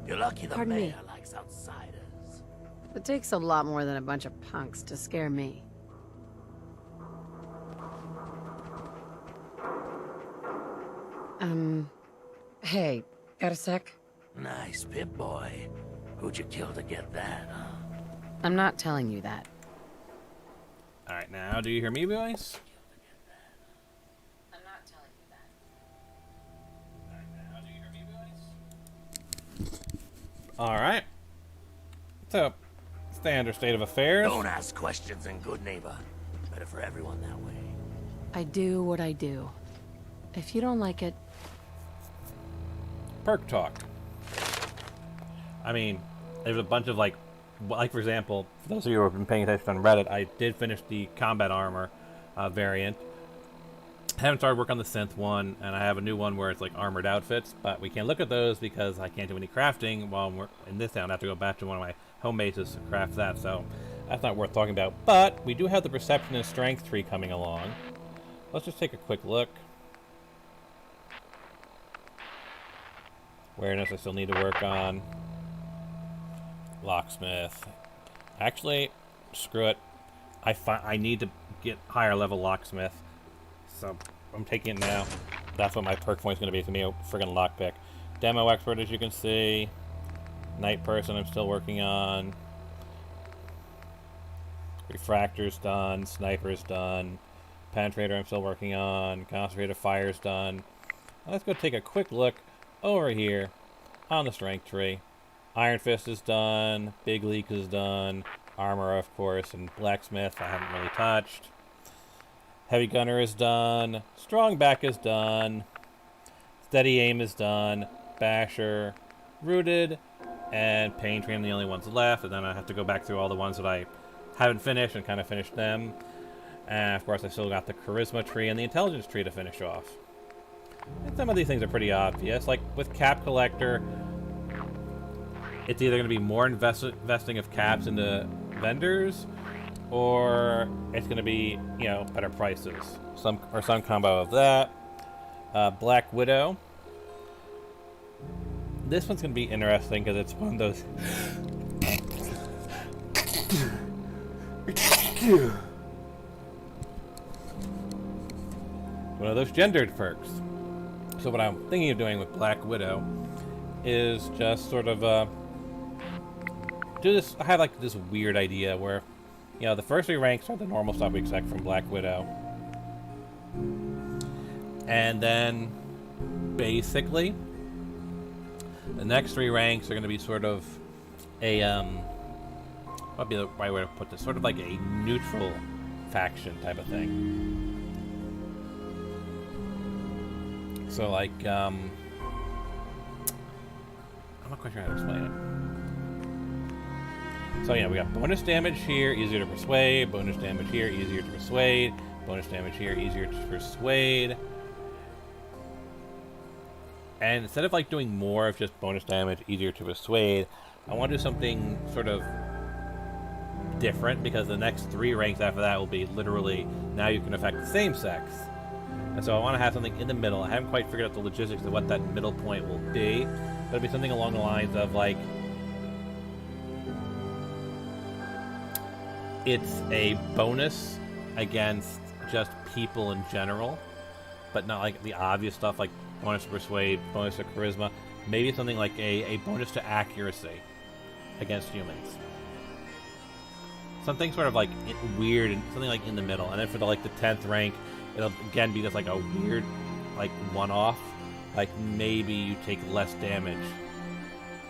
You're lucky the Pardon me. mayor likes outsiders. It takes a lot more than a bunch of punks to scare me. Hey, got a sec? Nice, Pip-Boy. Who'd you kill to get that, huh? I'm not telling you that. Alright, now do you hear me, boys? I'm not telling you that. Alright, now do you hear me, boys? Alright. So, standard state of affairs. Don't ask questions in good neighbor. Better for everyone that way. I do what I do. If you don't like it... Perk talk. I mean, there's a bunch of like for example, for those of you who have been paying attention on Reddit, I did finish the combat armor variant. I haven't started work on the synth one, and I have a new one where it's like armored outfits, but we can't look at those because I can't do any crafting while we're in this town. I have to go back to one of my home bases to craft that, so that's not worth talking about. But we do have the perception and strength tree coming along. Let's just take a quick look. Awareness I still need to work on. Locksmith. Actually, screw it. I need to get higher level locksmith. So I'm taking it now. That's what my perk point is going to be. It's going to be a friggin' lockpick. Demo expert, as you can see. Night person I'm still working on. Refractor's done. Sniper's done. Penetrator I'm still working on. Concentrated fire's done. Let's go take a quick look over here on the strength tree. Iron Fist is done. Big Leak is done. Armor, of course, and Blacksmith I haven't really touched. Heavy Gunner is done. Strong Back is done. Steady Aim is done. Basher, Rooted, and Pain Train are the only ones left. And then I have to go back through all the ones that I haven't finished and kind of finish them. And of course I still got the Charisma tree and the Intelligence tree to finish off. And some of these things are pretty obvious. Like with Cap Collector, it's either going to be more investing of caps into vendors, or it's going to be, you know, better prices. Some combo of that. Black Widow. This one's going to be interesting because it's one of those... one of those gendered perks. So what I'm thinking of doing with Black Widow is just sort of do this. I have like this weird idea where, you know, the first 3 ranks are the normal stuff we expect from Black Widow, and then basically the next 3 ranks are going to be sort of a what would be the right way to put this? Sort of like a neutral faction type of thing. So like, I'm not quite sure how to explain it. So yeah, we got bonus damage here, easier to persuade. Bonus damage here, easier to persuade. Bonus damage here, easier to persuade. And instead of like doing more of just bonus damage, easier to persuade, I want to do something sort of different, because the next 3 ranks after that will be literally, now you can affect the same sex. And so I want to have something in the middle. I haven't quite figured out the logistics of what that middle point will be, but it'll be something along the lines of like, it's a bonus against just people in general, but not like the obvious stuff like bonus to persuade, bonus to charisma. Maybe something like a bonus to accuracy against humans. Something sort of like weird and something like in the middle. And then for the 10th rank, it'll again be just like a weird, like one-off. Like maybe you take less damage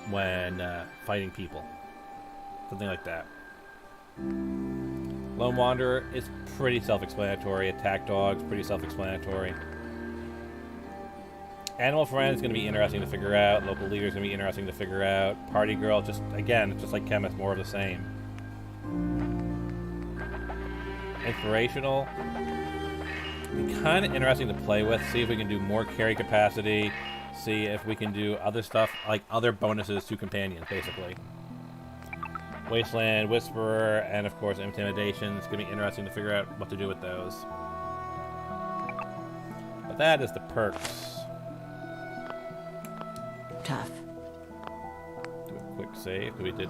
when fighting people. Something like that. Lone Wanderer is pretty self-explanatory. Attack Dog's pretty self-explanatory. Animal Friend is going to be interesting to figure out. Local Leader is going to be interesting to figure out. Party Girl, just again, it's just like Chemist, more of the same. Inspirational, be kind of interesting to play with. See if we can do more carry capacity. See if we can do other stuff, like other bonuses to companions, basically. Wasteland, Whisperer, and of course Intimidation. It's going to be interesting to figure out what to do with those. But that is the perks. Tough. save, because we did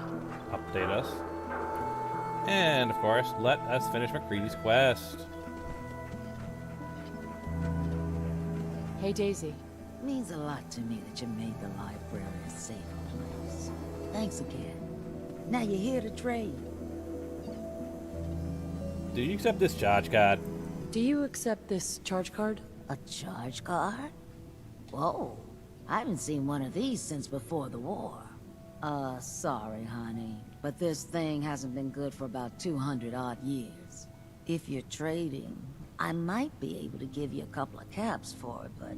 update us. And, of course, let us finish McCready's quest. Hey, Daisy. Means a lot to me that you made the library a safe place. Thanks again. Now you're here to trade. Do you accept this charge card? Do you accept this charge card? A charge card? Whoa. I haven't seen one of these since before the war. Sorry, honey, but this thing hasn't been good for about 200 odd years. If you're trading, I might be able to give you a couple of caps for it, but,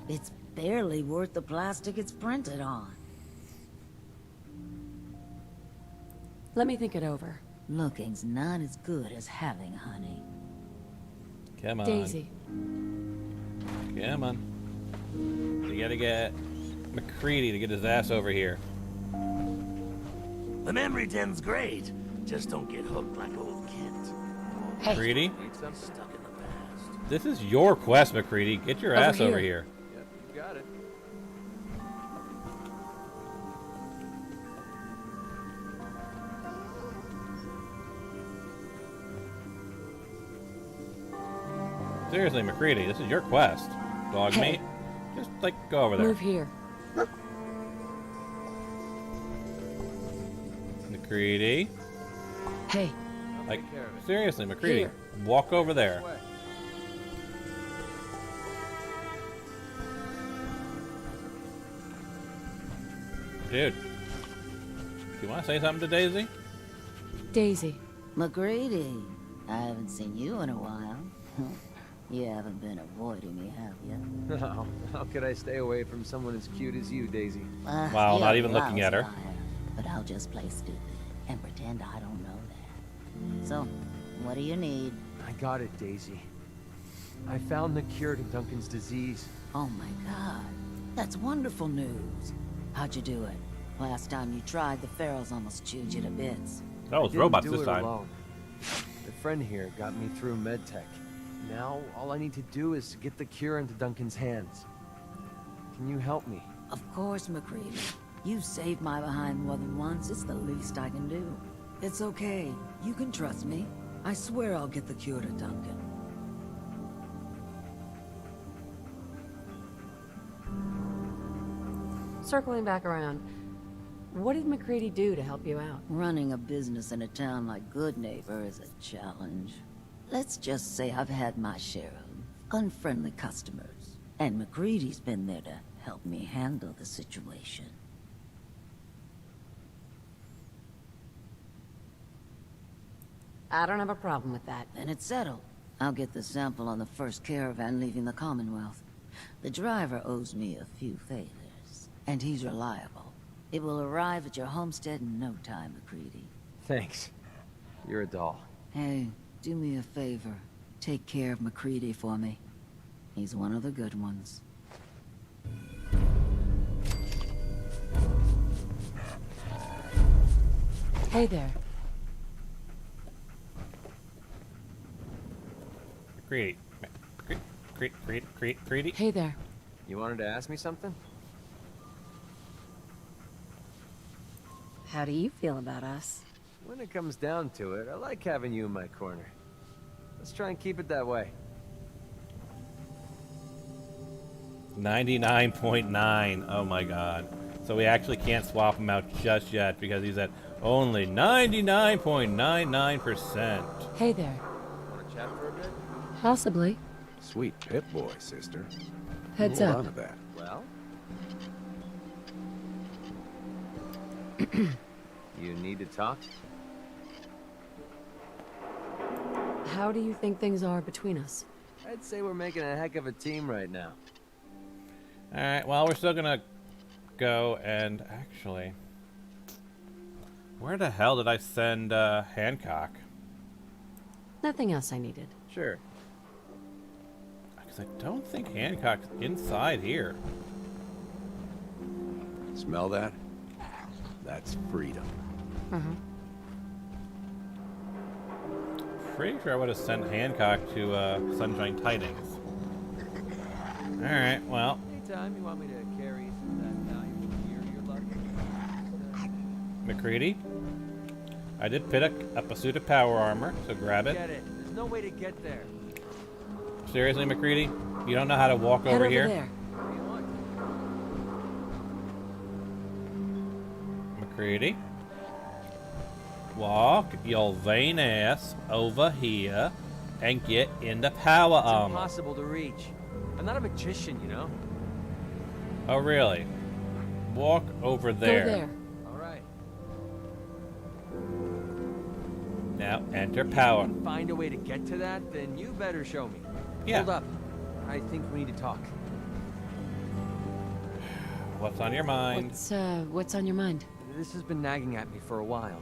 it's barely worth the plastic it's printed on. Let me think it over. Looking's not as good as having, honey. Come on. Daisy. Come on. You gotta get McCready to get his ass over here. The memory den's great. Just don't get hooked like old Kent. Hey. McCready? Stuck in the past. This is your quest, McCready. Get your ass over here. Yep, you got it. Seriously, McCready, this is your quest. Dog Hey. meat. Just, like, go over there. Move here. McCready. Hey. Like, Take care of it. seriously, McCready. Here. Walk over there. Way. Dude. Do you want to say something to Daisy? Daisy. McGrady, I haven't seen you in a while. You haven't been avoiding me, have you? No, how could I stay away from someone as cute as you, Daisy? Wow, you're not a even looking at her. lousy liar, but I'll just play stupid and pretend I don't know that. So, what do you need? I got it, Daisy. I found the cure to Duncan's disease. Oh my god, that's wonderful news. How'd you do it? Last time you tried, the ferals almost chewed you to bits. That was I didn't robots do this it time. alone. The friend here got me through medtech. Now, all I need to do is get the cure into Duncan's hands. Can you help me? Of course, McCready. You saved my behind more than once. It's the least I can do. It's okay. You can trust me. I swear I'll get the cure to Duncan. Circling back around. What did McCready do to help you out? Running a business in a town like Goodneighbor is a challenge. Let's just say I've had my share of unfriendly customers, and McCready's been there to help me handle the situation. I don't have a problem with that. Then it's settled. I'll get the sample on the first caravan leaving the Commonwealth. The driver owes me a few favors, and he's reliable. It will arrive at your homestead in no time, McCready. Thanks. You're a doll. Hey, do me a favor. Take care of McCready for me. He's one of the good ones. Hey there. McCready. McCready. Hey there. You wanted to ask me something? How do you feel about us? When it comes down to it, I like having you in my corner. Let's try and keep it that way. 99.9. Oh my god. So we actually can't swap him out just yet because he's at only 99.99%. Hey there. Want to chat for a bit? Possibly. Sweet Pip-Boy, sister. Heads Hold up. on to that. Well? You need to talk? How do you think things are between us? I'd say we're making a heck of a team right now. Alright, well, we're still gonna go and actually... Where the hell did I send Hancock? Nothing else I needed. Sure. Because I don't think Hancock's inside here. Smell that? That's freedom. Uh-huh. Pretty sure I would have sent Hancock to Sunshine Tidings. Alright, well... Anytime you want me to carry some of that valuable gear you're lugging. McCready, I did pick up a suit of power armor, so grab it. Get it. There's no way to get there. Seriously, McCready? You don't know how to walk Head over over here? there. What do you want? McCready? Walk your vain ass over here and get in the power It's armor. impossible to reach. I'm not a magician, you know? Oh, really? Walk over there. Go there. All right. Now enter power. Find a way to get to that, then you better show me. Yeah. Hold up. I think we need to talk. What's on your mind? What's on your mind? This has been nagging at me for a while.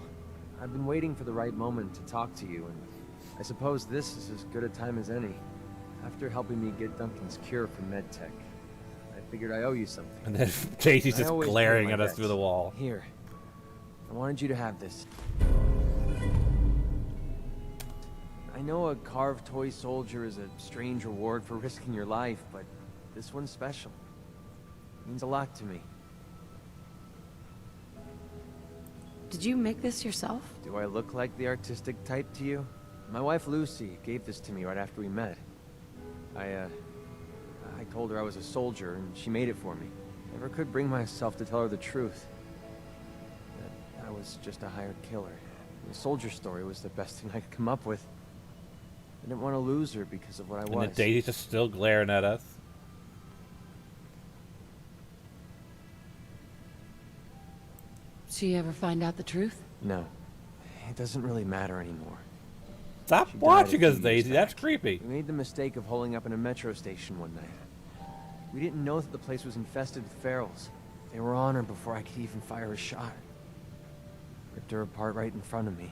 I've been waiting for the right moment to talk to you, and I suppose this is as good a time as any. After helping me get Duncan's cure for medtech, I figured I owe you something. And then Daisy's I just always glaring pay at my us through debts. the wall. Here. I wanted you to have this. I know a carved toy soldier is a strange reward for risking your life, but this one's special. It means a lot to me. Did you make this yourself? Do I look like the artistic type to you? My wife Lucy gave this to me right after we met. I told her I was a soldier, and she made it for me. Never could bring myself to tell her the truth. That I was just a hired killer. The soldier story was the best thing I could come up with. I didn't want to lose her because of what I And was. then Daisy's just still glaring at us. She ever find out the truth? No. It doesn't really matter anymore. Stop She died watching a us, few Daisy. years That's back. creepy. We made the mistake of holding up in a metro station one night. We didn't know that the place was infested with ferals. They were on her before I could even fire a shot. Ripped her apart right in front of me.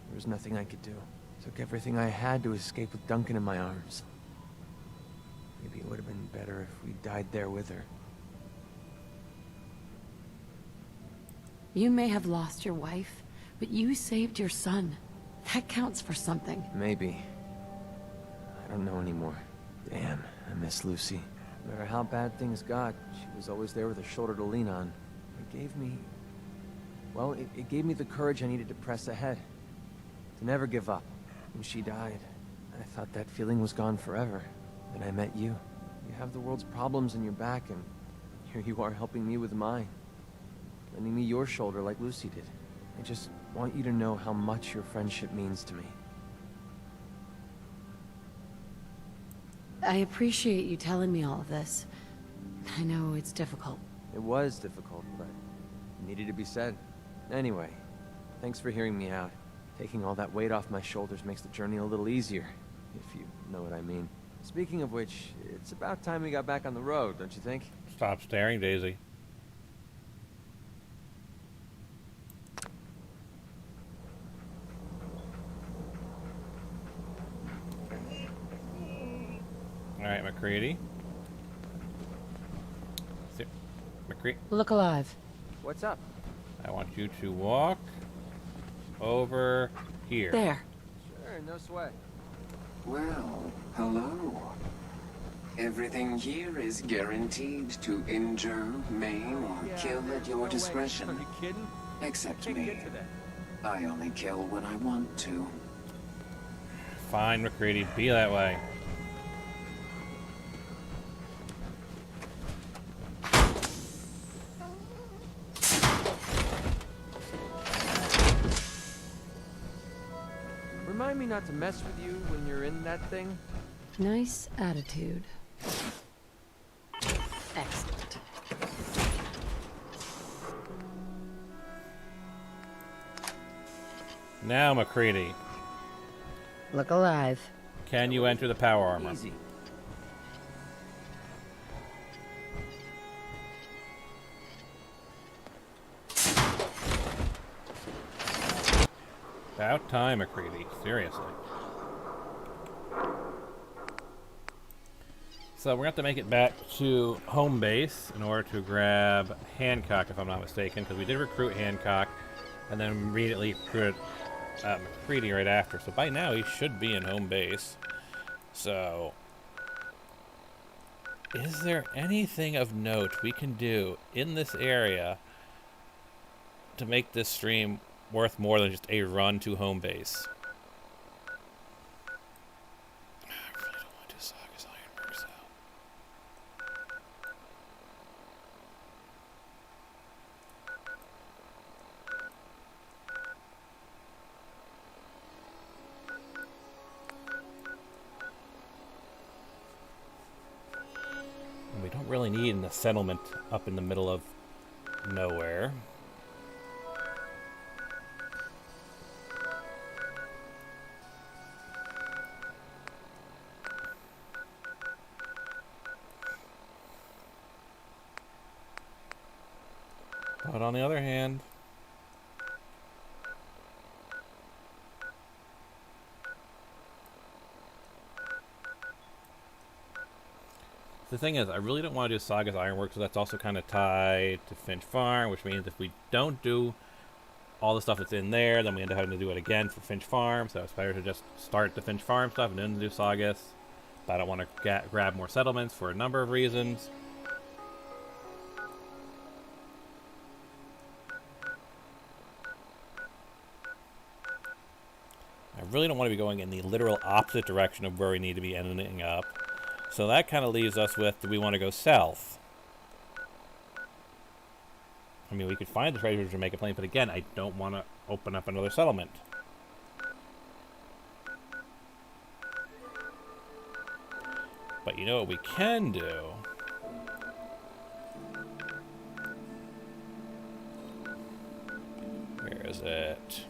There was nothing I could do. Took everything I had to escape with Duncan in my arms. Maybe it would have been better if we died there with her. You may have lost your wife, but you saved your son. That counts for something. Maybe. I don't know anymore. Damn, I miss Lucy. No matter how bad things got, she was always there with a shoulder to lean on. It gave me... Well, it gave me the courage I needed to press ahead. To never give up. When she died, I thought that feeling was gone forever. Then I met you. You have the world's problems in your back, and here you are helping me with mine. Lending me your shoulder like Lucy did. I just want you to know how much your friendship means to me. I appreciate you telling me all of this. I know it's difficult. It was difficult, but it needed to be said. Anyway, thanks for hearing me out. Taking all that weight off my shoulders makes the journey a little easier, if you know what I mean. Speaking of which, it's about time we got back on the road, don't you think? Stop staring, Daisy. Alright, McCready. McCready, Look alive. What's up? I want you to walk over here. There. Sure, no sweat. Well, hello. Everything here is guaranteed to injure, maim, or kill at your discretion. Are you kidding? Except Can't me. get to that. I only kill when I want to. Fine, McCready, be that way. Remind me not to mess with you when you're in that thing. Nice attitude. Excellent. Now, McCready, Look alive. can you enter the power armor? Easy. About time, McCready. Seriously. So we're going to have to make it back to home base in order to grab Hancock, if I'm not mistaken, because we did recruit Hancock, and then immediately recruited McCready right after. So by now he should be in home base. So, is there anything of note we can do in this area to make this stream worth more than just a run to home base. I really don't want to do Saga's Ironworks though. And we don't really need a settlement up in the middle of nowhere. But on the other hand, the thing is, I really don't want to do Saga's Ironworks, so that's also kind of tied to Finch Farm, which means if we don't do all the stuff that's in there, then we end up having to do it again for Finch Farm, so it's better to just start the Finch Farm stuff and then do Sagas. But I don't want to grab more settlements for a number of reasons. I really don't want to be going in the literal opposite direction of where we need to be ending up. So that kind of leaves us with, do we want to go south? I mean, we could find the treasures to make a plane, but again, I don't want to open up another settlement. But you know what we can do? Where is it?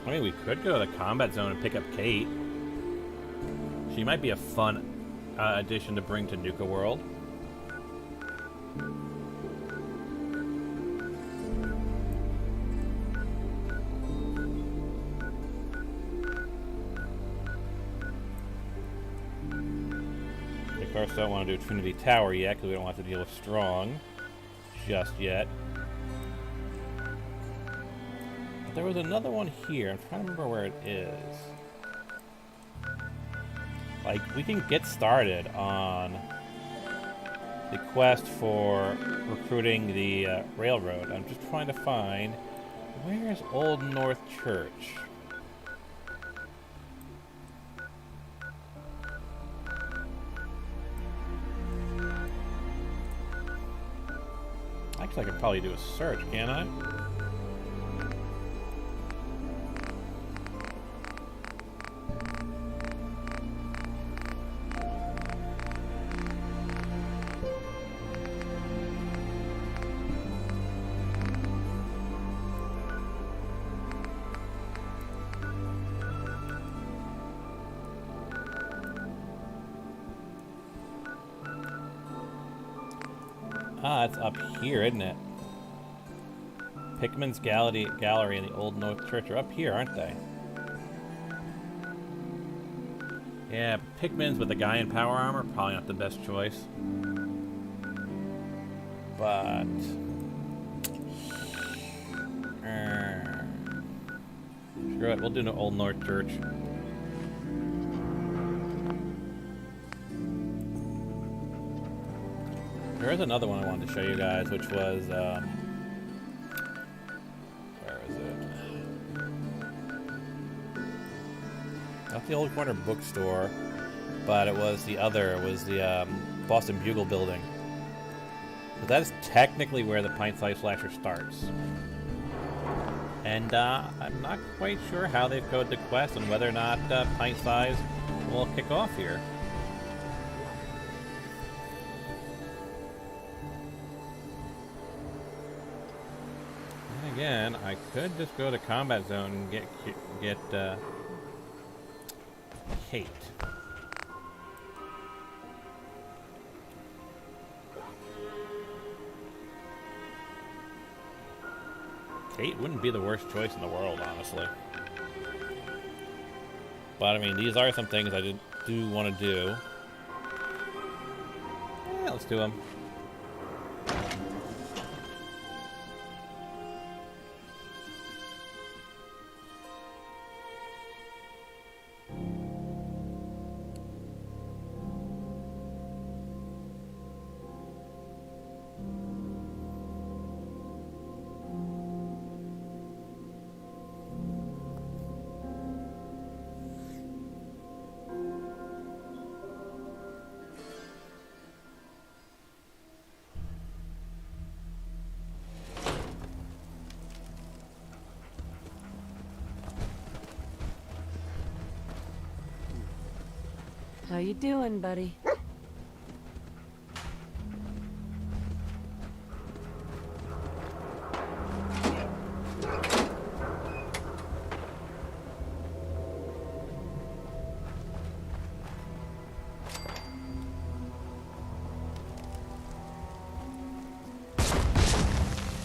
I mean, we could go to the combat zone and pick up Kate. She might be a fun addition to bring to Nuka World. Of course, don't want to do Trinity Tower yet because we don't want to deal with Strong just yet. There was another one here. I'm trying to remember where it is. Like, we can get started on the quest for recruiting the railroad. I'm just trying to find, where's Old North Church? Actually, I could probably do a search, can't I? Ah, it's up here, isn't it? Pickman's Gallery and the Old North Church are up here, aren't they? Yeah, Pickman's with the guy in power armor, probably not the best choice. But... screw it, we'll do the Old North Church. There's another one I wanted to show you guys, which was, where is it? Not the Old Corner Bookstore, but it was the other, it was the Boston Bugle building. But that is technically where the Pint-Sized Slasher starts. And I'm not quite sure how they've coded the quest and whether or not Pint-Size will kick off here. Again, I could just go to combat zone and get Kate. Kate wouldn't be the worst choice in the world, honestly. But I mean, these are some things I do want to do. let's do them. How you doing, buddy?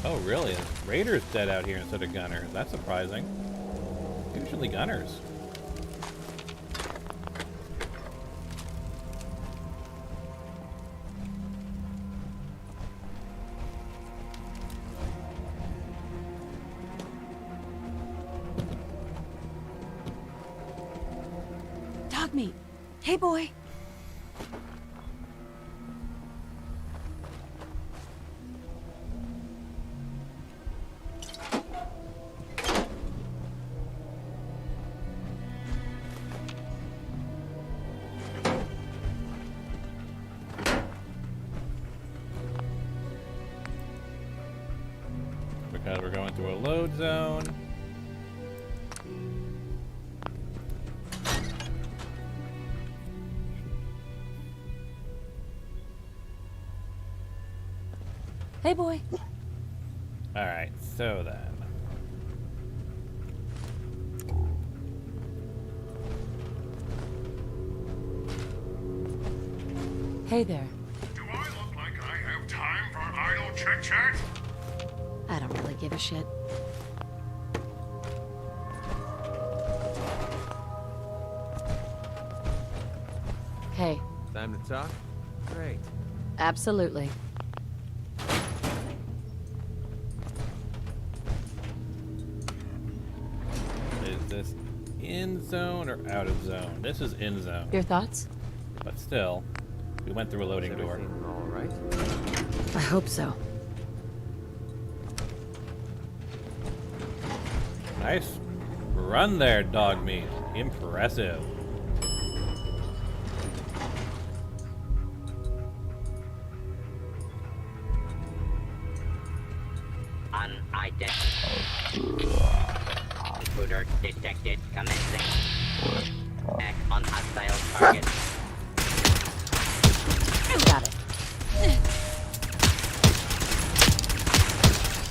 Oh, really? Raider's dead out here instead of Gunner. That's surprising. Usually Gunners. Dog meat. Hey, boy. Because we're going through a load zone. Hey, boy. Alright, so then. Hey there. Do I look like I have time for idle chit-chat? I don't really give a shit. Hey, Time to talk? Great. absolutely. Is this in zone or out of zone? This is in zone. Your thoughts? But still, we went through a loading Is door. everything all right? I hope so. Nice run there, dog meat. Impressive. Unidentified. Intruder detected. Commencing. Attack on hostile target. Got it.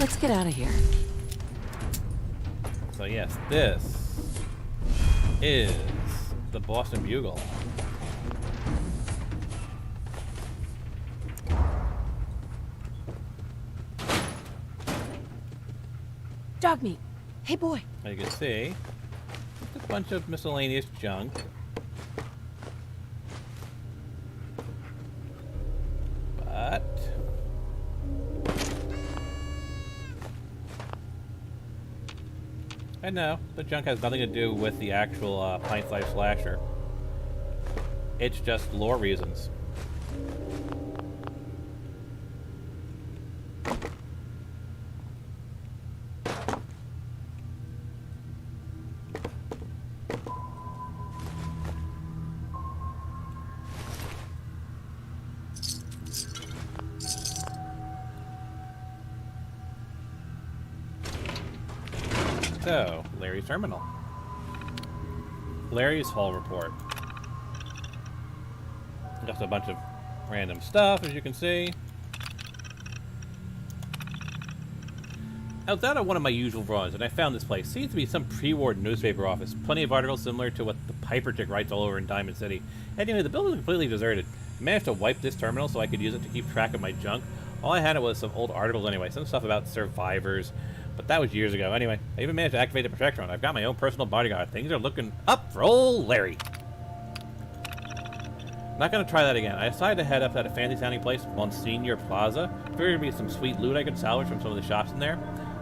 Let's get out of here. So yes, this is the Boston Bugle. Dog meat. Hey, boy. As you can see, just a bunch of miscellaneous junk. But I know the junk has nothing to do with the actual pint-sized slasher. It's just lore reasons. So, Larry's terminal. Larry's hall report. Just a bunch of random stuff, as you can see. Outside of one of my usual runs, and I found this place. Seems to be some pre-war newspaper office. Plenty of articles similar to what the Piper chick writes all over in Diamond City. Anyway, the building is completely deserted. I managed to wipe this terminal so I could use it to keep track of my junk. All I had was some old articles anyway, some stuff about survivors. But that was years ago. Anyway, I even managed to activate the protection. I've got my own personal bodyguard. Things are looking up for old Larry. Not gonna try that again. I decided to head up to that fancy sounding place, Monsignor Plaza. Figured there'd be some sweet loot I could salvage from some of the shops in there.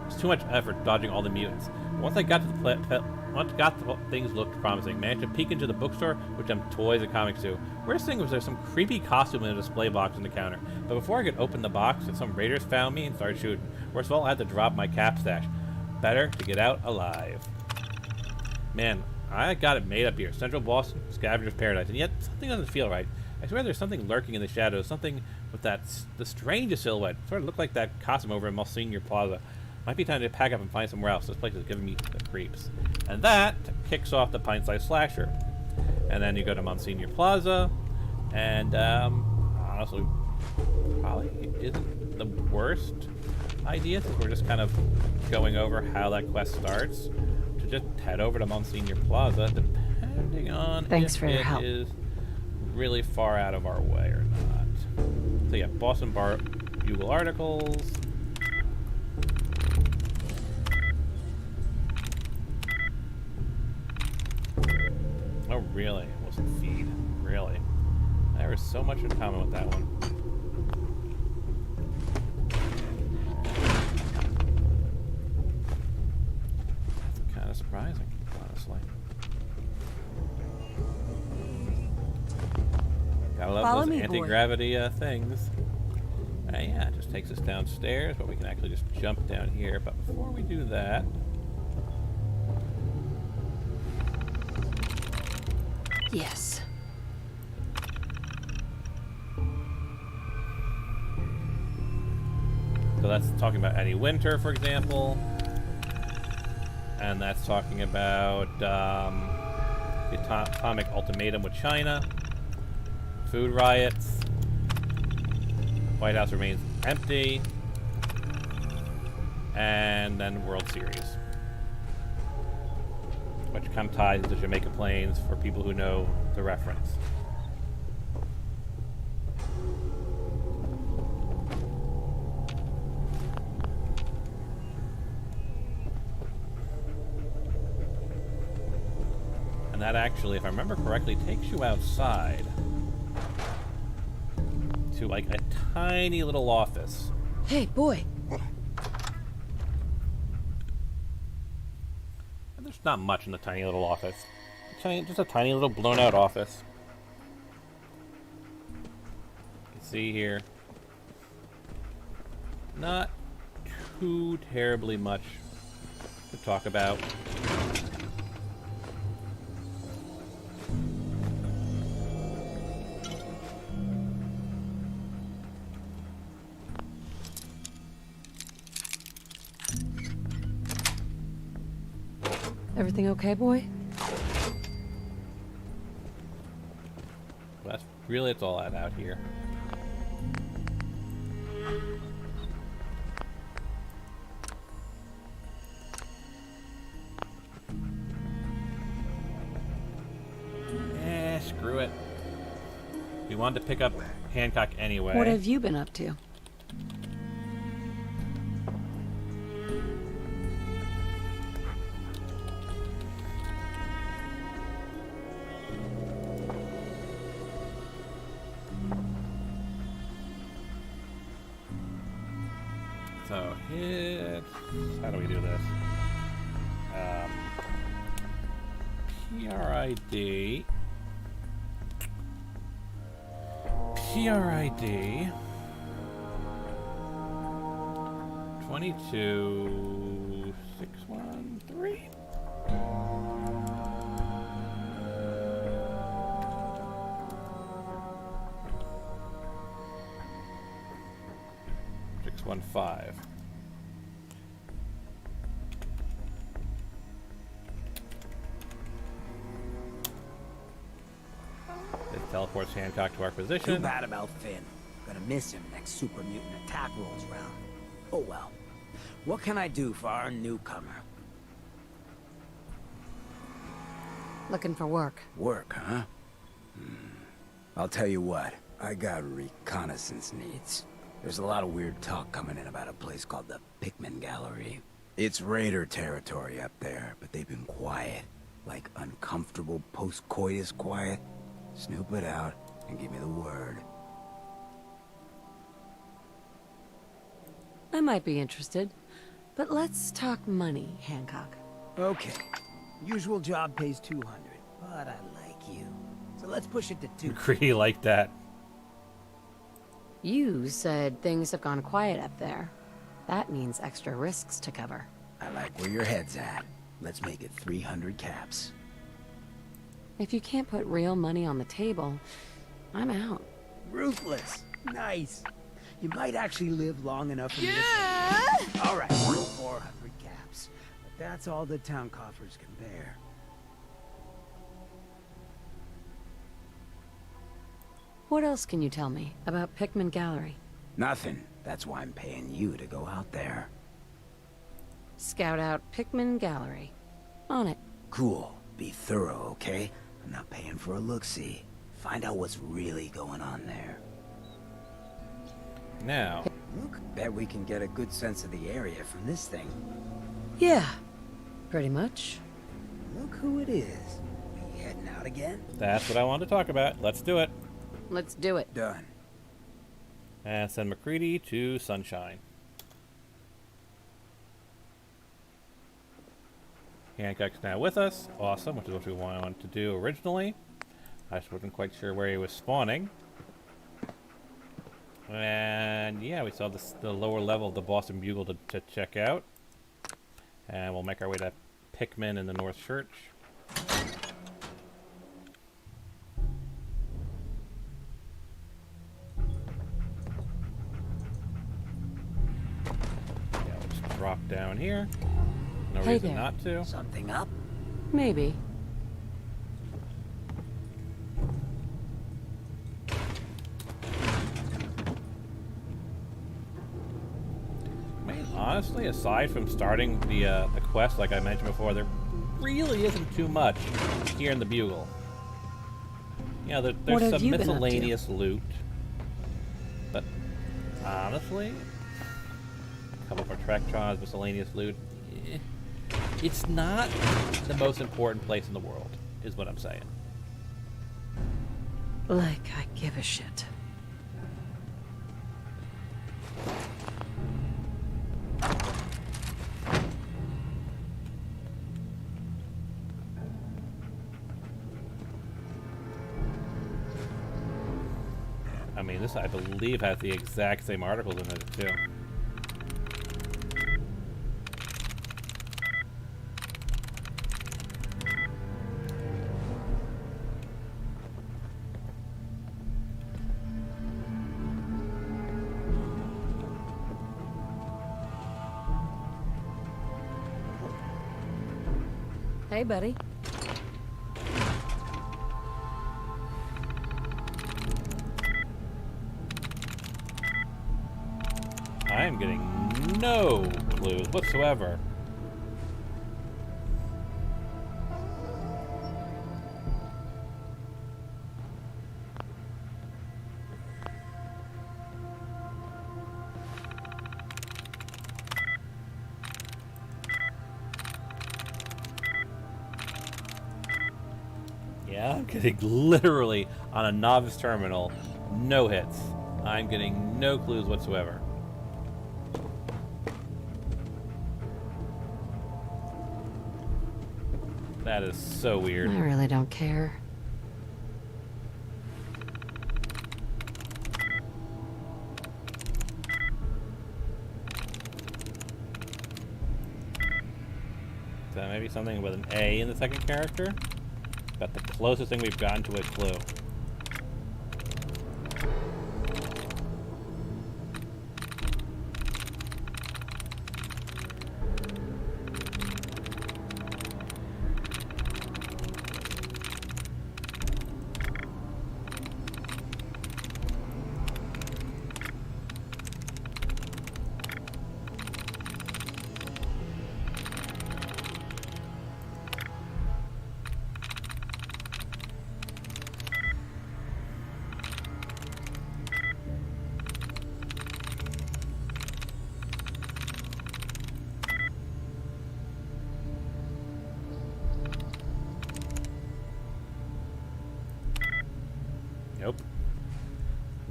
It's too much effort dodging all the mutants. Once I got to the things looked promising. Managed to peek into the bookstore, which I'm toys and comics to. Worst thing was there's some creepy costume in a display box on the counter. But before I could open the box, some raiders found me and started shooting. Worst of all, I had to drop my cap stash. Better to get out alive. Man, I got it made up here. Central Boston, Scavenger's Paradise. And yet, something doesn't feel right. I swear there's something lurking in the shadows. Something with the strangest silhouette. Sort of looked like that costume over in Monsignor Plaza. Might be time to pack up and find somewhere else. This place is giving me the creeps. And that kicks off the pint-sized slasher. And then you go to Monsignor Plaza. And, honestly, probably isn't the worst idea, since we're just kind of going over how that quest starts, to just head over to Monsignor Plaza, depending on Thanks if for your it help. is really far out of our way or not. So yeah, Boston Bar Bugle articles. Oh really? It wasn't feed. Really? There was so much in common with that one. That's kind of surprising, honestly. Gotta love Follow those me, boy. anti-gravity things. Yeah, it just takes us downstairs, but we can actually just jump down here. But before we do that... Yes. So that's talking about Eddie Winter, for example. And that's talking about the atomic ultimatum with China. Food riots. White House remains empty. And then World Series. Which kind of ties into Jamaica Plains for people who know the reference. And that actually, if I remember correctly, takes you outside to like a tiny little office. Hey, boy. And there's not much in the tiny little office. Just a tiny little blown out office. You can see here. Not too terribly much to talk about. Everything okay, boy? That's really, it's all out here. Screw it. We wanted to pick up Hancock anyway. What have you been up to? So hit. How do we do this? PRID. PRID. 22613. One five. It teleports Hancock to our position. Too bad about Finn. Gonna miss him next super mutant attack rolls around. Oh well. What can I do for our newcomer? Looking for work. Work, huh? I'll tell you what. I got reconnaissance needs. There's a lot of weird talk coming in about a place called the Pikmin Gallery. It's raider territory up there, but they've been quiet. Like uncomfortable post-coitus quiet. Snoop it out, and give me the word. I might be interested, but let's talk money, Hancock. Okay. Usual job pays 200, but I like you. So let's push it to 2. McCready like that. You said things have gone quiet up there. That means extra risks to cover. I like where your head's at. Let's make it 300 caps. If you can't put real money on the table, I'm out. Ruthless. Nice. You might actually live long enough for me Yeah! All right, 400 caps. But that's all the town coffers can bear. What else can you tell me about Pickman Gallery? Nothing. That's why I'm paying you to go out there. Scout out Pickman Gallery. On it. Cool. Be thorough, okay? I'm not paying for a look-see. Find out what's really going on there. Now, Look, bet we can get a good sense of the area from this thing. Yeah, pretty much. Look who it is. We heading out again? that's what I wanted to talk about. Let's do it. Let's do it. Done. And send McCready to Sunshine. Hancock's now with us. Awesome, which is what we wanted to do originally. I just wasn't quite sure where he was spawning. And yeah, we saw the lower level of the Boston Bugle to check out. And we'll make our way to Pickman in the North Church. Yeah, let's drop down here. No Hey reason there. not to. Something up? Maybe. I mean, honestly, aside from starting the quest, like I mentioned before, there really isn't too much here in the Bugle. You know, What there's have some you been up to? miscellaneous loot, but honestly, a couple more Trectrons, miscellaneous loot. It's not the most important place in the world, is what I'm saying. Like I give a shit. I mean, this, I believe, has the exact same articles in it, too. Hey, buddy. I am getting no clues whatsoever. Yeah, I'm getting literally on a novice terminal, no hits. I'm getting no clues whatsoever. That is so weird. I really don't care. Is that maybe something with an A in the second character? About the closest thing we've gotten to a clue.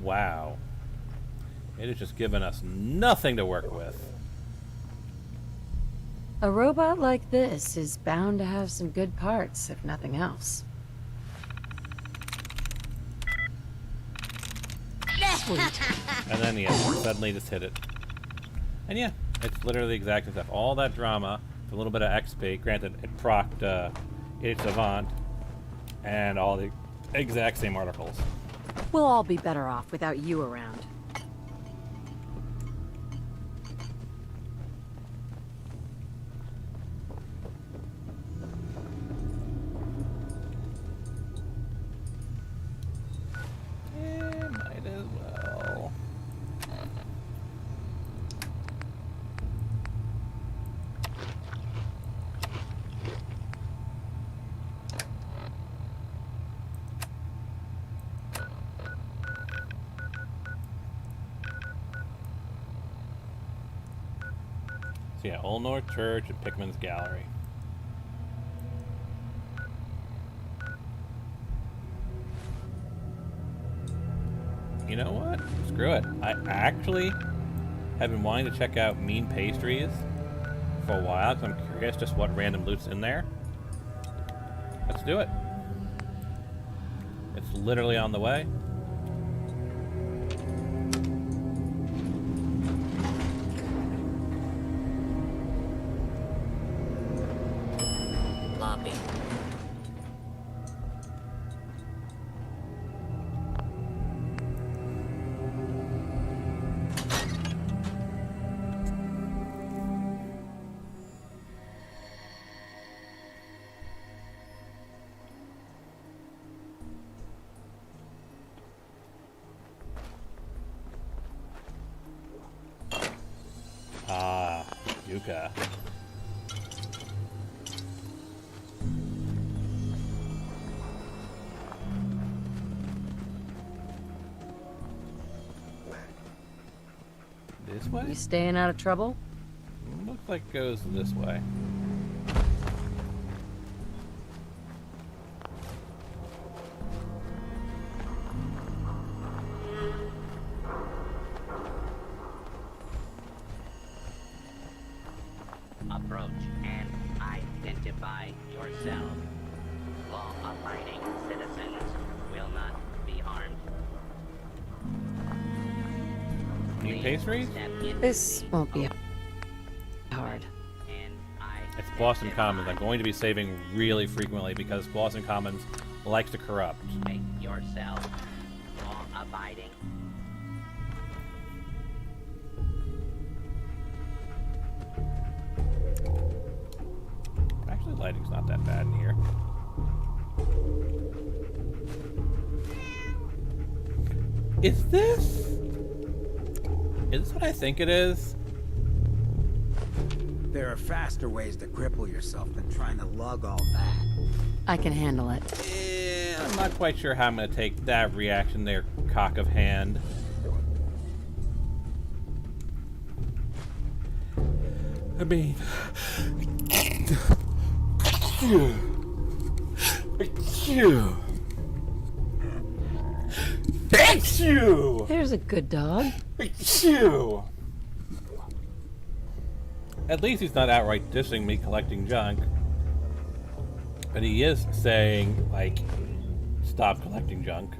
Wow. It has just given us nothing to work with. A robot like this is bound to have some good parts, if nothing else. Sweet. And then, yeah, suddenly just hit it. And yeah, it's literally the exact same stuff. All that drama, a little bit of XP. Granted, it procced its Savant, and all the exact same articles. We'll all be better off without you around. Might as well. So yeah, Old North Church and Pickman's Gallery. You know what? Screw it. I actually have been wanting to check out Mean Pastries for a while because I'm curious just what random loot's in there. Let's do it. It's literally on the way. Lobby. Ah, Nuka. This way? You staying out of trouble? Looks like it goes this way. Approach and identify yourself. Law-abiding citizens will not be harmed. Mean Pastries? This won't be hard. It's Boston Commons. I'm going to be saving really frequently because Boston Commons likes to corrupt. Make yourself law-abiding. Actually, lighting's not that bad in here. Is this what I think it is? There are faster ways to cripple yourself than trying to lug all that. I can handle it. I'm not quite sure how I'm going to take that reaction there, cock of hand. I mean... Thank you! There's a good dog. At least he's not outright dissing me collecting junk. But he is saying, like, stop collecting junk.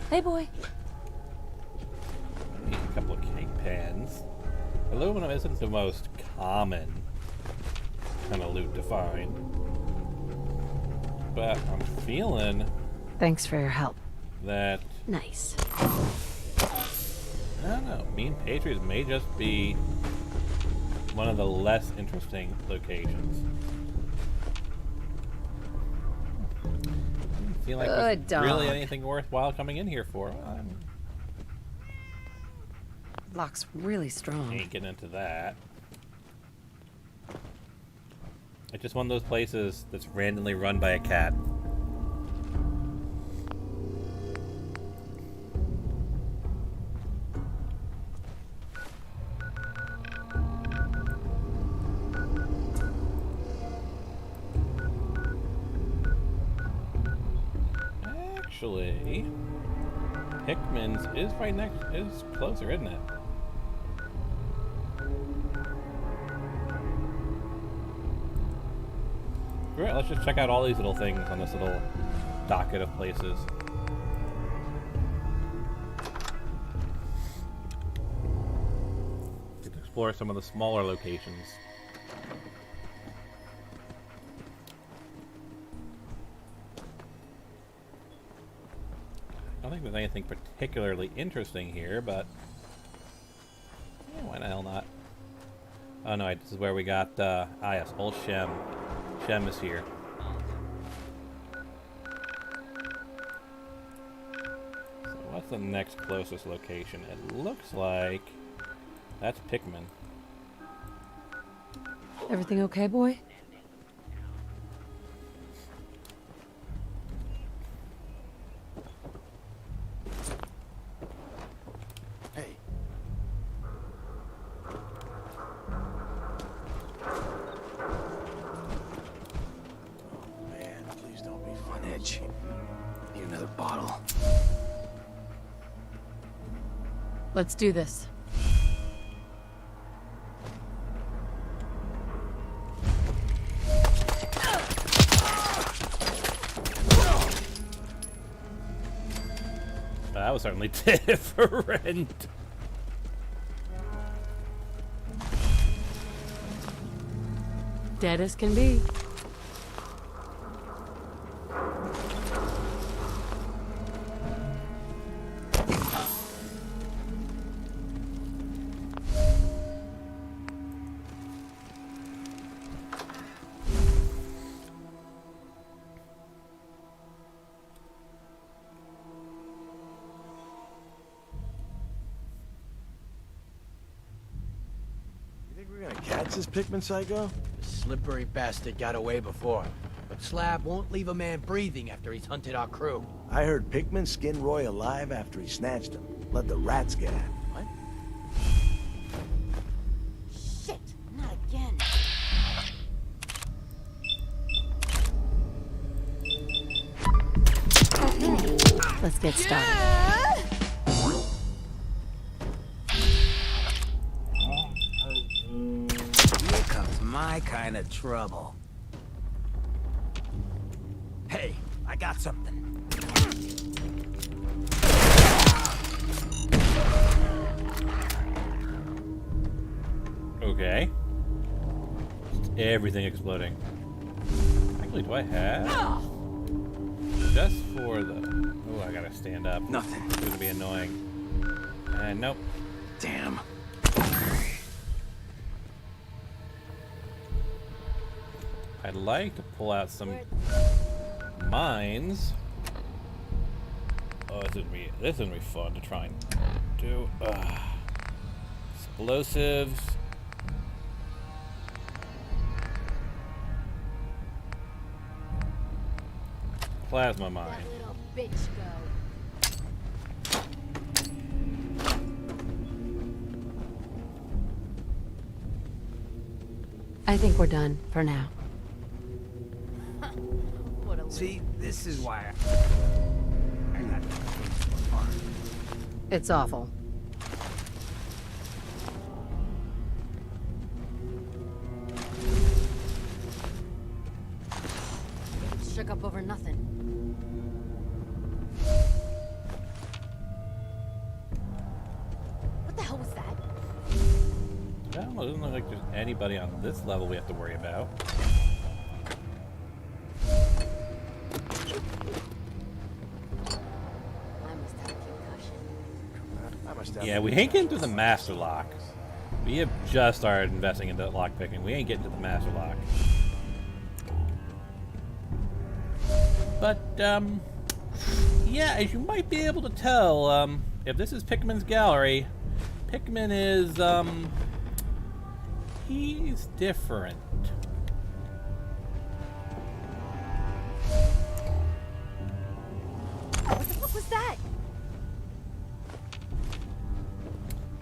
Hey, boy. Need a couple of cake pans. Aluminum isn't the most common kind of loot to find. But I'm feeling Thanks for your help. that, Nice. I don't know, Mean Patriots may just be one of the less interesting locations. Let's seemed like Good it was really dog. anything worthwhile coming in here for. Lock's really strong. Ain't getting into that. It's just one of those places that's randomly run by a cat. Actually, Hickman's is right next, is closer, isn't it? Alright, let's just check out all these little things on this little docket of places. Get to explore some of the smaller locations. I don't think there's anything particularly interesting here, but yeah, why the hell not? Oh no, this is where we got, yes, old Shem. Shem is here. So what's the next closest location? It looks like that's Pikmin. Everything okay, boy? Hey. Man, please don't be on edge. Need another bottle. Let's do this. That was certainly different. Dead as can be. We're gonna catch this Pikmin psycho? The slippery bastard got away before, but Slab won't leave a man breathing after he's hunted our crew. I heard Pikmin skinned Roy alive after he snatched him. Let the rats get at him. What? Shit, not again. Okay, let's get started. Here comes my kind of trouble. Hey, I got something. Okay. Everything exploding. Actually, do I have? Just for the... Oh, I gotta stand up. Nothing. It's gonna be annoying. And nope. Damn. I'd like to pull out some mines. Oh, this is gonna be fun to try and do. Explosives. Plasma mine. Little bitch go. I think we're done for now. See, this is why I'm not... It's awful. Shook up over nothing. What the hell was that? Well, it doesn't look like there's anybody on this level we have to worry about. Yeah, we ain't getting to the master lock. We have just started investing into lock picking. We ain't getting to the master lock. But yeah, as you might be able to tell, if this is Pickman's gallery, Pickman is, he's different. What the fuck was that?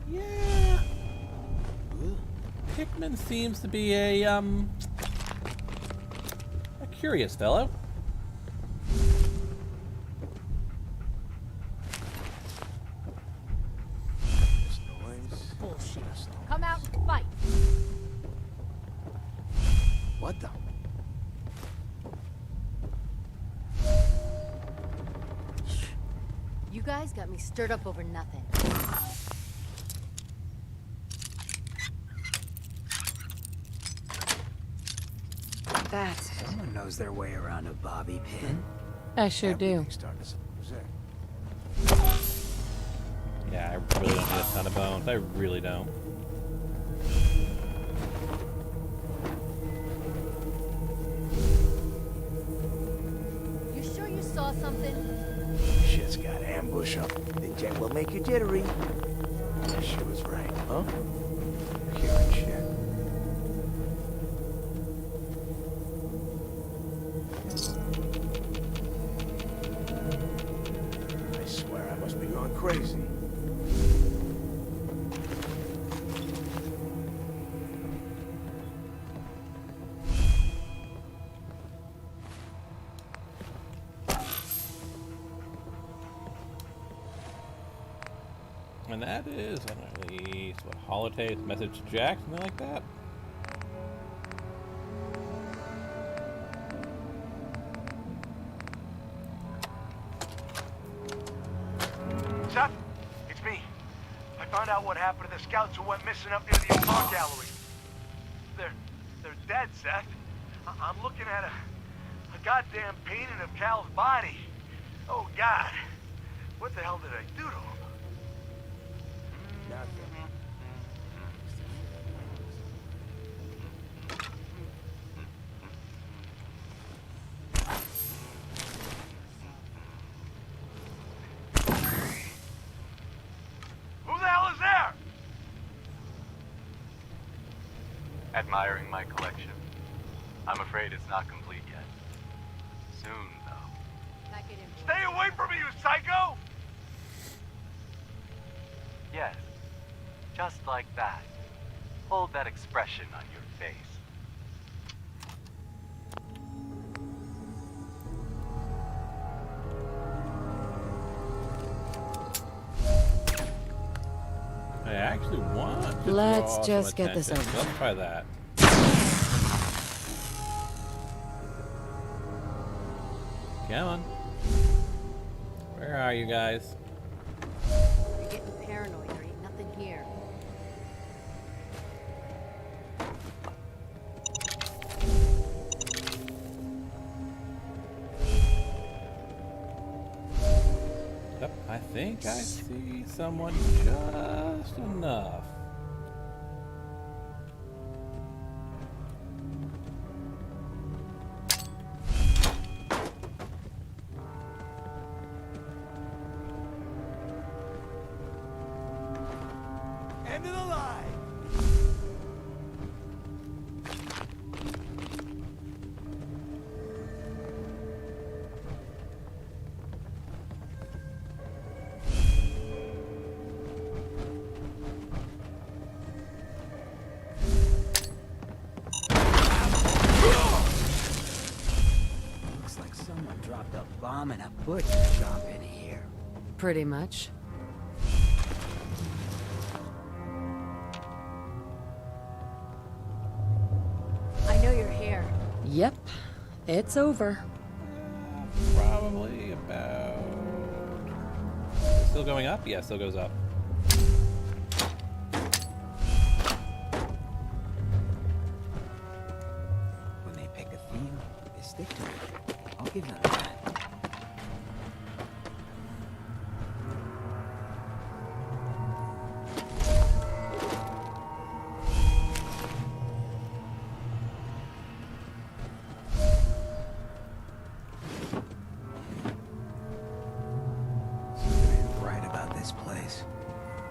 Yeah. Pickman seems to be a curious fellow. Bullshit. Come out and fight. What the? You guys got me stirred up over nothing. Someone knows their way around a bobby pin. I sure do. Yeah, I really don't need a ton of bones. I really don't. You sure you saw something? Shit's got ambush up. The jet will make you jittery. She was right, huh? Hearing shit. I swear I must be going crazy. And that is, at least, what, holotape, message to Jack, something like that? Seth, it's me. I found out what happened to the scouts who went missing up near the art gallery. They're dead, Seth. I'm looking at a goddamn painting of Cal's body. Oh, God. What the hell did I do to him? Who the hell is there? Admiring my collection. I'm afraid it's not complete yet. Soon, though. Stay away from me, you psycho! Yes. Just like that. Hold that expression on your face. I actually want to Let's draw just some get this attention. over. Let's try that. Come on. Where are you guys? You're getting paranoid. There ain't nothing here. Yep, I think I see someone just enough. End of the line! Looks like someone dropped a bomb in a butcher shop in here. Pretty much. I know your hair. Yep. It's over. Probably about... Still going up? Yeah, still goes up. When they pick a theme, they stick to it. I'll give them that.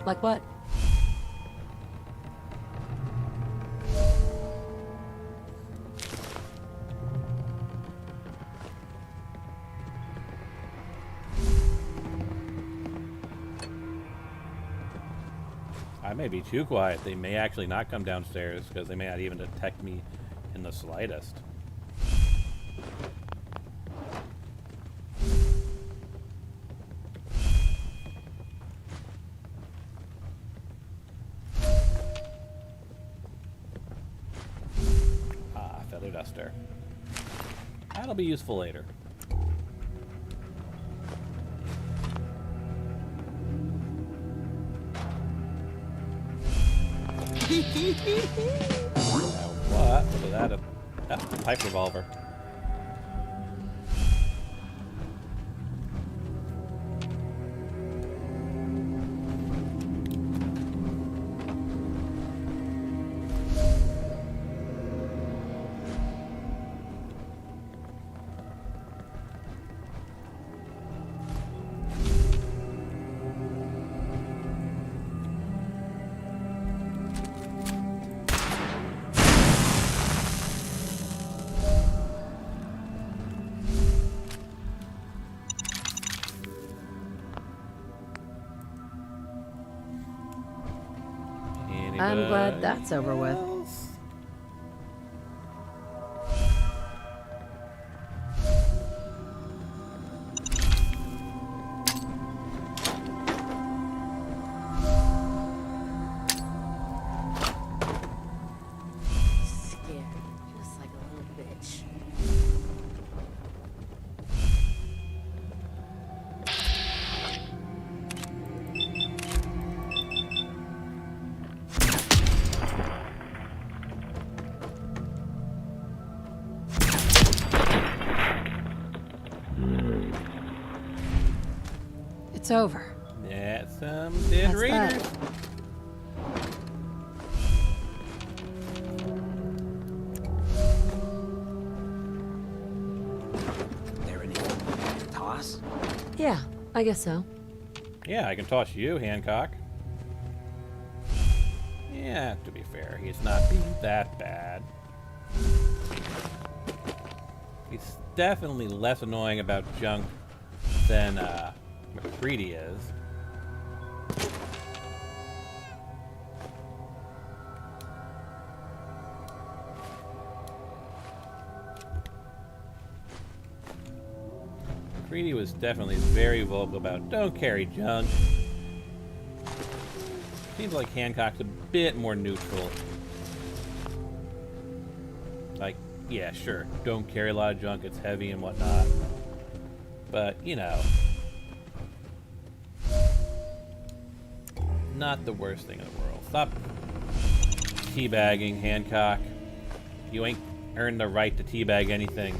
Like what? I may be too quiet. They may actually not come downstairs because they may not even detect me in the slightest. Ah, feather duster. That'll be useful later. What? Was that a... That's a pipe revolver. I'm glad that's over with. Scared, just like a little bitch. It's over. That's some dead That's raiders. that. There any to toss? Yeah, I guess so. Yeah, I can toss you, Hancock. Yeah, to be fair, he's not being that bad. He's definitely less annoying about junk than McCready is. McCready was definitely very vocal about don't carry junk. Seems like Hancock's a bit more neutral. Like, yeah, sure, don't carry a lot of junk, it's heavy and whatnot. But, you know, not the worst thing in the world. Stop teabagging, Hancock. You ain't earned the right to teabag anything.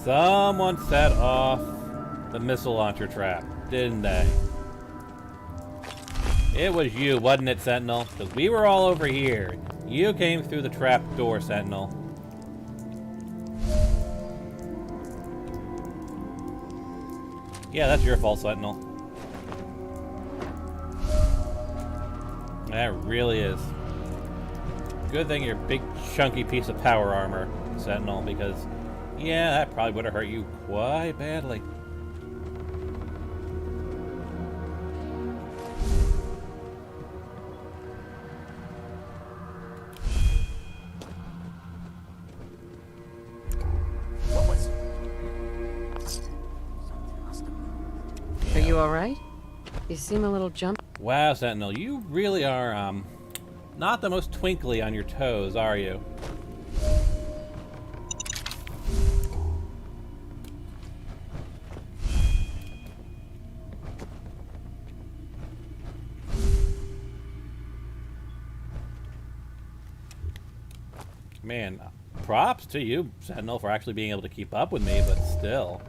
Someone set off the missile launcher trap, didn't they? It was you, wasn't it, Sentinel? Because we were all over here. You came through the trap door, Sentinel. Yeah, that's your fault, Sentinel. That really is. Good thing you're a big, chunky piece of power armor, Sentinel, because, yeah, that probably would have hurt you quite badly. What was... Are you alright? You seem a little jumpy. Wow, Sentinel, you really are, not the most twinkly on your toes, are you? Man, props to you, Sentinel, for actually being able to keep up with me, but still.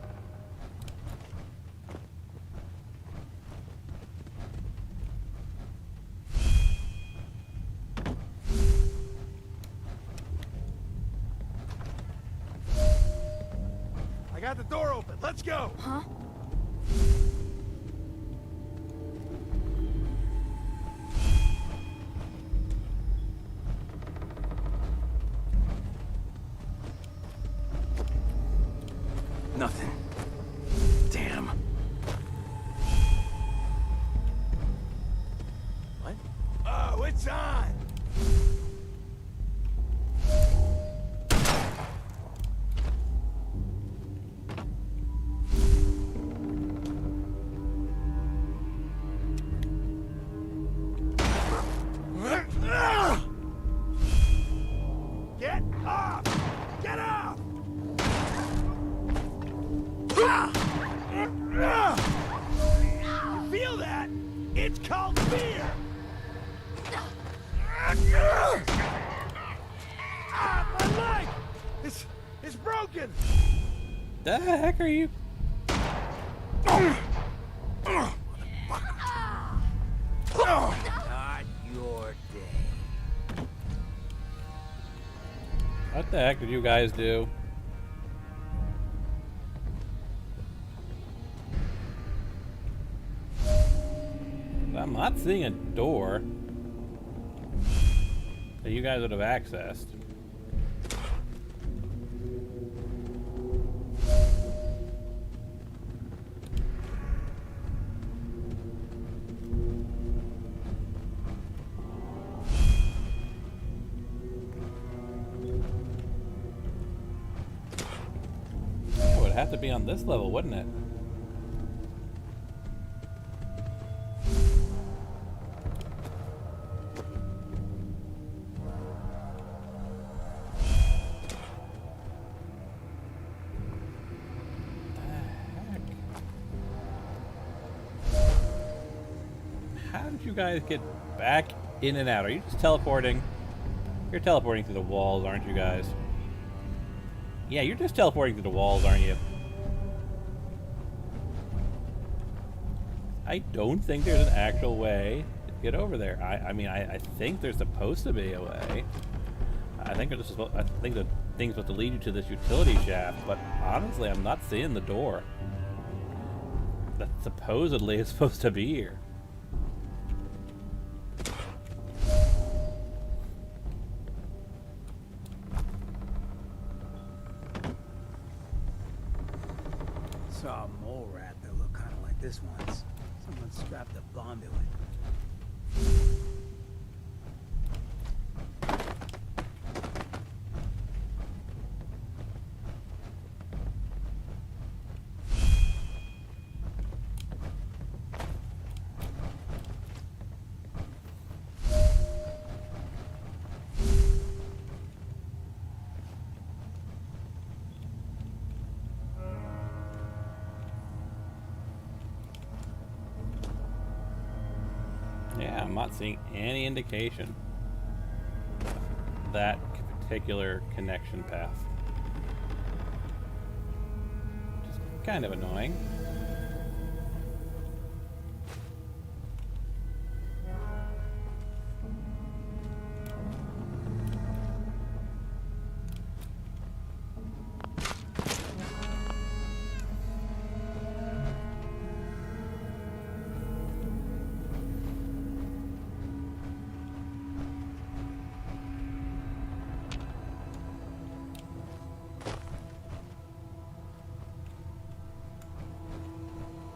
got the door open. Let's go. Huh? Nothing. Damn. What? Oh, it's on. Get up! Get up! You feel that? It's called fear! My leg! It's broken! The heck are you? Not your day. What the heck did you guys do? I'm not seeing a door that you guys would have accessed. It would have to be on this level, wouldn't it? How did you guys get back in and out? Are you just teleporting? You're teleporting through the walls, aren't you guys? Yeah, you're just teleporting through the walls, aren't you? I don't think there's an actual way to get over there. I mean, I think there's supposed to be a way. I think the thing's supposed to lead you to this utility shaft, but honestly, I'm not seeing the door that supposedly is supposed to be here. Saw a mole rat that looked kind of like this once. Someone strapped a bomb to it. Yeah, I'm not seeing any indication of that particular connection path. Which is kind of annoying.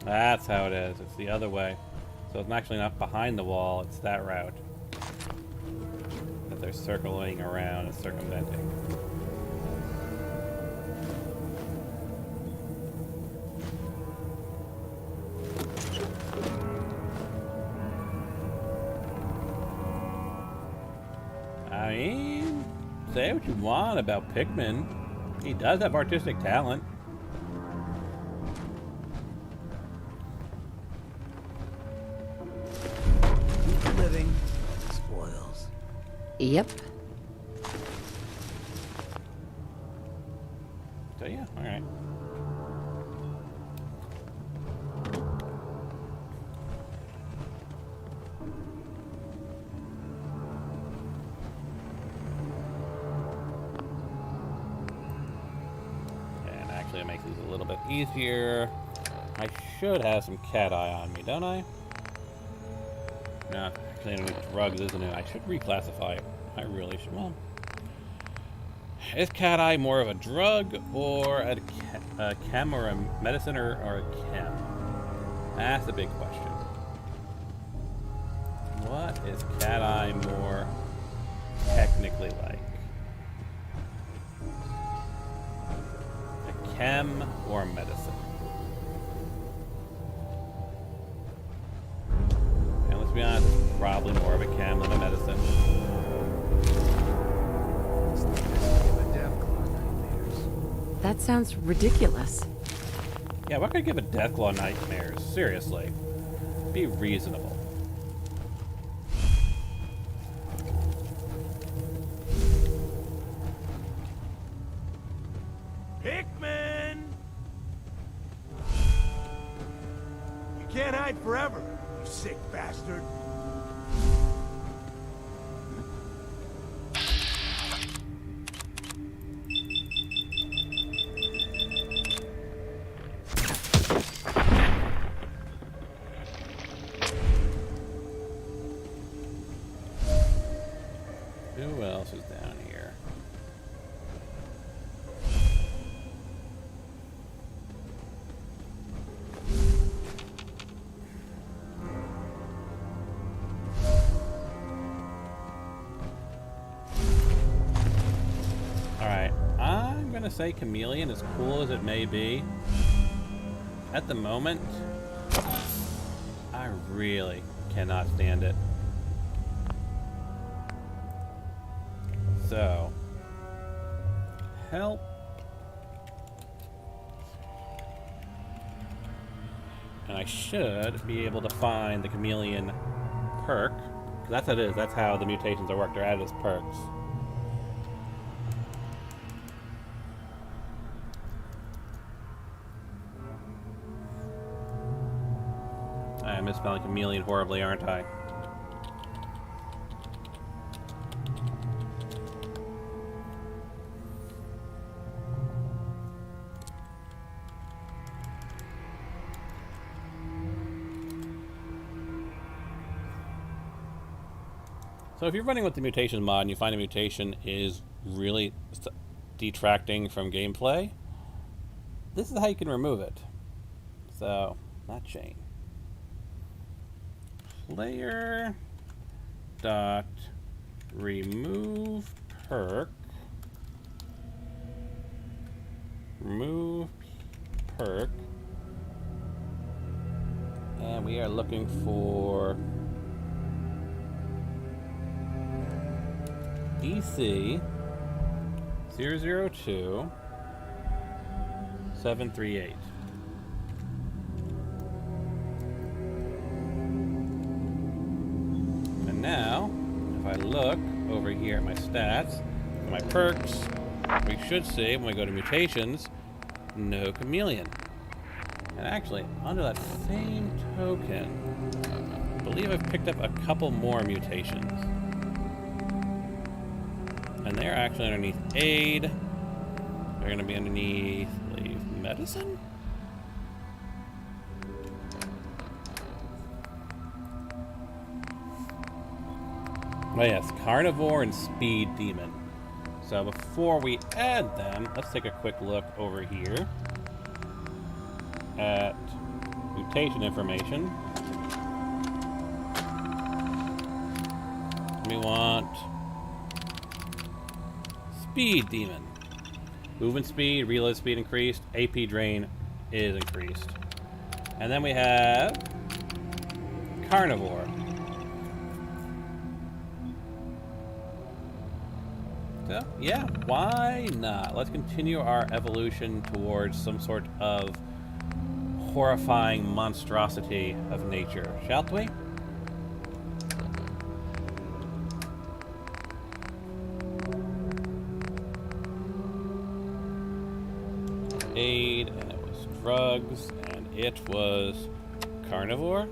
That's how it is. It's the other way. So it's actually not behind the wall, it's that route that they're circling around and circumventing. I mean, say what you want about Pikmin. He does have artistic talent. Living spoils. Yep. So yeah, all right. Obviously, it makes these a little bit easier. I should have some cat eye on me, don't I? No, actually, I don't need drugs, isn't it? I should reclassify it. I really should. Well, is cat eye more of a drug or a chem or a medicine or a chem? That's the big question. What is cat eye more technically like? A chem or a medicine? And let's be honest, it's probably more of a chem than a medicine. That sounds ridiculous. Yeah, what could give a Deathclaw nightmares? Seriously. Be reasonable. Hickman! You can't hide forever, you sick bastard. Who else is down here? Alright, I'm gonna say Chameleon, as cool as it may be, at the moment, I really cannot stand it. So, help. And I should be able to find the Chameleon perk. 'Cause that's what it is. That's how the mutations are worked. They're added as perks. I'm misspelling Chameleon horribly, aren't I? So if you're running with the mutation mod and you find a mutation is really detracting from gameplay, this is how you can remove it. So, not chain. Player dot remove perk. Remove perk. And we are looking for EC 002 738. And now, if I look over here at my stats, my perks, we should see when we go to mutations, no Chameleon. And actually, under that same token, I believe I've picked up a couple more mutations. And they're actually underneath aid. They're going to be underneath, I believe, medicine? Oh yes, carnivore and speed demon. So before we add them, let's take a quick look over here at mutation information. We want speed demon. Movement speed, reload speed increased, AP drain is increased. And then we have carnivore. So, yeah, why not? Let's continue our evolution towards some sort of horrifying monstrosity of nature, shall we? Aid, and it was drugs, and it was carnivore,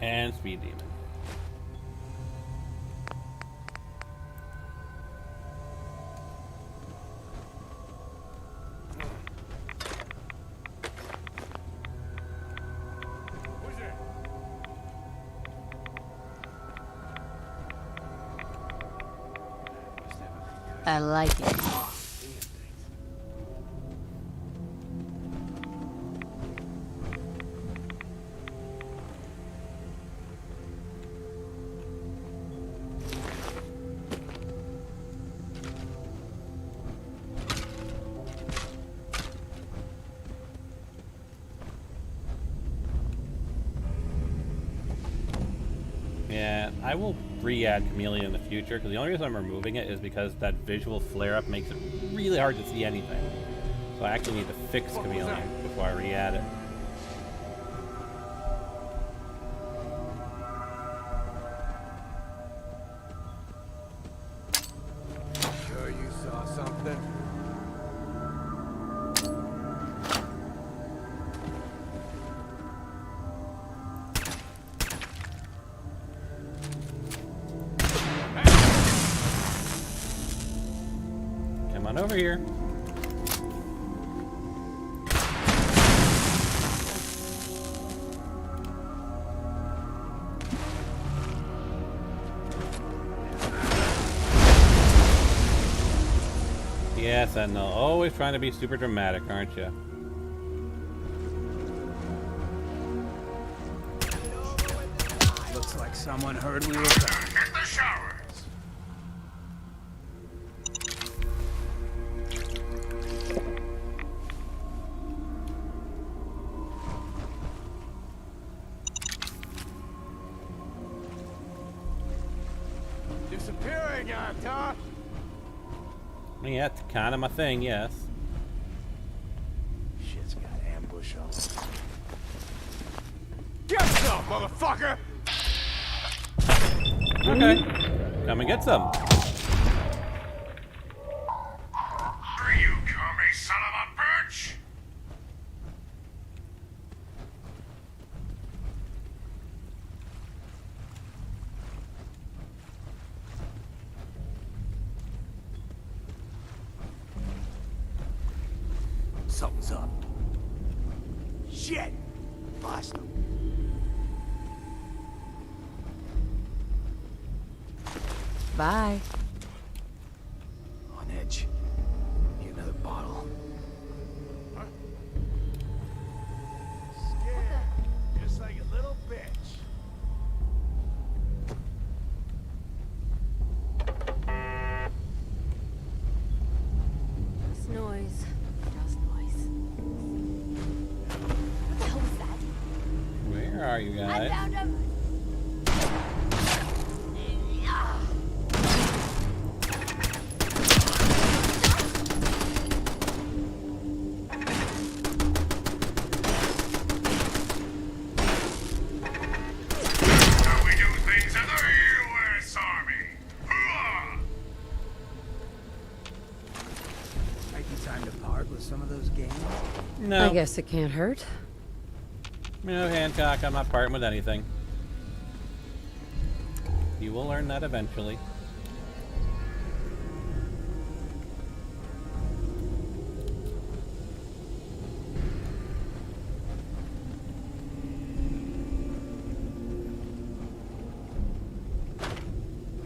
and speed demon. I like it. Yeah, I will re-add Chameleon in the future, because the only reason I'm removing it is because that visual flare-up makes it really hard to see anything. So I actually need to fix Chameleon before I re-add it. Sure you saw something? Come on over here. Yes, I know. Always trying to be super dramatic, aren't you? Looks like someone heard we were coming. Hit the showers. Disappearing act, huh? Yeah, that's kind of my thing, yes. Shit's got ambush on. Get some, motherfucker! Okay. Come and get some. Here you come, a son of a bitch! Something's up. Shit! Lost him. Bye. On edge. Need another bottle. Scared. Just like a little bitch. Just noise. Just noise. What the hell was that? Where are you I guys? found him! How we do things in the U.S. Army. Hooah! Might be time to part with some of those games. No. I guess it can't hurt. No, Hancock, I'm not parting with anything. You will learn that eventually.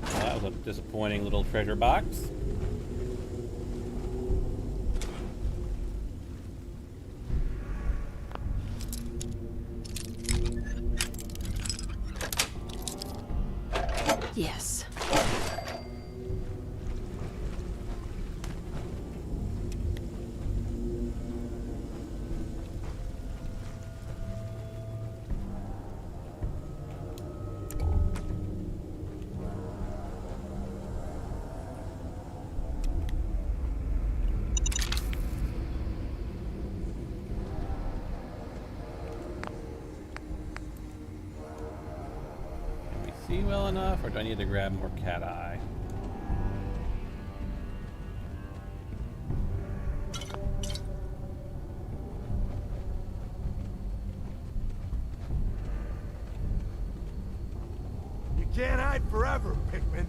Well, that was a disappointing little treasure box. Yes. Can we see well enough, or do I need to grab more cat eye? You can't hide forever, Pikmin.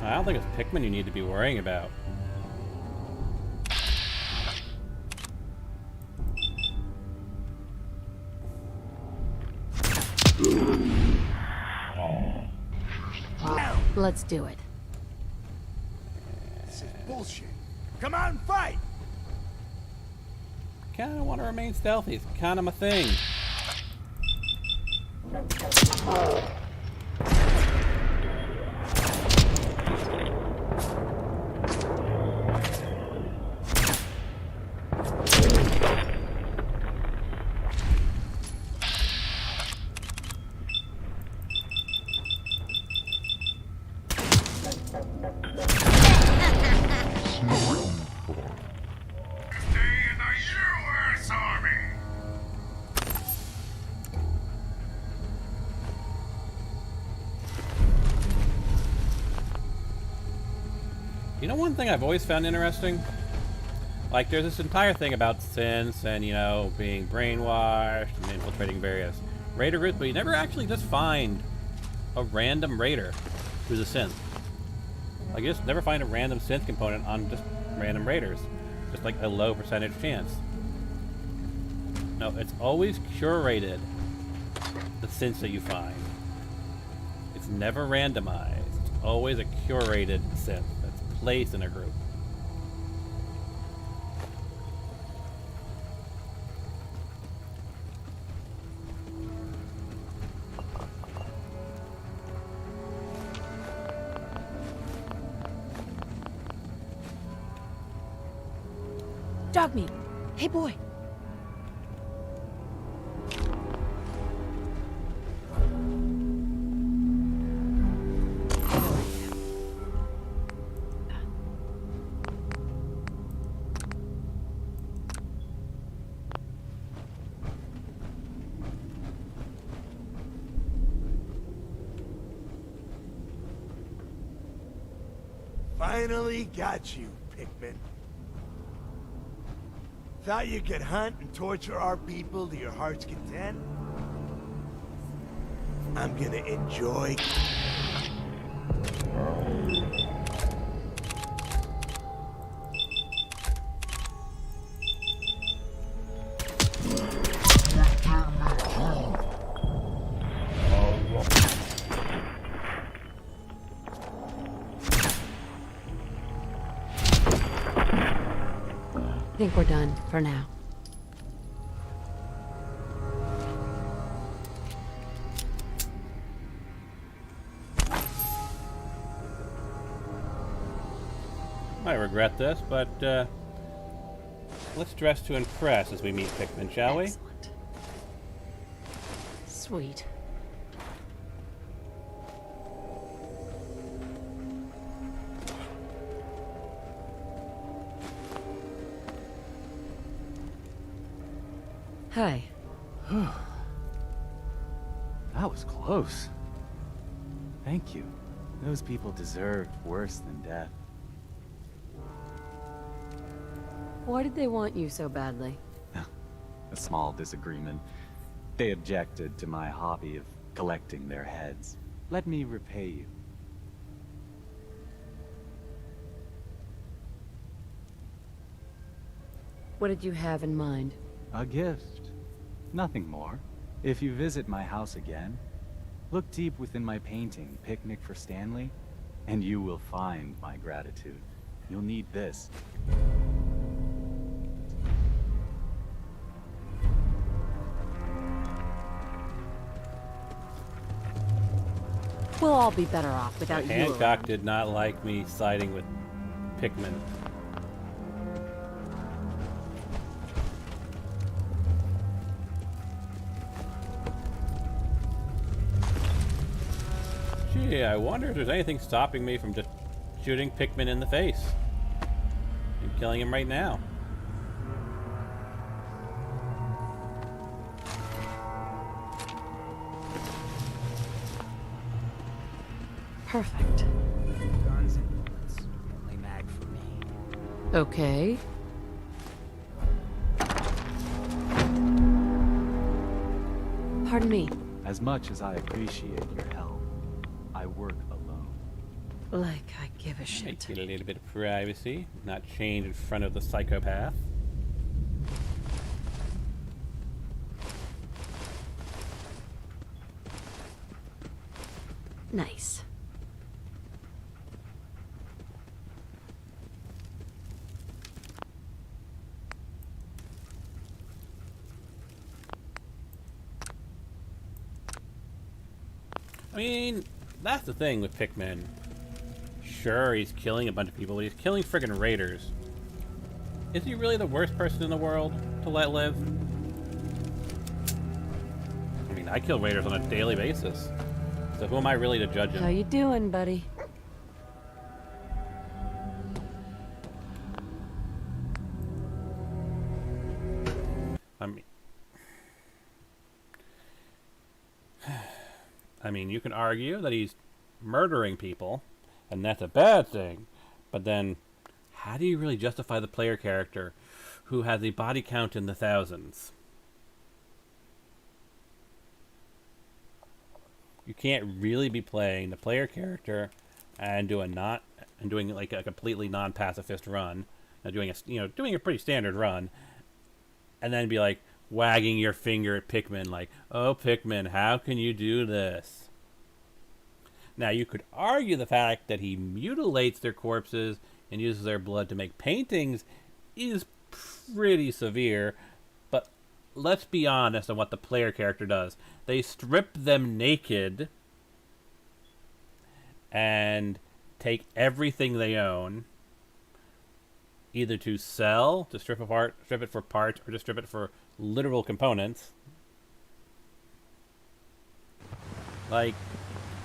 I don't think it's Pikmin you need to be worrying about. Let's do it. This is bullshit. Come out and fight! Kind of want to remain stealthy. It's kind of my thing. You know one thing I've always found interesting? Like, there's this entire thing about synths and, you know, being brainwashed and infiltrating various raider groups, but you never actually just find a random raider who's a synth. Like, you just never find a random synth component on just random raiders. Just like a low percentage chance. No, it's always curated, the synths that you find. It's never randomized. It's always a curated synth that's placed in a group. Dog meat. Hey, boy. Finally got you, Pikmin. Thought you could hunt and torture our people to your heart's content? I'm gonna enjoy... I think we're done for now. Might regret this, but let's dress to impress as we meet Pikmin, shall we? Excellent. Sweet. Hi. That was close. Thank you. Those people deserved worse than death. Why did they want you so badly? A small disagreement. They objected to my hobby of collecting their heads. Let me repay you. What did you have in mind? A gift. Nothing more. If you visit my house again, look deep within my painting, Picnic for Stanley, and you will find my gratitude. You'll need this. We'll all be better off without you Hancock around. did not like me siding with Pikmin. Gee, I wonder if there's anything stopping me from just shooting Pikmin in the face and killing him right now. Perfect. Guns and bullets. Only mag for me. Okay. Pardon me. As much as I appreciate your help, I work alone. Like I give a Might shit. get a little bit of privacy, not chained in front of the psychopath. Nice. I mean, that's the thing with Pikmin. Sure, he's killing a bunch of people, but he's killing friggin' raiders. Is he really the worst person in the world to let live? I mean, I kill raiders on a daily basis. So who am I really to judge him? How you doing, buddy? I mean, you can argue that he's murdering people, and that's a bad thing. But then, how do you really justify the player character who has a body count in the thousands? You can't really be playing the player character and doing like a completely non-pacifist run, and doing a pretty standard run, and then be like wagging your finger at Pikmin like, "Oh, Pikmin, how can you do this?" Now, you could argue the fact that he mutilates their corpses and uses their blood to make paintings is pretty severe, but let's be honest on what the player character does. They strip them naked and take everything they own, either to sell, to strip it for parts, or to strip it for literal components. Like,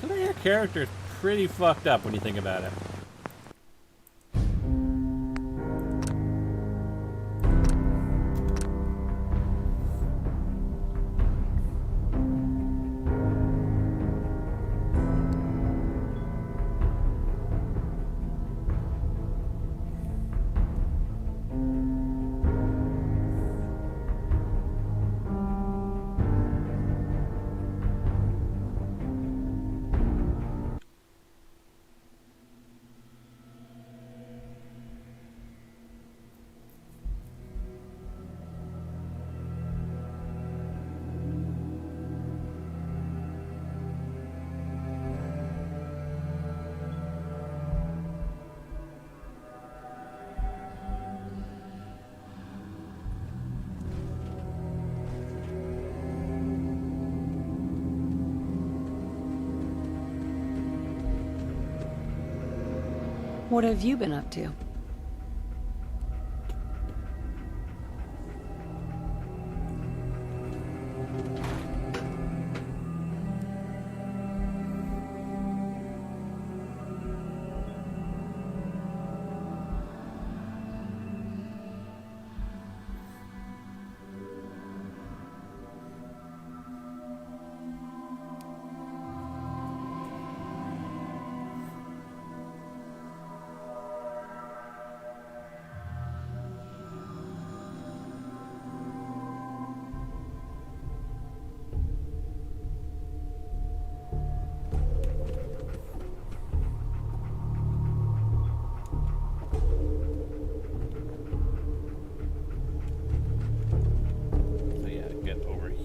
their character is pretty fucked up when you think about it. What have you been up to?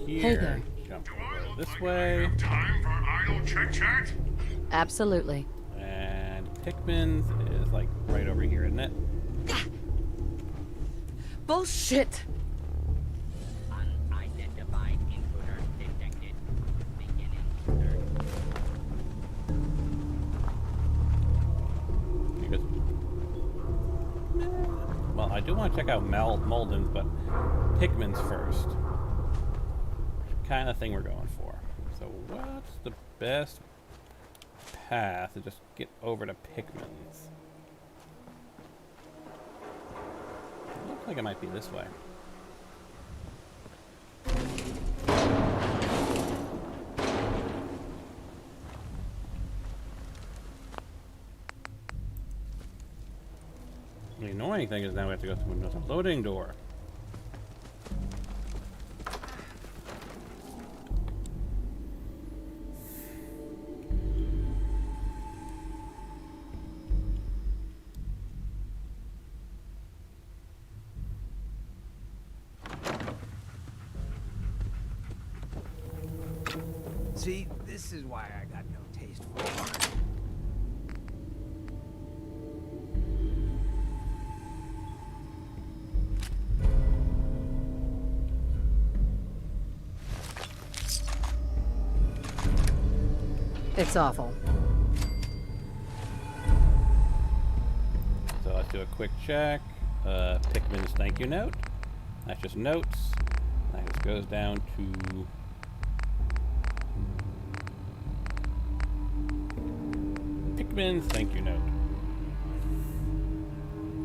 Hey there. Jump over this way. Time for idle chit-chat? Absolutely. And Pikmin's is like right over here, isn't it? Bullshit! Unidentified intruder detected. Beginning search. Well, I do want to check out Molden's, but Pikmin's first. Kind of thing we're going for. So what's the best path to just get over to Pikmin's? It looks like it might be this way. The annoying thing is now we have to go through another loading door. See, this is why I got no taste for art. It's awful. So let's do a quick check. Pikmin's thank you note. That's just notes. That just goes down to Pikmin's thank you note.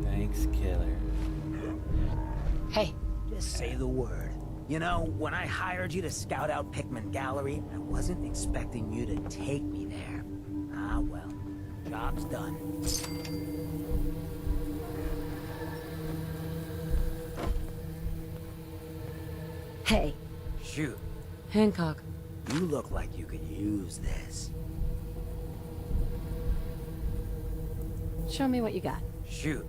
Thanks, killer. Hey. Just say the word. You know, when I hired you to scout out Pikmin Gallery, I wasn't expecting you to take me there. Ah, well. Job's done. Hey. Shoot. Hancock. You look like you could use this. Show me what you got. Shoot.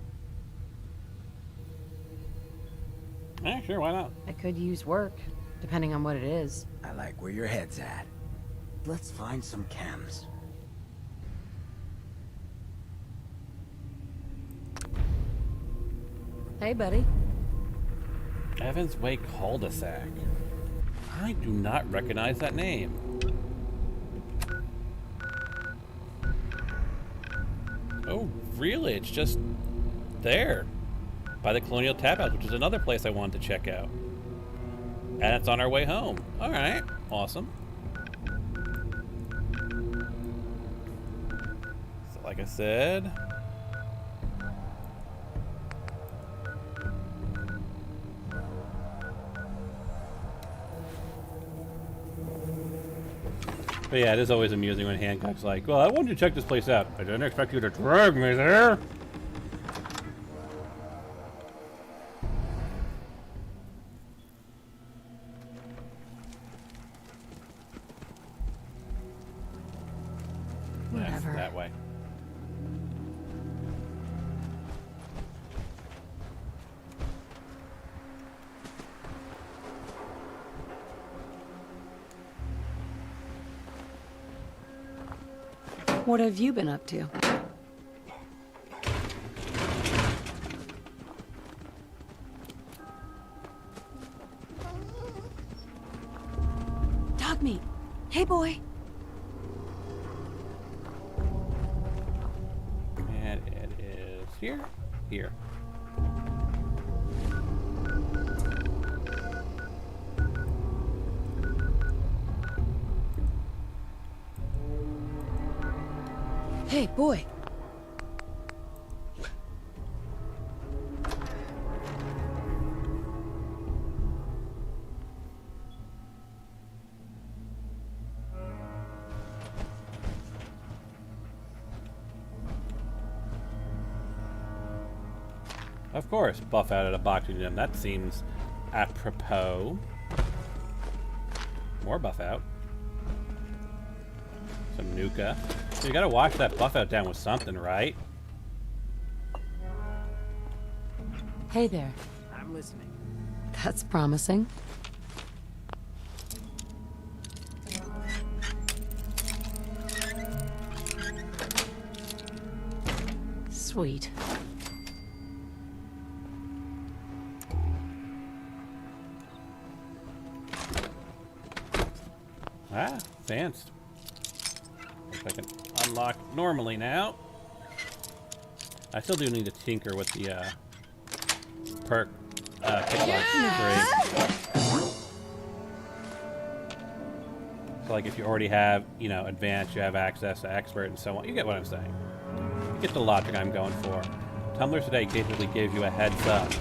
Yeah, sure, why not? I could use work, depending on what it is. I like where your head's at. Let's find some chems. Hey, buddy. Evans Way Cul-de-sac. I do not recognize that name. Oh, really? It's just there. By the Colonial Tap House, which is another place I wanted to check out. And it's on our way home. Alright, awesome. So like I said... But yeah, it is always amusing when Hancock's like, well, I wanted to check this place out. I didn't expect you to drag me there. Whatever. Yes, that way. What have you been up to? Dog meat. Hey, boy. And it is here. Here. Hey, boy. Of course, buff out at a boxing gym. That seems apropos. More buff out. Some Nuka. So you gotta wash that buff out down with something, right? Hey there. I'm listening. That's promising. Sweet. Ah, advanced. If I can unlock normally now. I still do need to tinker with the perk pick So like if you already have, you know, advanced, you have access to expert and so on. You get what I'm saying. You get the logic I'm going for. Tumblr today basically gives you a heads up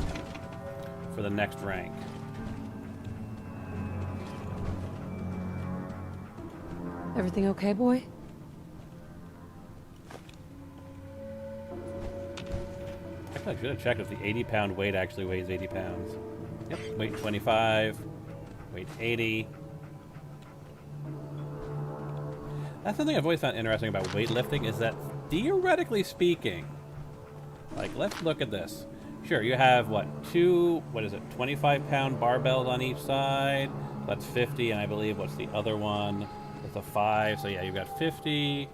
for the next rank. Everything okay, boy? I should have checked if the 80-pound weight actually weighs 80 pounds. Yep, weight 25, weight 80. That's something I've always found interesting about weightlifting is that, theoretically speaking, like, let's look at this. Sure, you have, what, 25-pound barbells on each side. That's 50, and I believe, what's the other one? It's a 5, so yeah, you've got 50.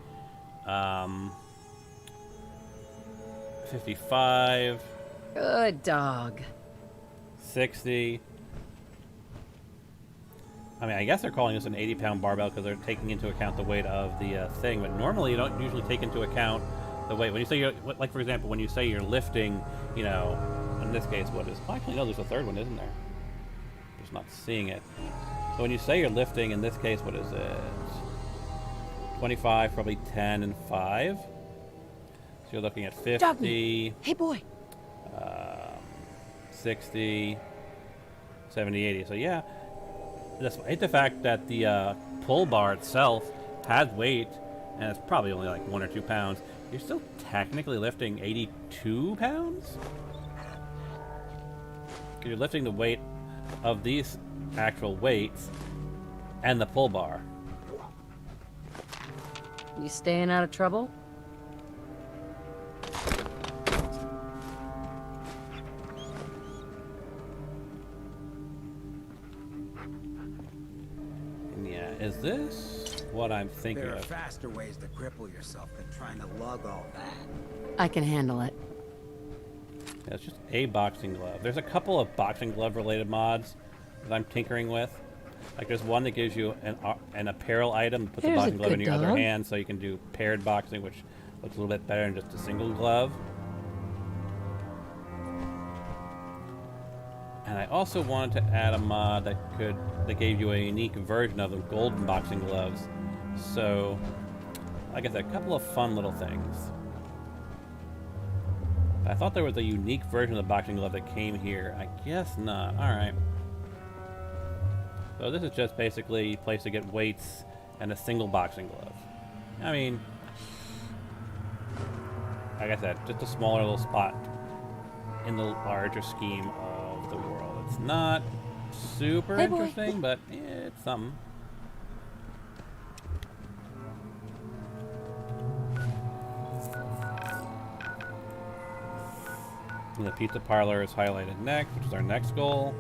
55. Good dog. 60. I mean, I guess they're calling this an 80-pound barbell because they're taking into account the weight of the thing, but normally you don't usually take into account the weight. When you say you're, like for example, when you say you're lifting, you know, in this case, what is, well, actually no, there's a third one, isn't there? Just not seeing it. So when you say you're lifting, in this case, what is it? 25, probably 10 and 5. So you're looking at 50. Dogme. Hey, boy. 60, 70, 80. So yeah, despite the fact that the pull bar itself has weight, and it's probably only like 1 or 2 pounds, you're still technically lifting 82 pounds? You're lifting the weight of these actual weights and the pull bar. You staying out of trouble? Yeah, is this what I'm thinking There are of? faster ways to cripple yourself than trying to lug all that. I can handle it. Yeah, it's just a boxing glove. There's a couple of boxing glove related mods that I'm tinkering with. Like there's one that gives you an apparel item, puts a There's a boxing glove in good your other dog. hand, so you can do paired boxing, which looks a little bit better than just a single glove. And I also wanted to add a mod that gave you a unique version of the golden boxing gloves. So, like I said, a couple of fun little things. I thought there was a unique version of the boxing glove that came here. I guess not. Alright. So this is just basically a place to get weights and a single boxing glove. I mean, like I said, just a smaller little spot in the larger scheme of the world. It's not super Hey, boy. interesting, but it's something. And the pizza parlor is highlighted next, which is our next goal.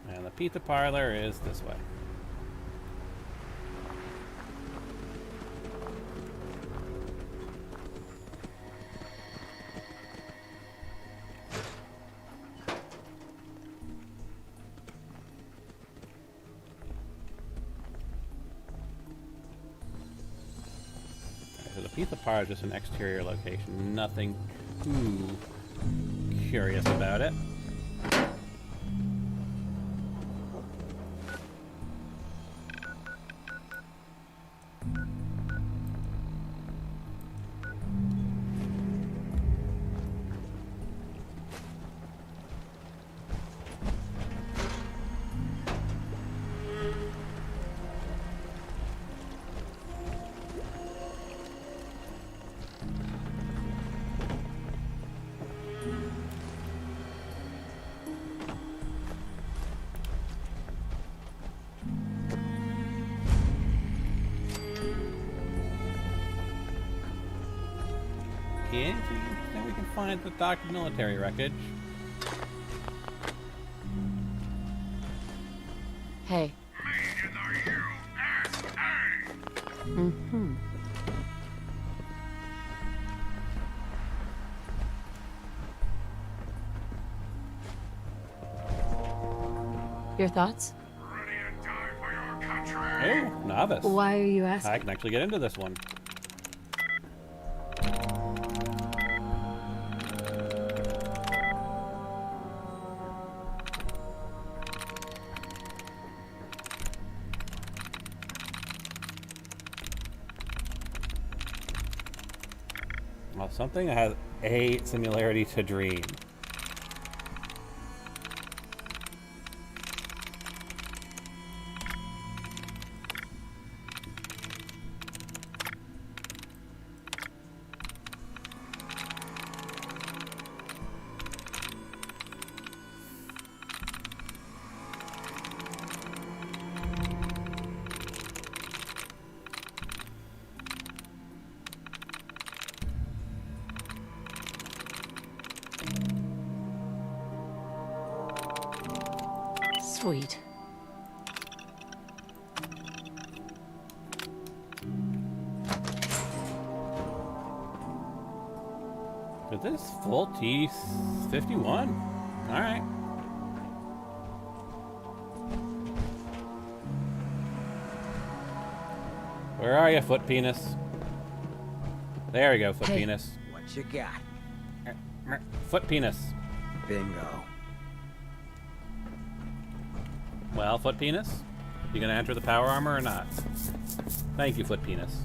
And the pizza parlor is this way. So the pizza parlor is just an exterior location. Nothing too curious about it. Then we can find the docked military wreckage. Hey. Mm-hmm. Your thoughts? Oh, novice. Why are you asking? I can actually get into this one. Well, something that has a similarity to Dream. Sweet. Is this full T-51? Alright. Where are you, foot penis? There we go, foot penis. What you got? Foot penis. Bingo. Well, foot penis? You gonna enter the power armor or not? Thank you, foot penis.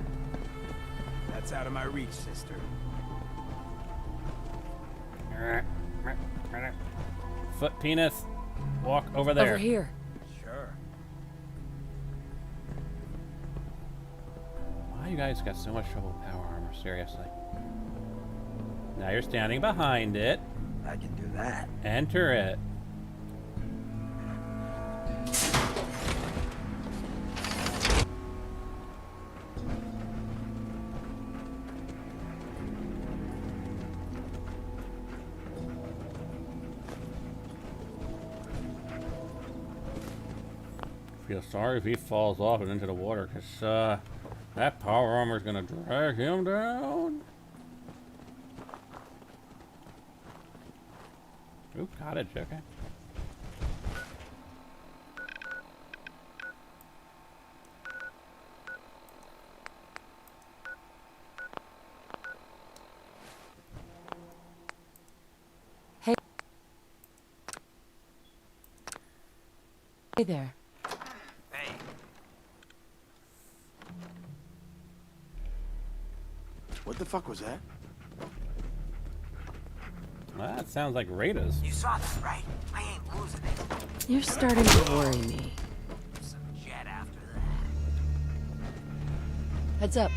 That's out of my reach, sister. Foot penis. Walk over there. Over here. Sure. Why you guys got so much trouble with power armor? Seriously. Now you're standing behind it. I can do that. Enter it. Feel sorry if he falls off and into the water, because that power armor is going to drag him down. Ooh, cottage, okay. Hey. Hey there. Hey. What the fuck was that? Well, that sounds like Raiders. You saw that, right? I ain't losing it. You're starting to worry me. Some jet after that. Heads up.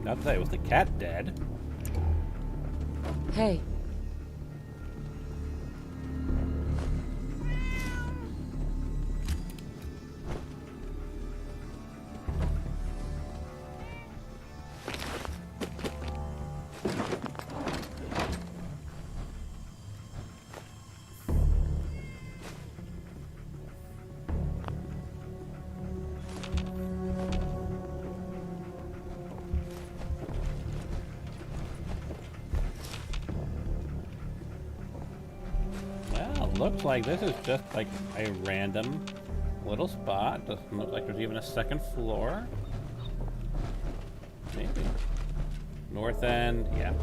Not today. Was the cat dead? Hey. Looks like this is just like a random little spot. Doesn't look like there's even a second floor. Maybe. North end, yeah.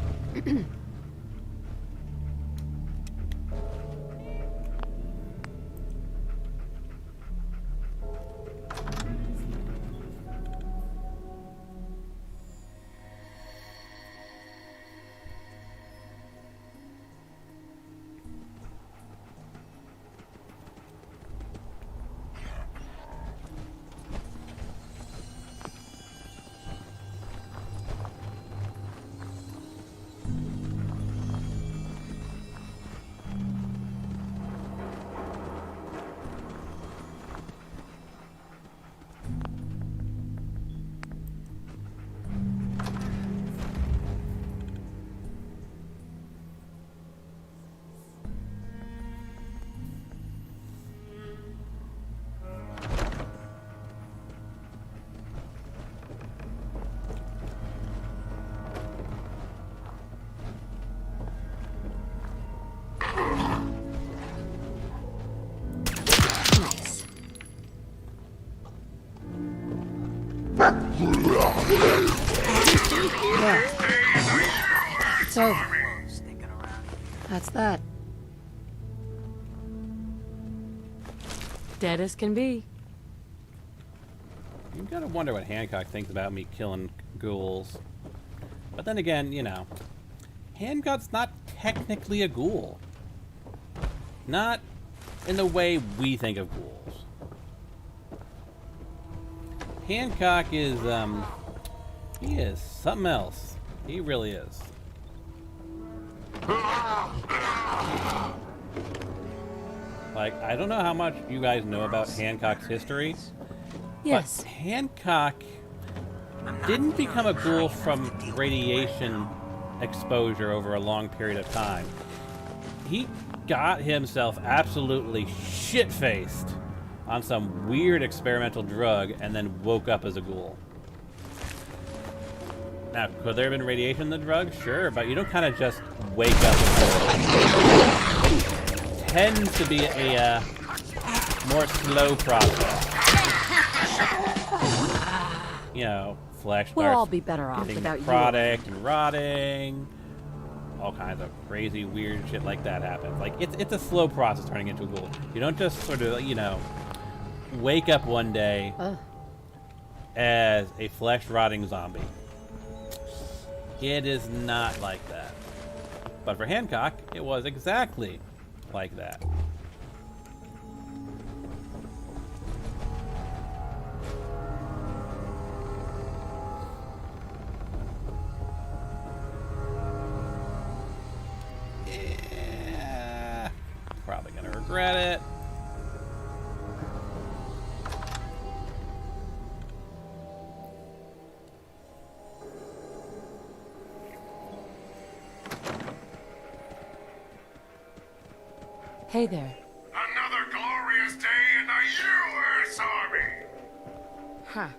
It's over. That's that. Dead as can be. You gotta wonder what Hancock thinks about me killing ghouls. But then again, you know, Hancock's not technically a ghoul. Not in the way we think of ghouls. Hancock is, he is something else. He really is. Like, I don't know how much you guys know about Hancock's history. Yes. But Hancock didn't become a ghoul from radiation exposure over a long period of time. he got himself absolutely shit-faced on some weird experimental drug and then woke up as a ghoul. Now, could there have been radiation in the drug? Sure, but you don't kind of just wake up as a ghoul. It tends to be a more slow process. You know, flesh We'll starts all be better off getting without you. necrotic and rotting. All kinds of crazy, weird shit like that happens. Like, it's a slow process turning into a ghoul. You don't just sort of, you know, wake up one day as a flesh-rotting zombie. It is not like that. But for Hancock, it was exactly like that. Yeah, probably gonna regret it. Hey there. Another glorious day in the U.S. Army! Huh.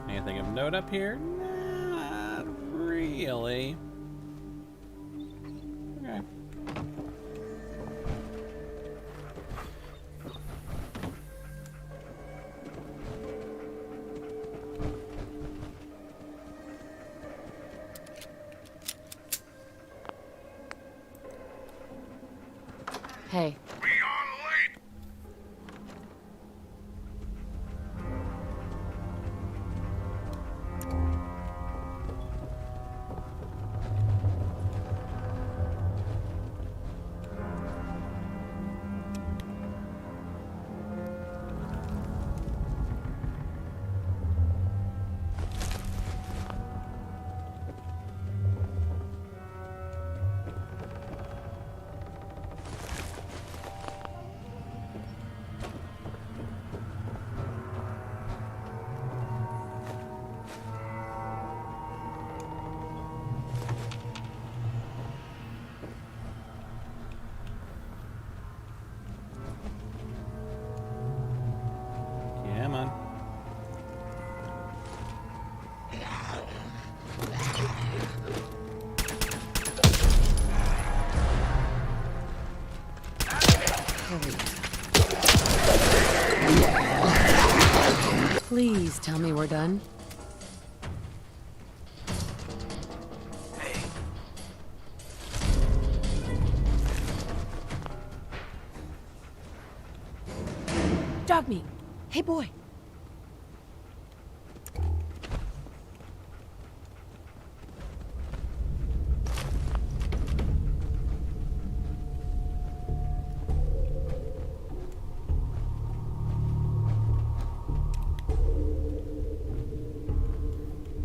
Anything of note up here? Not really. Okay. Hey. Come on. Please tell me we're done. Dog meat. Hey, boy.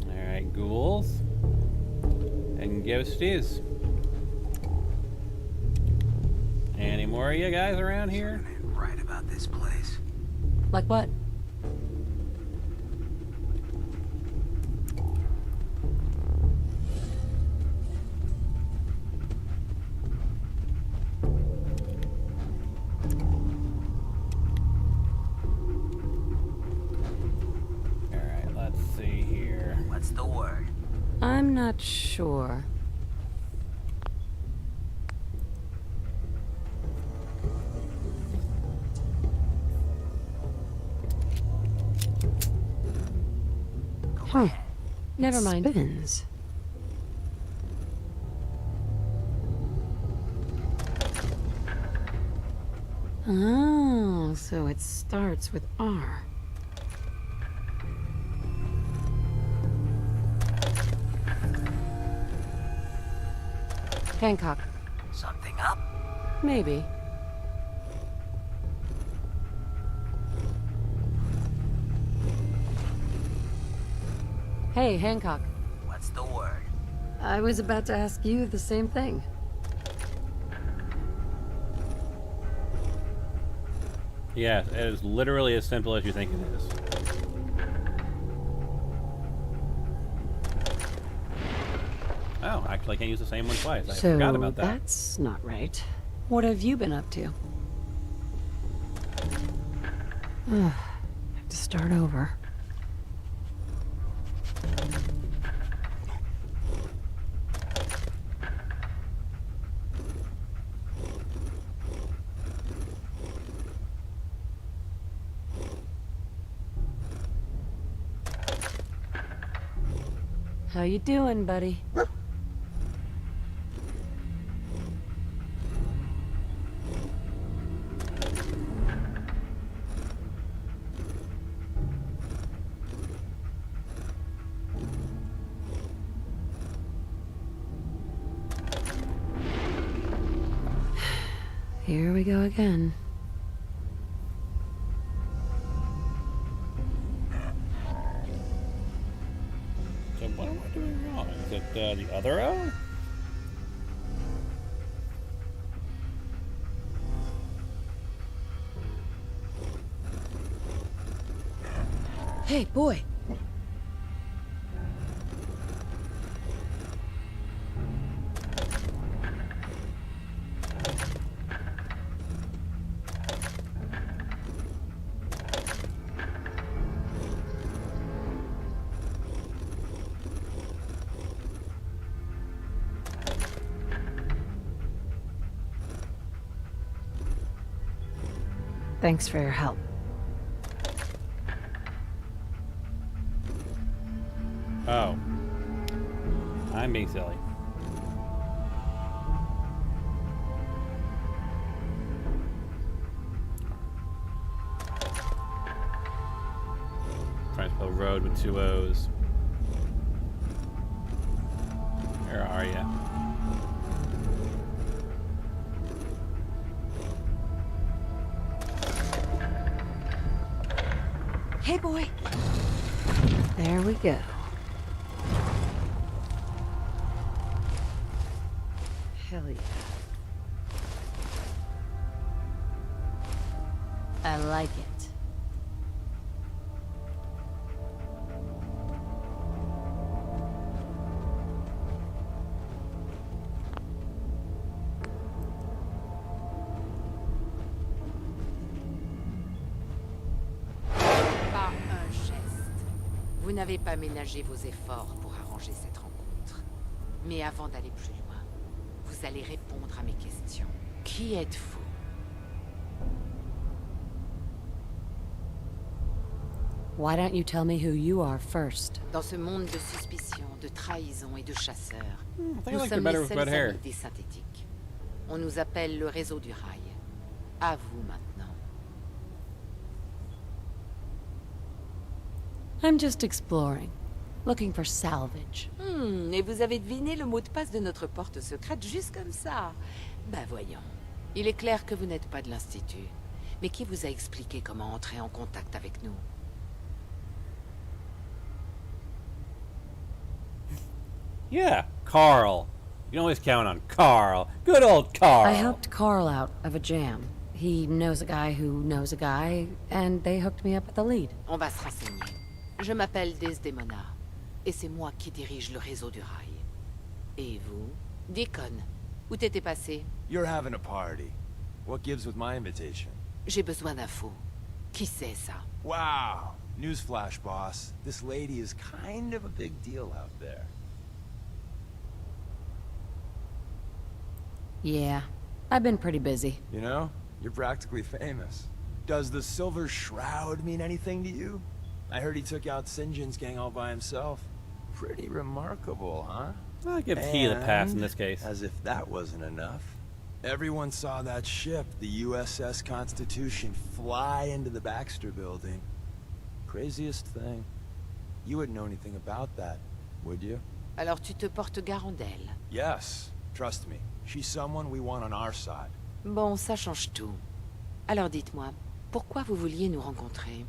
Alright, ghouls. And ghosties. Any more of you guys around here? Right about this place. Like what? Alright, let's see here. What's the word? I'm not sure. Huh. Never mind. Spins. Oh, so it starts with R. Hancock. Something up? Maybe. Hey, Hancock. What's the word? I was about to ask you the same thing. Yes, it is literally as simple as you think it is. Oh, actually I can't use the same one twice. I forgot about that. That's not right. What have you been up to? Have to start over. How you doing, buddy? Here we go again. So what am I doing wrong? Is it the other O? Hey, boy. Thanks for your help. Oh. I'm being silly. Trying to spell road with 2 O's. Where are ya? Hey, boy. There we go. Hell yeah. I like it. Vous n'avez pas ménagé vos efforts pour arranger cette rencontre. Mais avant d'aller plus loin, vous allez répondre à mes questions. Qui êtes-vous? Why don't you tell me who you are first? Dans ce monde de suspicion, de trahison et de chasseurs, I nous like sommes better les with seuls red hair. amis des synthétiques. On nous appelle le réseau du rail. À vous maintenant. I'm just exploring. Looking for salvage. Et vous avez deviné le mot de passe de notre porte secrète juste comme ça. Bah voyons. Il est clair que vous n'êtes pas de l'Institut. Mais qui vous a expliqué comment entrer en contact avec nous? Yeah, Carl. You can always count on Carl. Good old Carl. I helped Carl out of a jam. He knows a guy who knows a guy, and they hooked me up at the lead. On va se renseigner. Je m'appelle Desdemona, et c'est moi qui dirige le réseau du rail. Et vous? Deacon, où t'étais passé? You're having a party. What gives with my invitation? J'ai besoin d'infos. Qui c'est ça? Wow. Newsflash, boss. This lady is kind of a big deal out there. Yeah, I've been pretty busy. You know, you're practically famous. Does the Silver Shroud mean anything to you? I heard he took out Sinjin's gang all by himself. Pretty remarkable, huh? I'll give T the pass in this case. As if that wasn't enough. Everyone saw that ship, the USS Constitution, fly into the Baxter building. Craziest thing. You wouldn't know anything about that, would you? Alors tu te portes garant d'elle? Yes, trust me. She's someone we want on our side. Bon, ça change tout. Alors dites-moi, pourquoi vous vouliez nous rencontrer?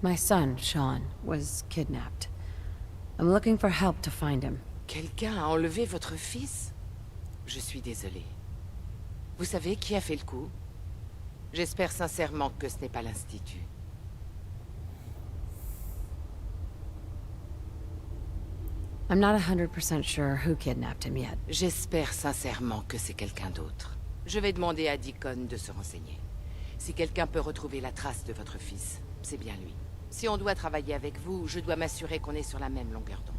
My son, Sean, was kidnapped. I'm looking for help to find him. Quelqu'un a enlevé votre fils? Je suis désolée. Vous savez qui a fait le coup? J'espère sincèrement que ce n'est pas l'Institut. I'm not 100% sure who kidnapped him yet. J'espère sincèrement que c'est quelqu'un d'autre. Je vais demander à Deacon de se renseigner. Si quelqu'un peut retrouver la trace de votre fils, c'est bien lui. Si on doit travailler avec vous, je dois m'assurer qu'on est sur la même longueur d'onde.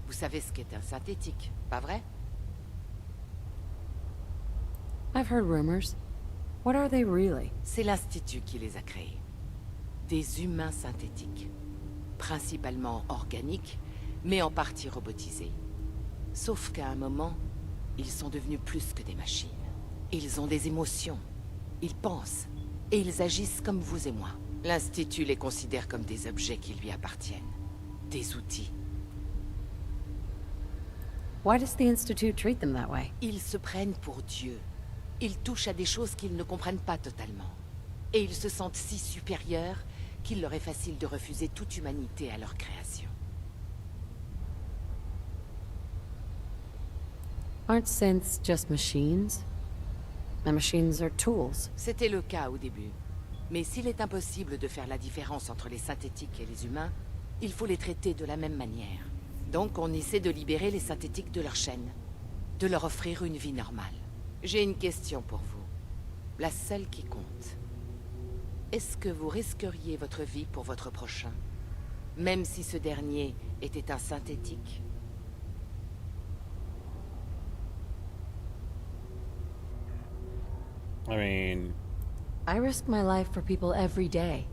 Vous savez ce qu'est un synthétique, pas vrai? I've heard rumors. What are they really? C'est l'Institut qui les a créés. Des humains synthétiques. Principalement organiques, mais en partie robotisés. Sauf qu'à un moment, ils sont devenus plus que des machines. Ils ont des émotions. Ils pensent. Et ils agissent comme vous et moi. L'Institut les considère comme des objets qui lui appartiennent. Des outils. Why does the Institute treat them that way? Ils se prennent pour Dieu. Ils touchent à des choses qu'ils ne comprennent pas totalement. Et ils se sentent si supérieurs qu'il leur est facile de refuser toute humanité à leur création. Aren't synths just machines? And machines are tools. C'était le cas au début. Mais s'il est impossible de faire la différence entre les synthétiques et les humains, il faut les traiter de la même manière. Donc on essaie de libérer les synthétiques de leur chaîne, de leur offrir une vie normale. J'ai une question pour vous, la seule qui compte. Est-ce que vous risqueriez votre vie pour votre prochain, même si ce dernier était un synthétique? I mean... I risk my life for people every day.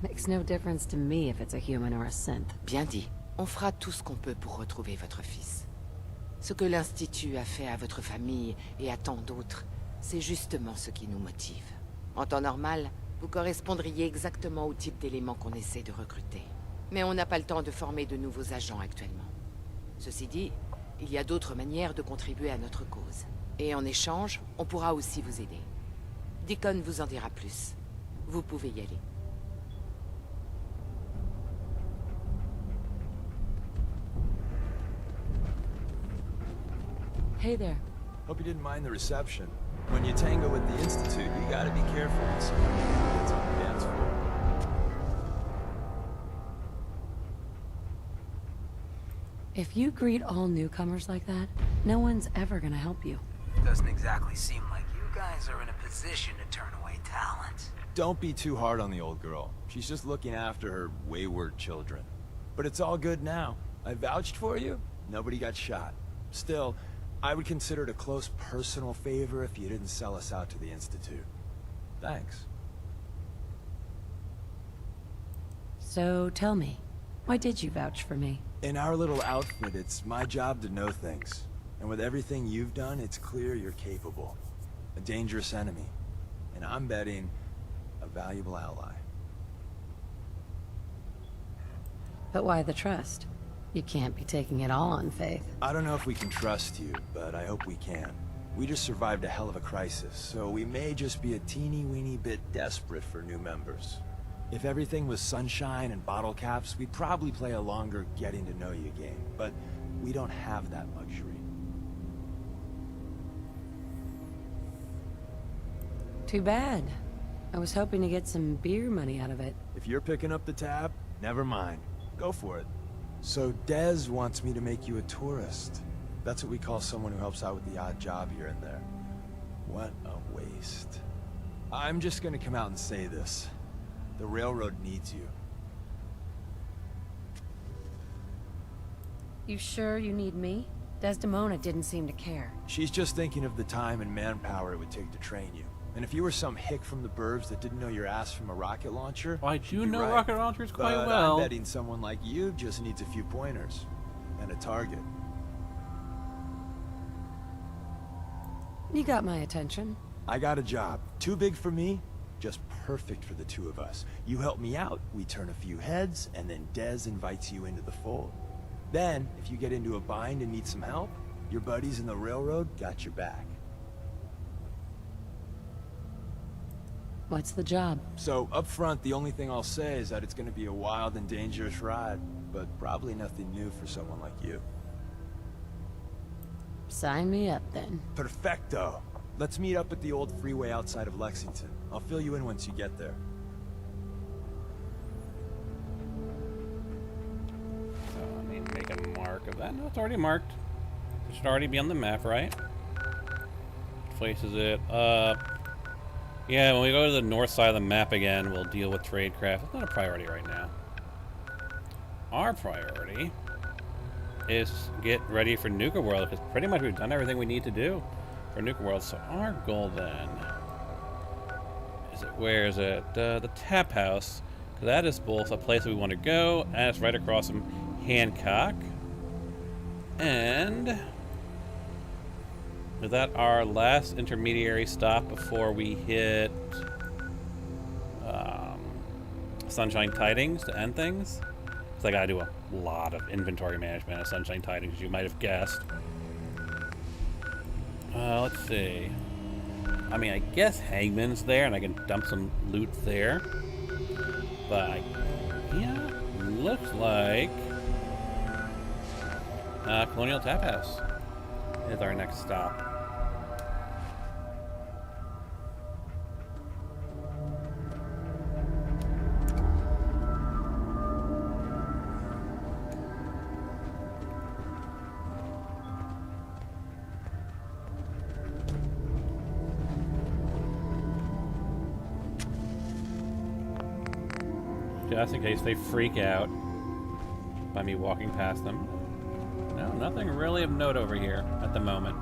Makes no difference to me if it's a human or a synth. Bien dit. On fera tout ce qu'on peut pour retrouver votre fils. Ce que l'Institut a fait à votre famille et à tant d'autres, c'est justement ce qui nous motive. En temps normal, vous correspondriez exactement au type d'éléments qu'on essaie de recruter. Mais on n'a pas le temps de former de nouveaux agents actuellement. Ceci dit, il y a d'autres manières de contribuer à notre cause. Et en échange, on pourra aussi vous aider. Deacon vous en dira plus. Vous pouvez y aller. Hey there. Hope you didn't mind the reception. When you tango with the Institute, you gotta be careful when someone gets on the dance floor. If you greet all newcomers like that, no one's ever gonna help you. Doesn't exactly seem like you guys are in a position to turn away talent. Don't be too hard on the old girl. She's just looking after her wayward children. But it's all good now. I vouched for you. Nobody got shot. Still, I would consider it a close personal favor if you didn't sell us out to the Institute. Thanks. So tell me, why did you vouch for me? In our little outfit, it's my job to know things. And with everything you've done, it's clear you're capable. A dangerous enemy. And I'm betting, a valuable ally. But why the trust? You can't be taking it all on faith. I don't know if we can trust you, but I hope we can. We just survived a hell of a crisis, so we may just be a teeny-weeny bit desperate for new members. If everything was sunshine and bottle caps, we'd probably play a longer getting-to-know-you game, but we don't have that luxury. Too bad. I was hoping to get some beer money out of it. If you're picking up the tab, never mind. Go for it. So Dez wants me to make you a tourist. That's what we call someone who helps out with the odd job here and there. What a waste. I'm just gonna come out and say this. The railroad needs you. You sure you need me? Desdemona didn't seem to care. She's just thinking of the time and manpower it would take to train you. And if you were some hick from the burbs that didn't know your ass from a rocket launcher... I do know right. rocket launchers quite but well. I'm betting someone like you just needs a few pointers. And a target. You got my attention. I got a job. Too big for me, just perfect for the two of us. You help me out, we turn a few heads, and then Dez invites you into the fold. Then, if you get into a bind and need some help, your buddies in the railroad got your back. What's the job? So, up front, the only thing I'll say is that it's gonna be a wild and dangerous ride, but probably nothing new for someone like you. Sign me up, then. Perfecto! Let's meet up at the old freeway outside of Lexington. I'll fill you in once you get there. So I need to make a mark of that. No, it's already marked. It should already be on the map, right? Places it up. Yeah, when we go to the north side of the map again, we'll deal with tradecraft. It's not a priority right now. Our priority is get ready for Nuka World, because pretty much we've done everything we need to do for Nuka World. So our goal then is it? Where is it? The Tap House. Because that is both a place that we want to go, and it's right across from Hancock. And is that our last intermediary stop before we hit Sunshine Tidings to end things? Because I gotta do a lot of inventory management at Sunshine Tidings, as you might have guessed. Let's see. I mean, I guess Hangman's there, and I can dump some loot there. But, yeah, looks like Colonial Tap House is our next stop. Just in case they freak out by me walking past them. No, nothing really of note over here at the moment.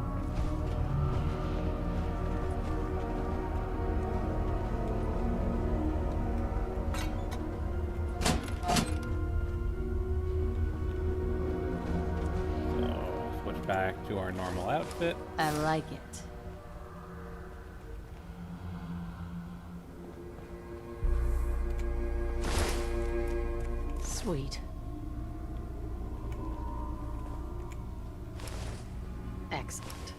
So, switch back to our normal outfit. I like it. Sweet. Excellent.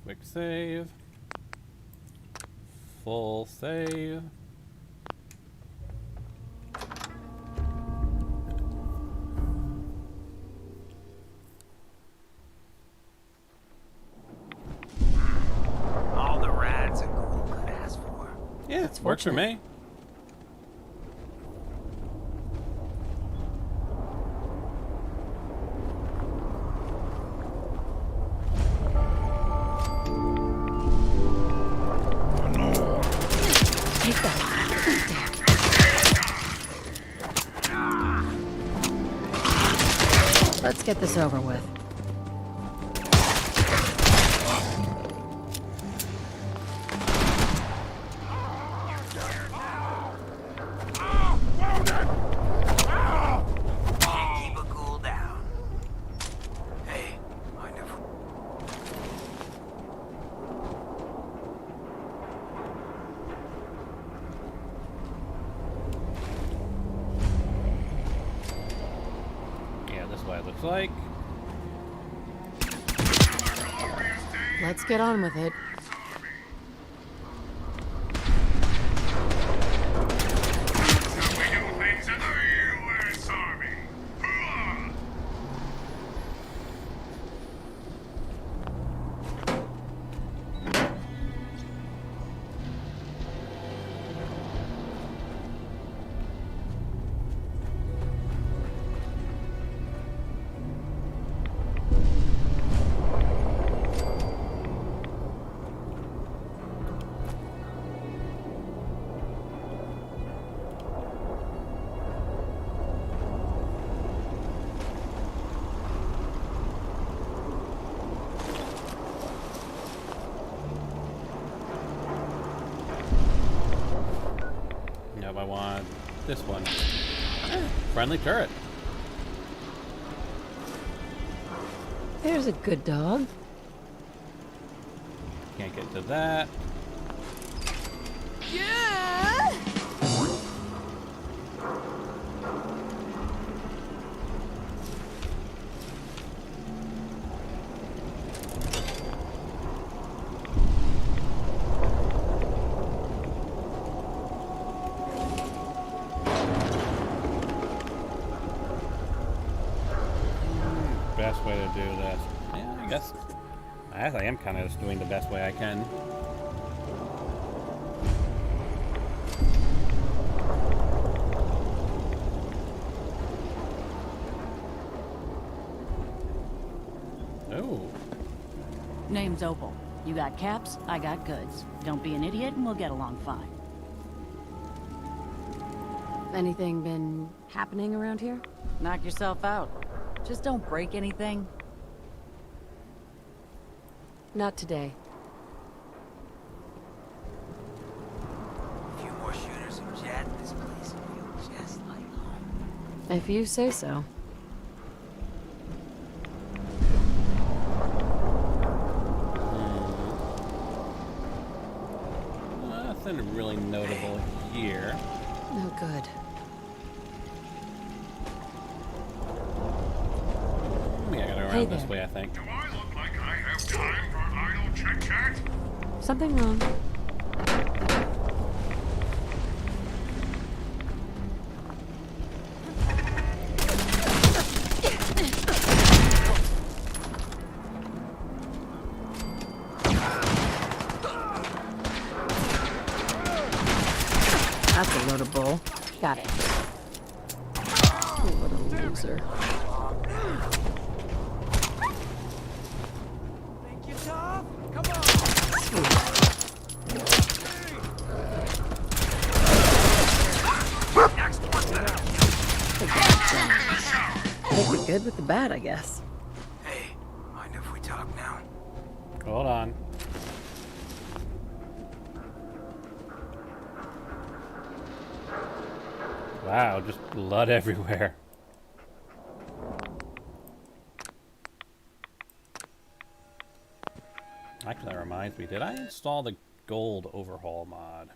Quick save. Full save. All the rads and gold could ask for. Yeah, it works for me. Let's get this over with. Keep a cool down. Hey, I never... Yeah, this is what it looks like. Let's get on with it. Nope, I want this one. Friendly turret. There's a good dog. Can't get to that. Yeah! Best way to do this. Yeah, I guess I am kind of just doing the best way I can. Oh. Name's Opal. You got caps, I got goods. Don't be an idiot and we'll get along fine. Anything been happening around here? Knock yourself out. Just don't break anything. Not today. A few more shooters and jet, this place will feel just like home. If you say so. Nothing really notable here. No good. I gotta go around this way, I think. Do I look like I have time for idle chit-chat? Something wrong. That's a load of bull. Got it. What a loser. Think you're tough? Come on! Next one's that. Take the good with the bad, I guess. Hey, mind if we talk now? Hold on. Wow, just blood everywhere. Actually, that reminds me, did I install the gold overhaul mod?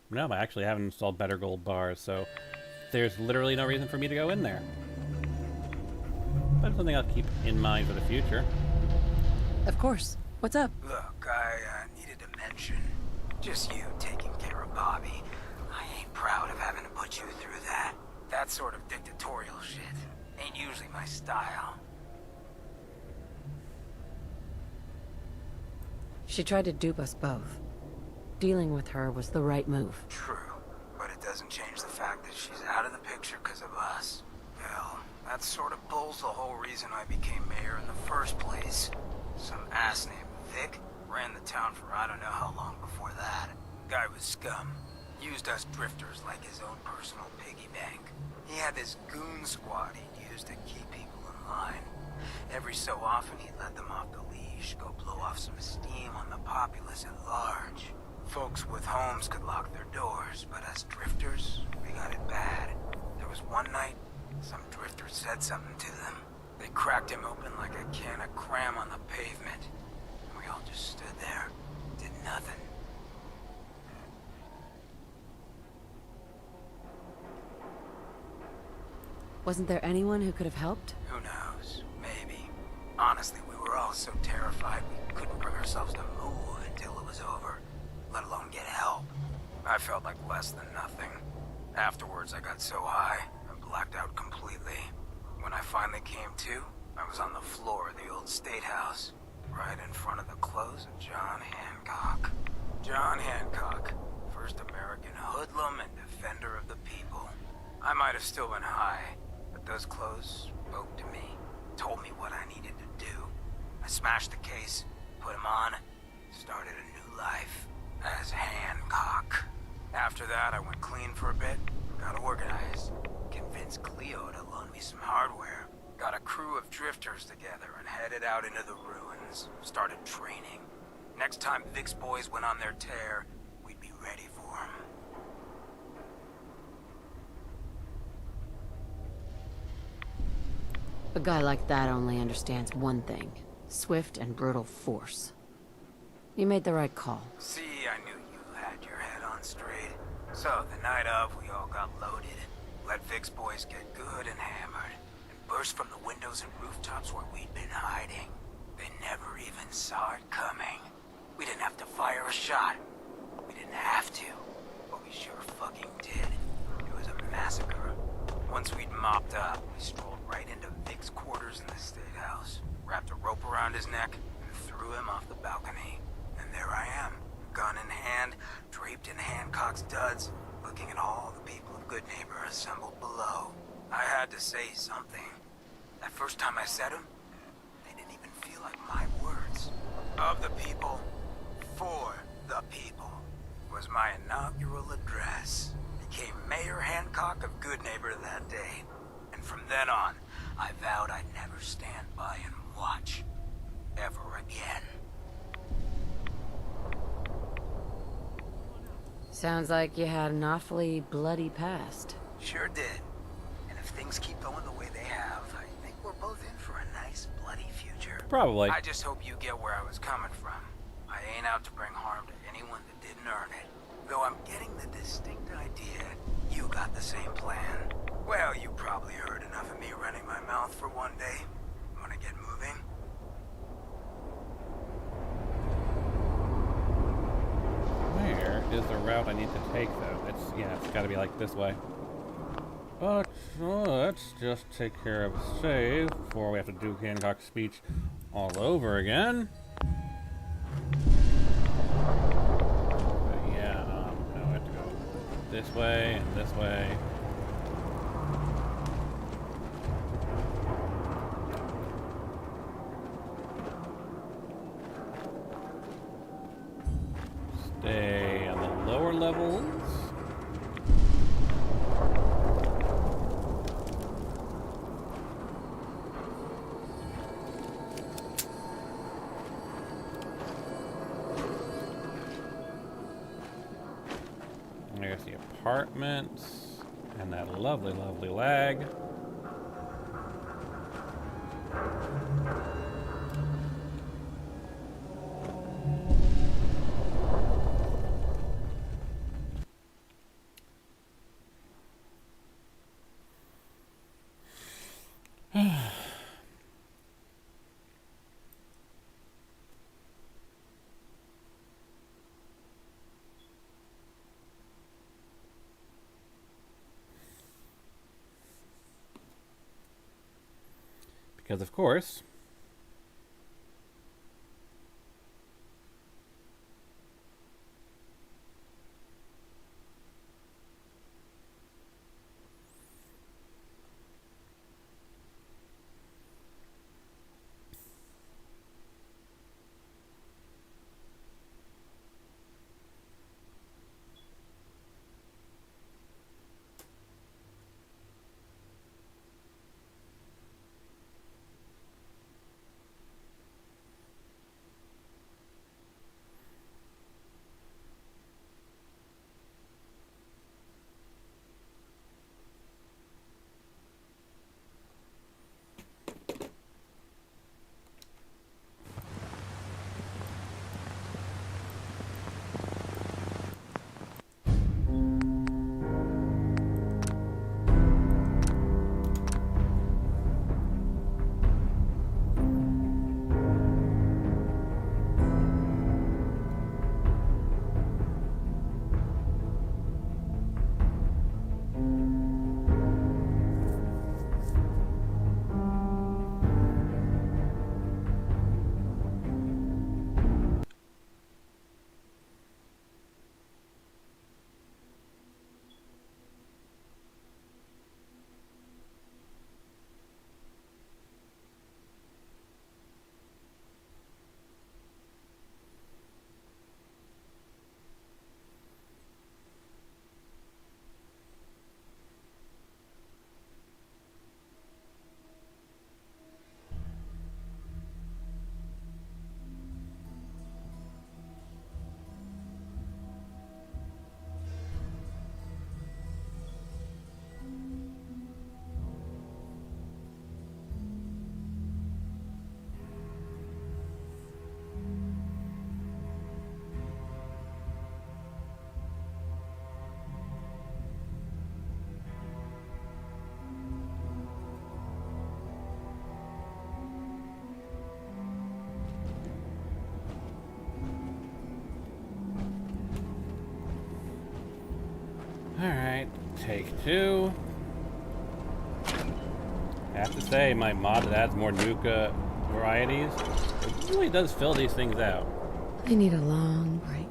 No, I actually haven't installed better gold bars, so there's literally no reason for me to go in there. But it's something I'll keep in mind for the future. Of course. What's up? Look, I needed to mention. Just you taking care of Bobby. I ain't proud of having to put you through that. That sort of dictatorial shit ain't usually my style. She tried to dupe us both. Dealing with her was the right move. True, but it doesn't change the fact that she's out of the picture because of us. Hell, that sort of pulls the whole reason I became mayor in the first place. Some ass named Vic ran the town for I don't know how long before that. Guy was scum. Used us drifters like his own personal piggy bank. He had this goon squad he'd use to keep people in line. Every so often he'd let them off the leash, go blow off some steam on the populace at large. Folks with homes could lock their doors, but us drifters, we got it bad. There was one night, some drifter said something to them. They cracked him open like a can of cram on the pavement. And we all just stood there, did nothing. Wasn't there anyone who could have helped? Who knows? Maybe. Honestly, we were all so terrified we couldn't bring ourselves to move until it was over, let alone get help. I felt like less than nothing. Afterwards, I got so high, I blacked out completely. When I finally came to, I was on the floor of the old state house, right in front of the clothes of John Hancock. John Hancock, first American hoodlum and defender of the people. I might have still been high, but those clothes spoke to me, told me what I needed to do. I smashed the case, put him on, started a new life as Hancock. After that, I went clean for a bit, got organized, convinced Cleo to loan me some hardware, got a crew of drifters together and headed out into the ruins, started training. Next time Vic's boys went on their tear, we'd be ready for them. A guy like that only understands one thing. Swift and brutal force. You made the right call. See, I knew you had your head on straight. So, the night of, we all got loaded. Let Vic's boys get good and hammered. And burst from the windows and rooftops where we'd been hiding. They never even saw it coming. We didn't have to fire a shot. We didn't have to. But we sure fucking did. It was a massacre. Once we'd mopped up, we strolled right into Vic's quarters in the State House, wrapped a rope around his neck, and threw him off the balcony. And there I am, gun in hand, draped in Hancock's duds, looking at all the people of Good Neighbor assembled below. I had to say something. That first time I said them, they didn't even feel like my words. Of the people, for the people, was my inaugural address. Became Mayor Hancock of Good Neighbor that day. And from then on, I vowed I'd never stand by and watch. Ever again. Sounds like you had an awfully bloody past. Sure did. And if things keep going the way they have, I think we're both in for a nice bloody future. Probably. I just hope you get where I was coming from. I ain't out to bring harm to anyone that didn't earn it. Though I'm getting the distinct idea you got the same plan. Well, you probably heard enough of me running my mouth for one day. Wanna get moving? Where is the route I need to take, though? It's gotta be like this way. But let's just take care of a save before we have to do Hancock's speech all over again. But yeah, no, I have to go this way and this way. Stay on the lower levels. There's the apartments and that lovely, lovely lag. Because, of course, Take 2. I have to say, my mod that adds more Nuka varieties, it really does fill these things out. I need a long break.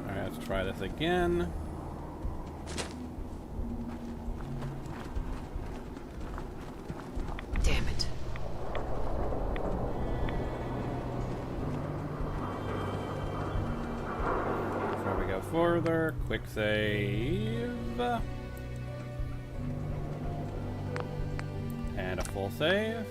Alright, let's try this again. Damn it. Before we go further, quick save. And a full save.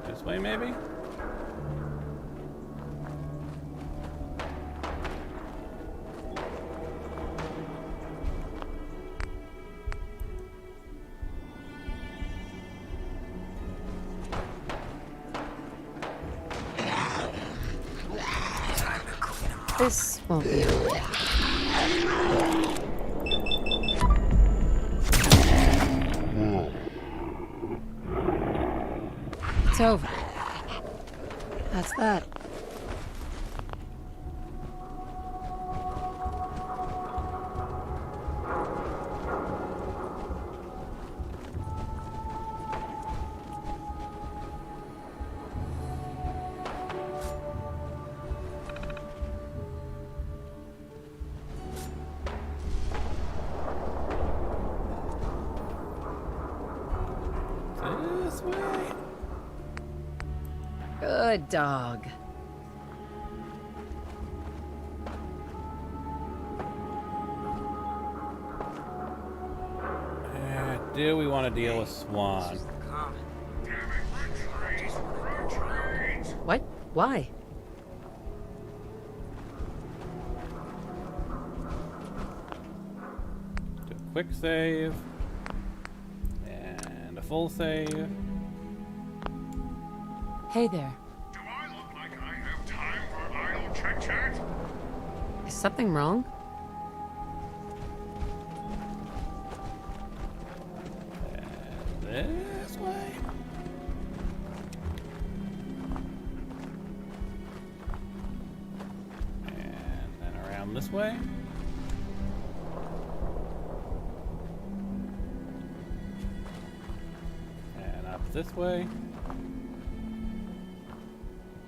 This way, maybe? This won't be hard. It's over. That's that. This way. Good dog. Do we want to deal with Swan? What? Why? Do a quick save. And a full save. Hey there. Do I look like I have time for idle chit-chat? Is something wrong? This way. And then around this way. And up this way.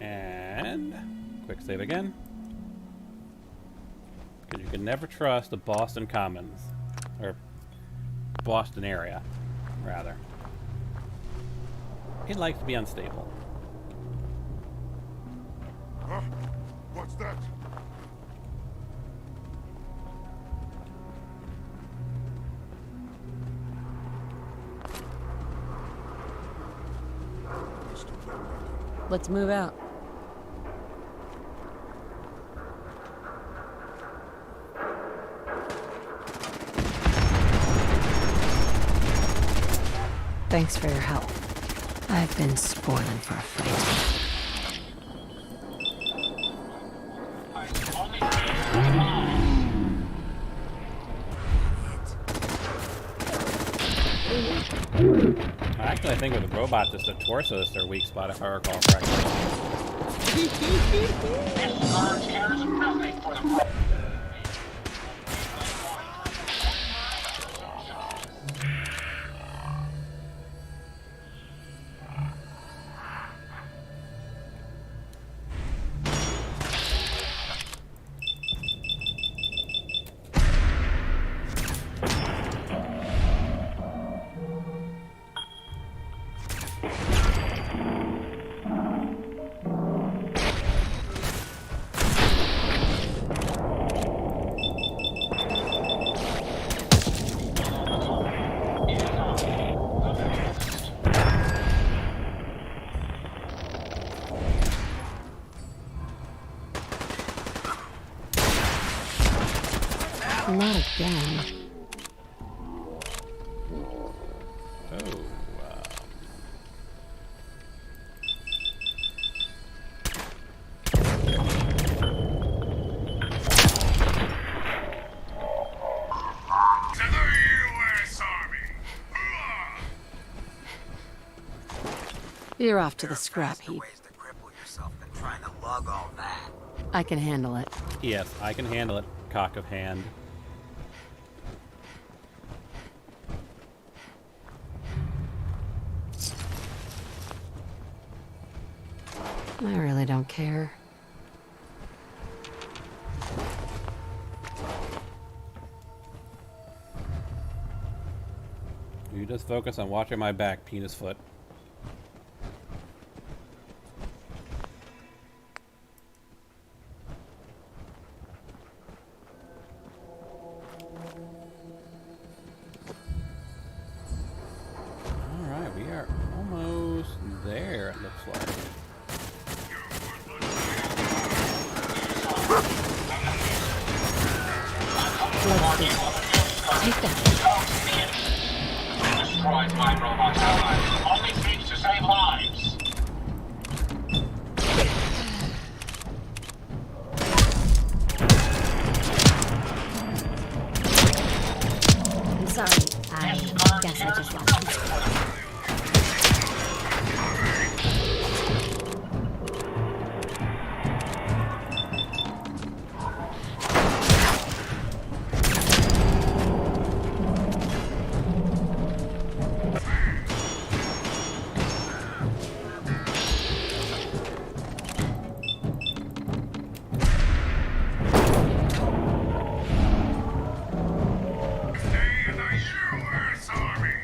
And quick save again. Because you can never trust the Boston Commons. Or Boston area, rather. It likes to be unstable. Huh? What's that? Let's move out. Thanks for your help. I've been spoiling for a fight. Actually, I think with the robots, it's the torso that's their weak spot, if I recall correctly. Not again. You're off to the scrap heap. Trying to lug all that. I can handle it. Yes, I can handle it, cock of hand. I really don't care. You just focus on watching my back, penis foot. Alright, we are almost there, it looks like. Let's do it. Take that. Destroyed my robot ally. Only seems to save lives. I'm sorry. I guess I just lost control.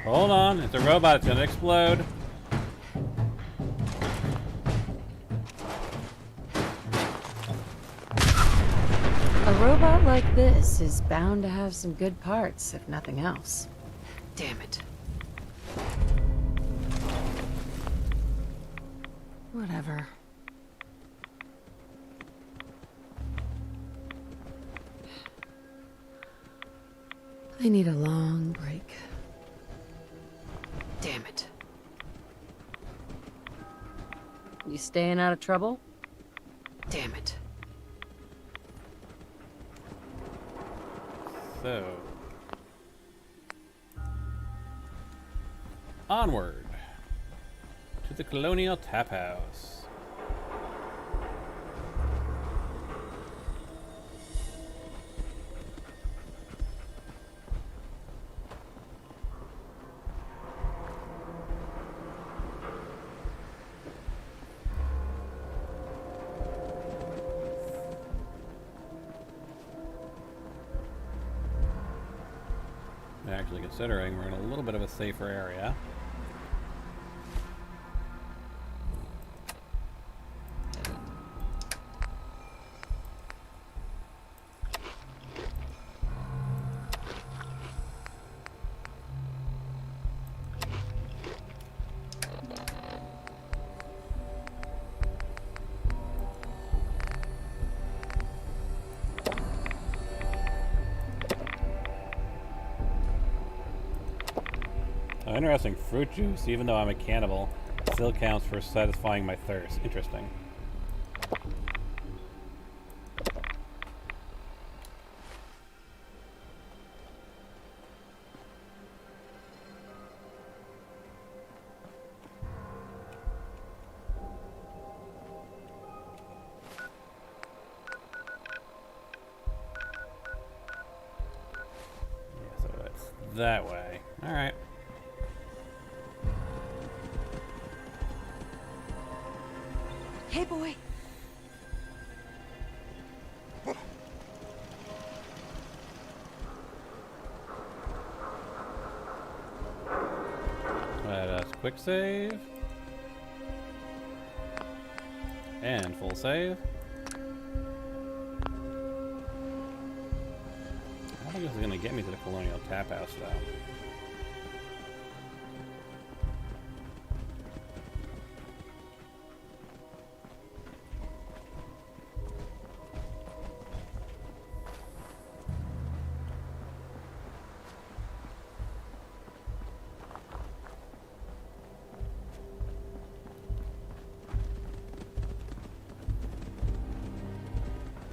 Hold on, it's a robot, it's gonna explode. A robot like this is bound to have some good parts, if nothing else. Damn it. Whatever. I need a long break. Damn it. You staying out of trouble? Damn it. So, onward to the Colonial Tap House. Actually, considering we're in a little bit of a safer area. Oh, interesting. Fruit juice, even though I'm a cannibal, still counts for satisfying my thirst. Interesting. Yeah, so it's that way. Alright. Hey, boy. That's quick save. And full save. I don't think this is going to get me to the Colonial Tap House, though.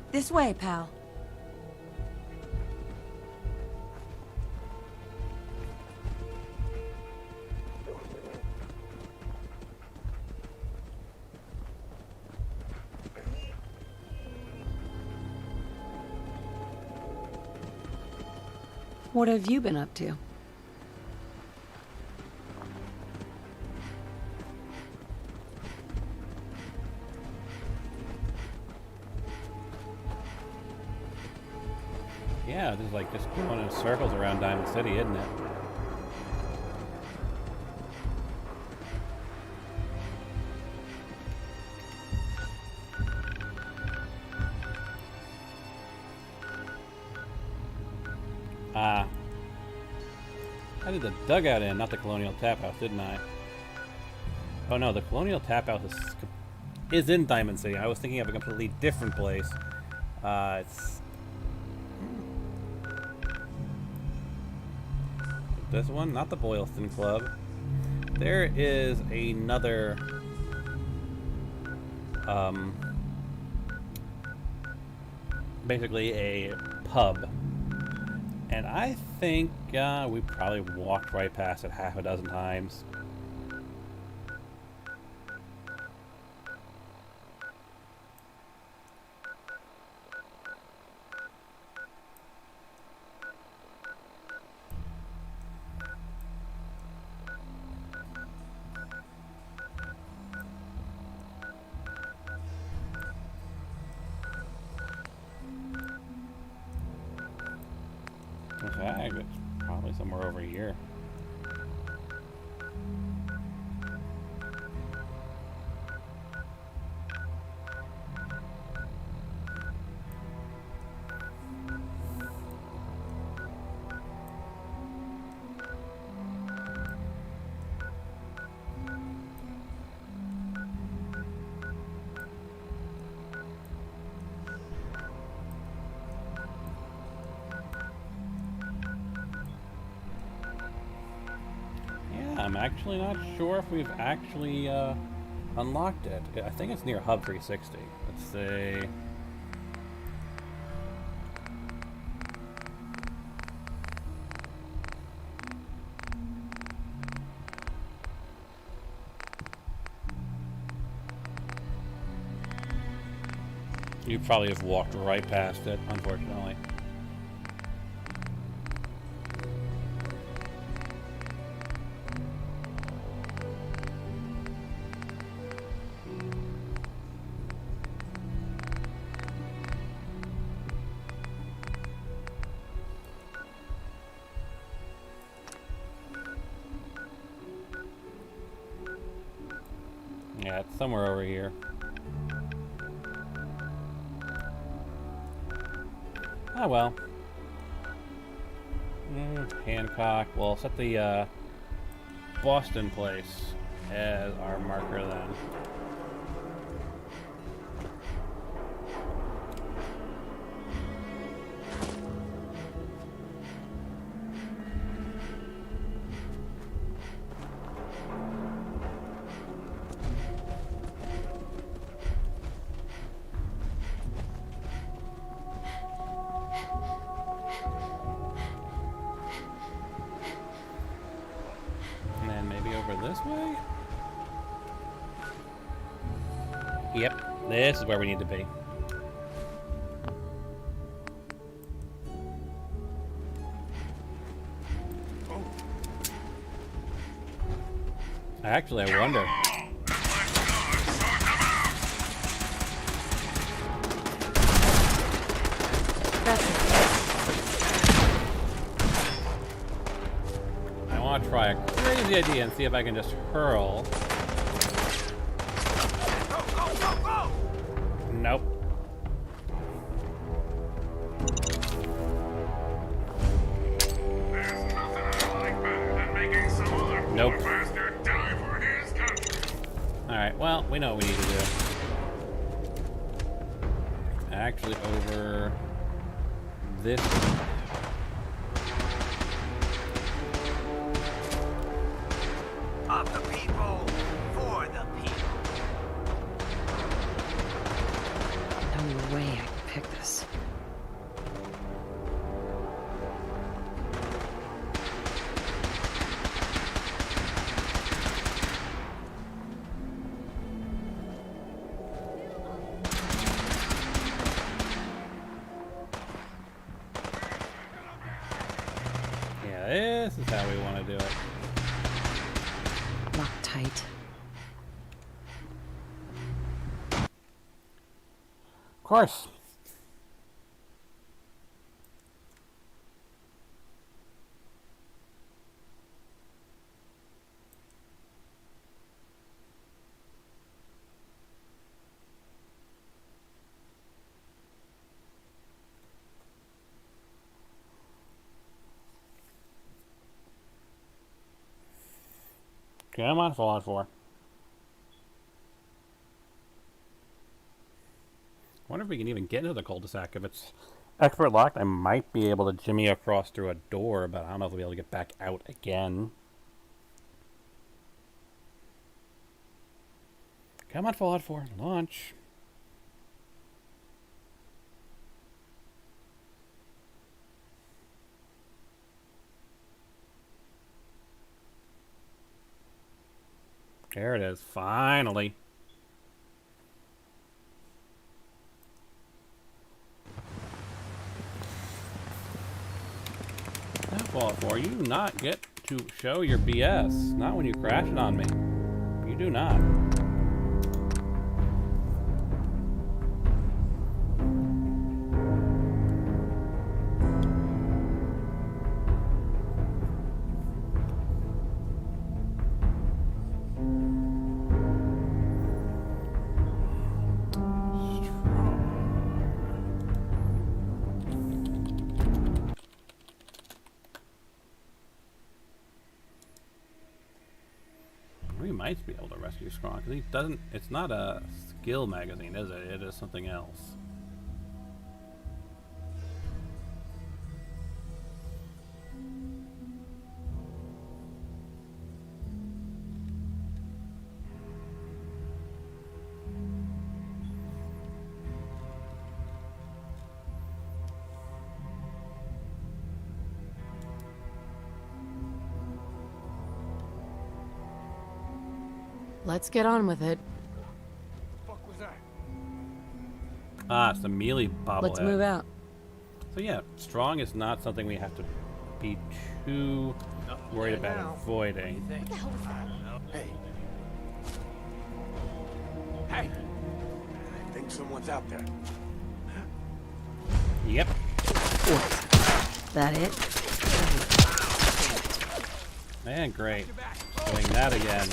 This way, pal. What have you been up to? Yeah, this is like just going in circles around Diamond City, isn't it? I did the dugout in, not the Colonial Tap House, didn't I? Oh no, the Colonial Tap House is in Diamond City. I was thinking of a completely different place. It's this one, not the Boylston Club. There is another basically a pub. And I think we probably walked right past it half a dozen times. Okay, it's probably somewhere over here. I'm actually not sure if we've actually unlocked it. I think it's near Hub 360. Let's see. You probably have walked right past it, unfortunately. Yeah, it's somewhere over here. Oh well. Hancock. We'll set the Boston place as our marker then. This way? Yep, this is where we need to be. Actually, I wonder. I want to try a crazy idea and see if I can just hurl. Nope. There's nothing I like better than making some other Nope. poor bastard die for his country. Alright, well, we know what we need to do. Actually, over this. Of the people, for the people. No way I can pick this. This is how we want to do it. Lock tight. Of course. Come on, Fallout 4. I wonder if we can even get into the cul-de-sac. If it's expert locked, I might be able to jimmy across through a door, but I don't know if we'll be able to get back out again. Come on, Fallout 4. Launch. There it is. Finally. Now, Fallout 4, you do not get to show your BS. Not when you crash it on me. You do not. We might be able to rescue Strong because he doesn't. It's not a skill magazine, is it? It is something else. Let's get on with it. Fuck was that? Ah, it's the melee bobblehead. Let's move out. So yeah, Strong is not something we have to be too worried about avoiding. What the hell was that? Hey. Hey! I think someone's out there. Yep. That it? Man, great. Doing that again.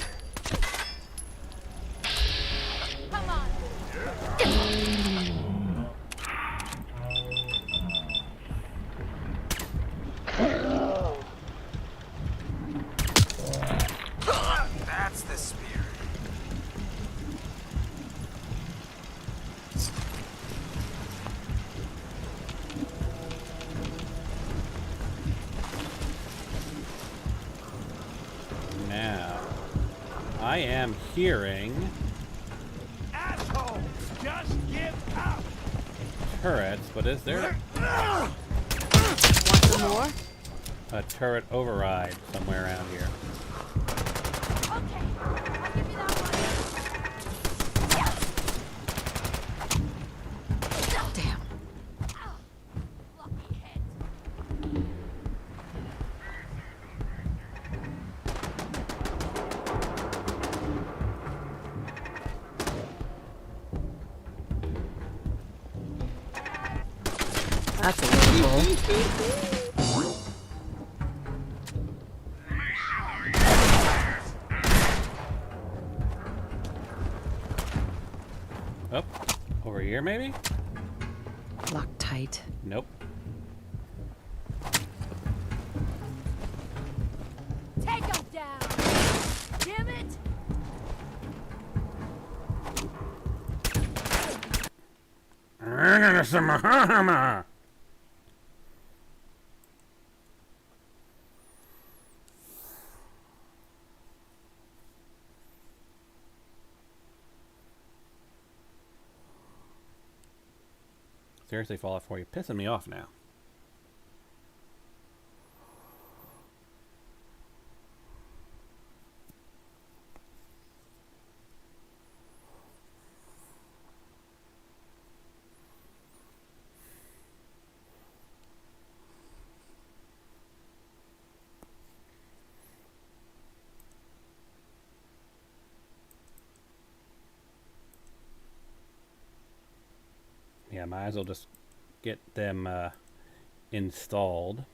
Come on. That's the spirit. Now, I am hearing Asshole! Just give up! turrets, but is there Want some more? a turret override somewhere around here? Damn. That's a little bull. Up, over here maybe? Lock tight. Nope. Take him down. Damn it. Seriously, Fallout 4, you're pissing me off now. yeah, might as well just get them installed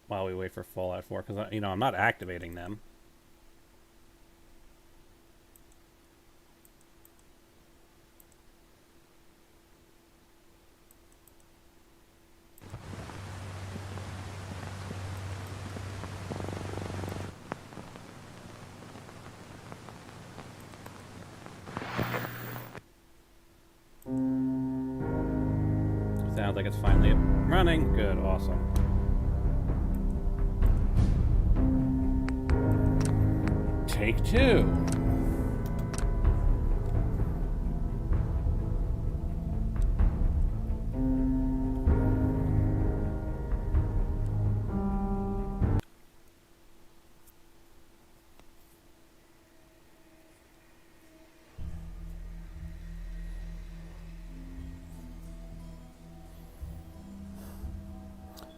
while we wait for Fallout 4, because, you know, I'm not activating them. Sounds like it's finally running. Good, awesome. Take two.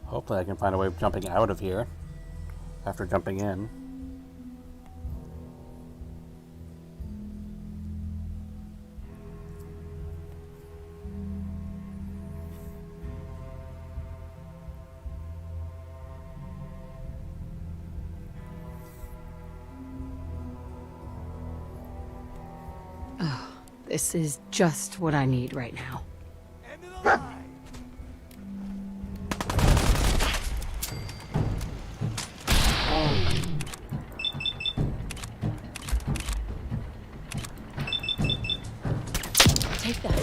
Hopefully I can find a way of jumping out of here after jumping in. Oh, this is just what I need right now. Take that.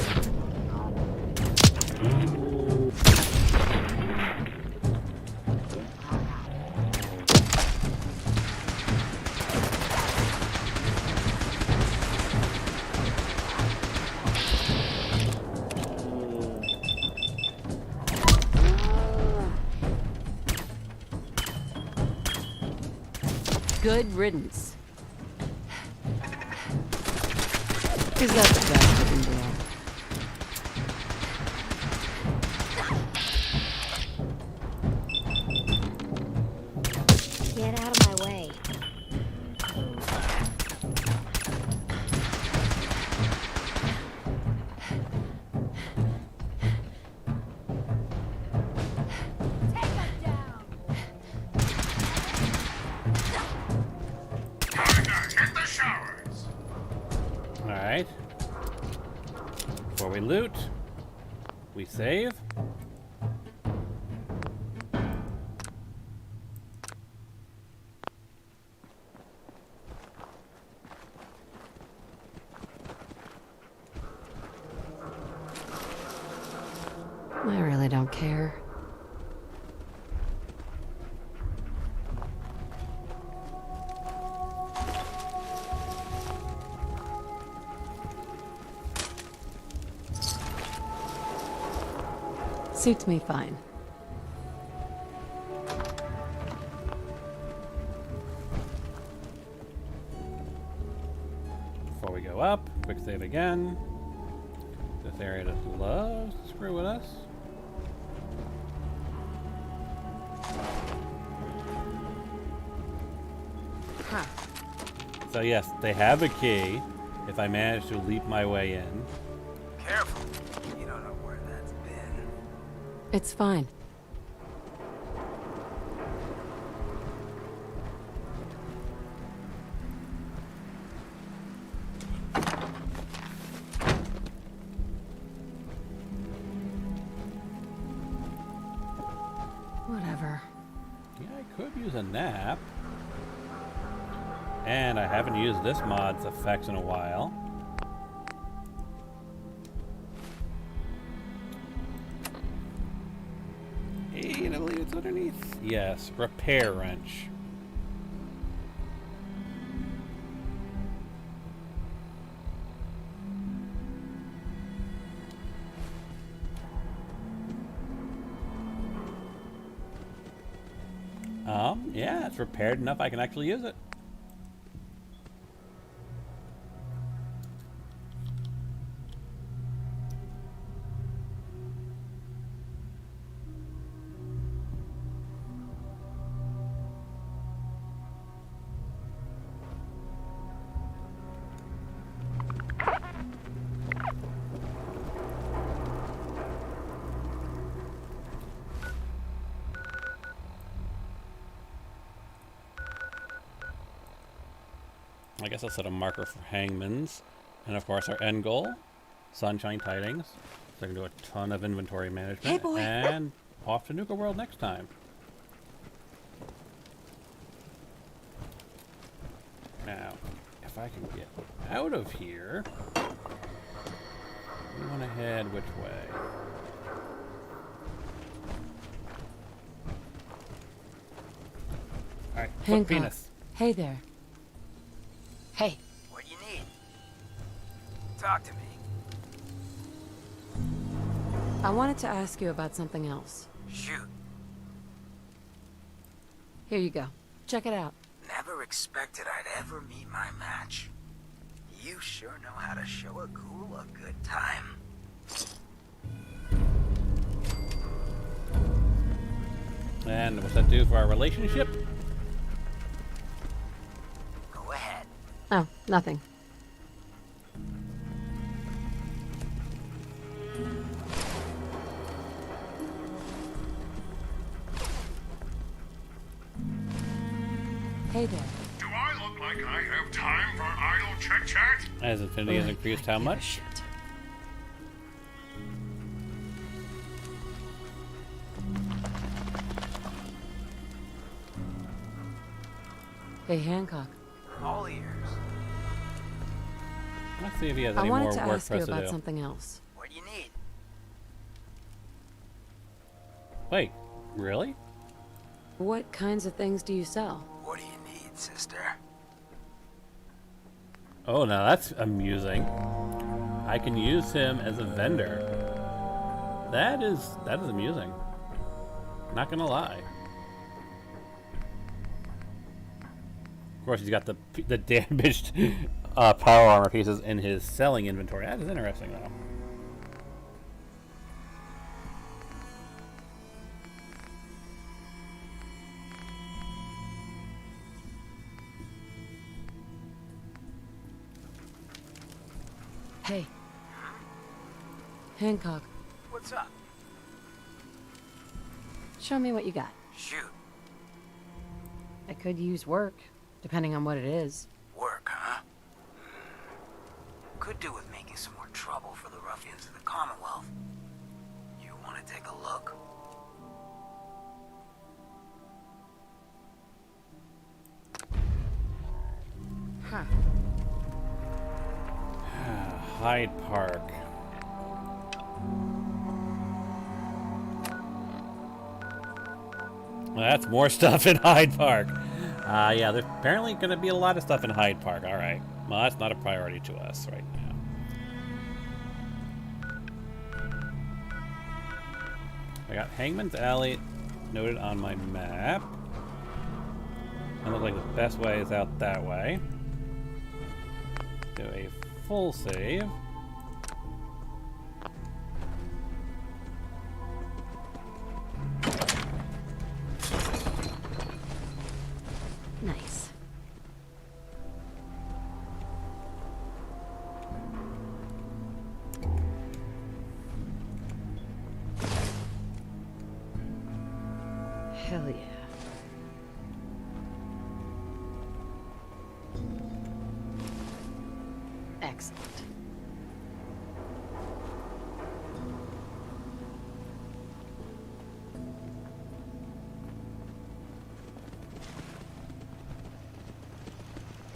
Good riddance. Is that the best I can do? Get out of my way. Hit the showers. Alright. Before we loot, we save. I really don't care. Suits me fine. Before we go up, quick save again. This area just loves to screw with us. Huh. So yes, they have a key if I manage to leap my way in. Careful. You don't know where that's been. It's fine. Whatever. Yeah, I could use a nap. And I haven't used this mod's effects in a while. Hey, I believe it's underneath. Yes, repair wrench. Yeah, it's repaired enough I can actually use it. I guess I'll set a marker for hangmans. And of course our end goal, Sunshine Tidings. So I can do a ton of inventory management. Hey, boy. And off to Nuka World next time. Now, if I can get out of here, we want to head which way? Alright, foot Hancock. penis. Hey there. Hey, What do you need? Talk to me. I wanted to ask you about something else. Shoot. Here you go. Check it out. Never expected I'd ever meet my match. You sure know how to show a ghoul a good time. And what's that do for our relationship? Go ahead. Oh, nothing. Hey there. Do I look like I have time for idle chit-chat? As Infinity has increased how much? Hey, Hancock. All ears. Let's see if he has I any more wanted work to ask for you us to about do. something else. What do you need? Wait, really? What kinds of things do you sell? What do you need, sister? Oh, now that's amusing. I can use him as a vendor. That is amusing. Not gonna lie. Of course, he's got the damaged power armor pieces in his selling inventory. That is interesting, though. Hey. Hancock, What's up? show me what you got. Shoot. I could use work, depending on what it is. Work, huh? Could do with making some more trouble for the ruffians of the Commonwealth. You want to take a look? Huh. Hyde Park. Well, that's more stuff in Hyde Park. Yeah, there's apparently going to be a lot of stuff in Hyde Park. All right. Well, that's not a priority to us right now. I got Hangman's Alley noted on my map. It looks like the best way is out that way. Do a full save. Nice. Hell yeah. Excellent.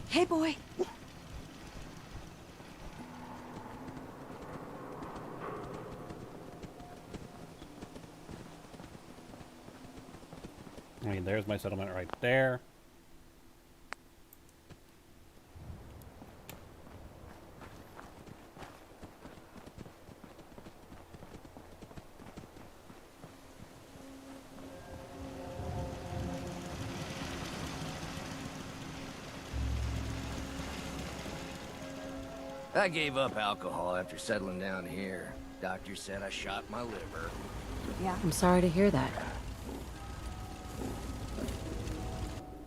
Hey, boy. I mean, there's my settlement right there. I gave up alcohol after settling down here. Doctor said I shot my liver. Yeah. I'm sorry to hear that.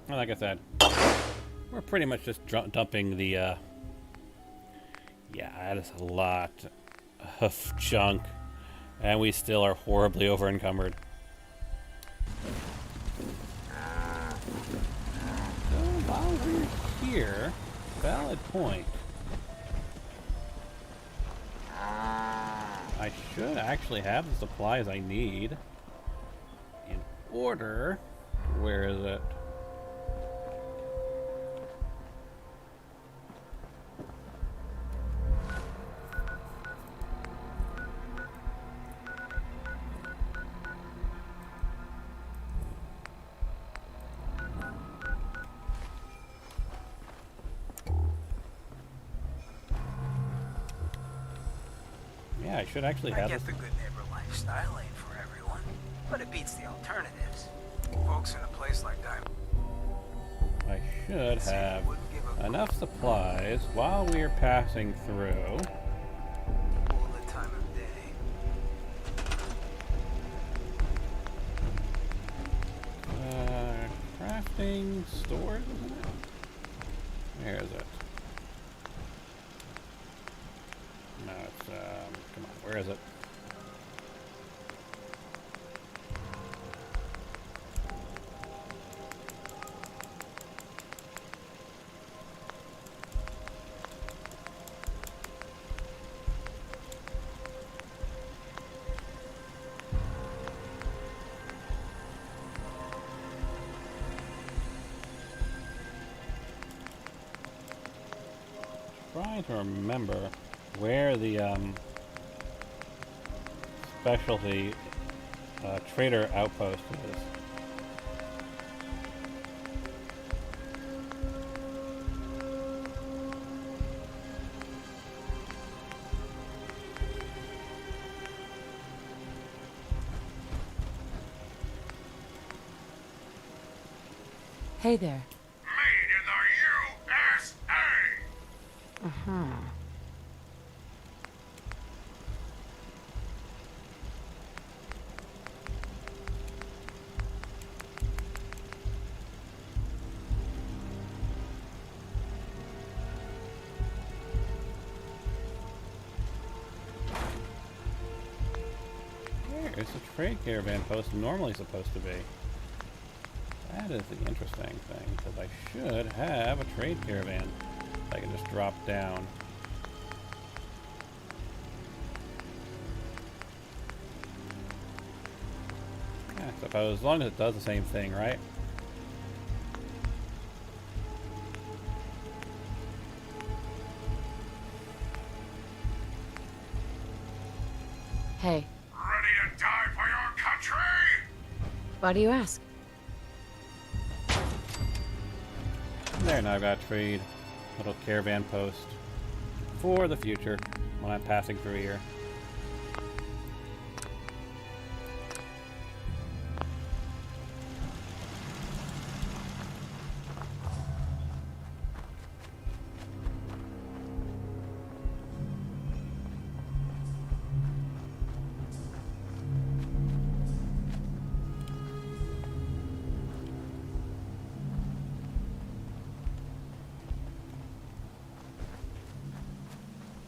Well, like I said, we're pretty much just dumping the, yeah, that is a lot of junk. And we still are horribly over-encumbered. So while we're here, valid point. I should actually have the supplies I need in order. Where is it? Yeah, I should actually have I get this. the good neighbor lifestyle ain't for everyone, but it beats the alternatives. Folks in a place like that. I should have enough supplies while we are passing through. All the time of day. Crafting stores, isn't it? Where is it? No, it's, come on, where is it? Trying to remember where the specialty trader outpost is. Hey there. Made in the USA! Uh-huh. Where's the trade caravan post normally supposed to be? That is the interesting thing, because I should have a trade caravan. I can just drop down. Yeah, I suppose, as long as it does the same thing, right? Hey, Ready to die for your country? why do you ask? There, now I've got a trade little caravan post for the future when I'm passing through here.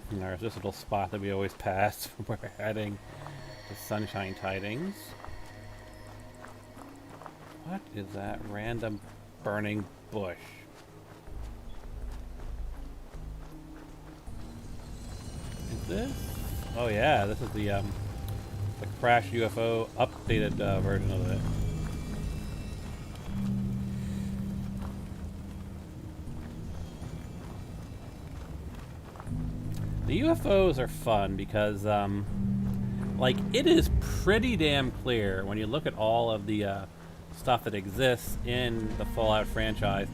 And there's this little spot that we always pass when we're heading to Sunshine Tidings. What is that random burning bush? Is this? Oh yeah, this is the crash UFO updated version of it. The UFOs are fun because, like, it is pretty damn clear when you look at all of the stuff that exists in the Fallout franchise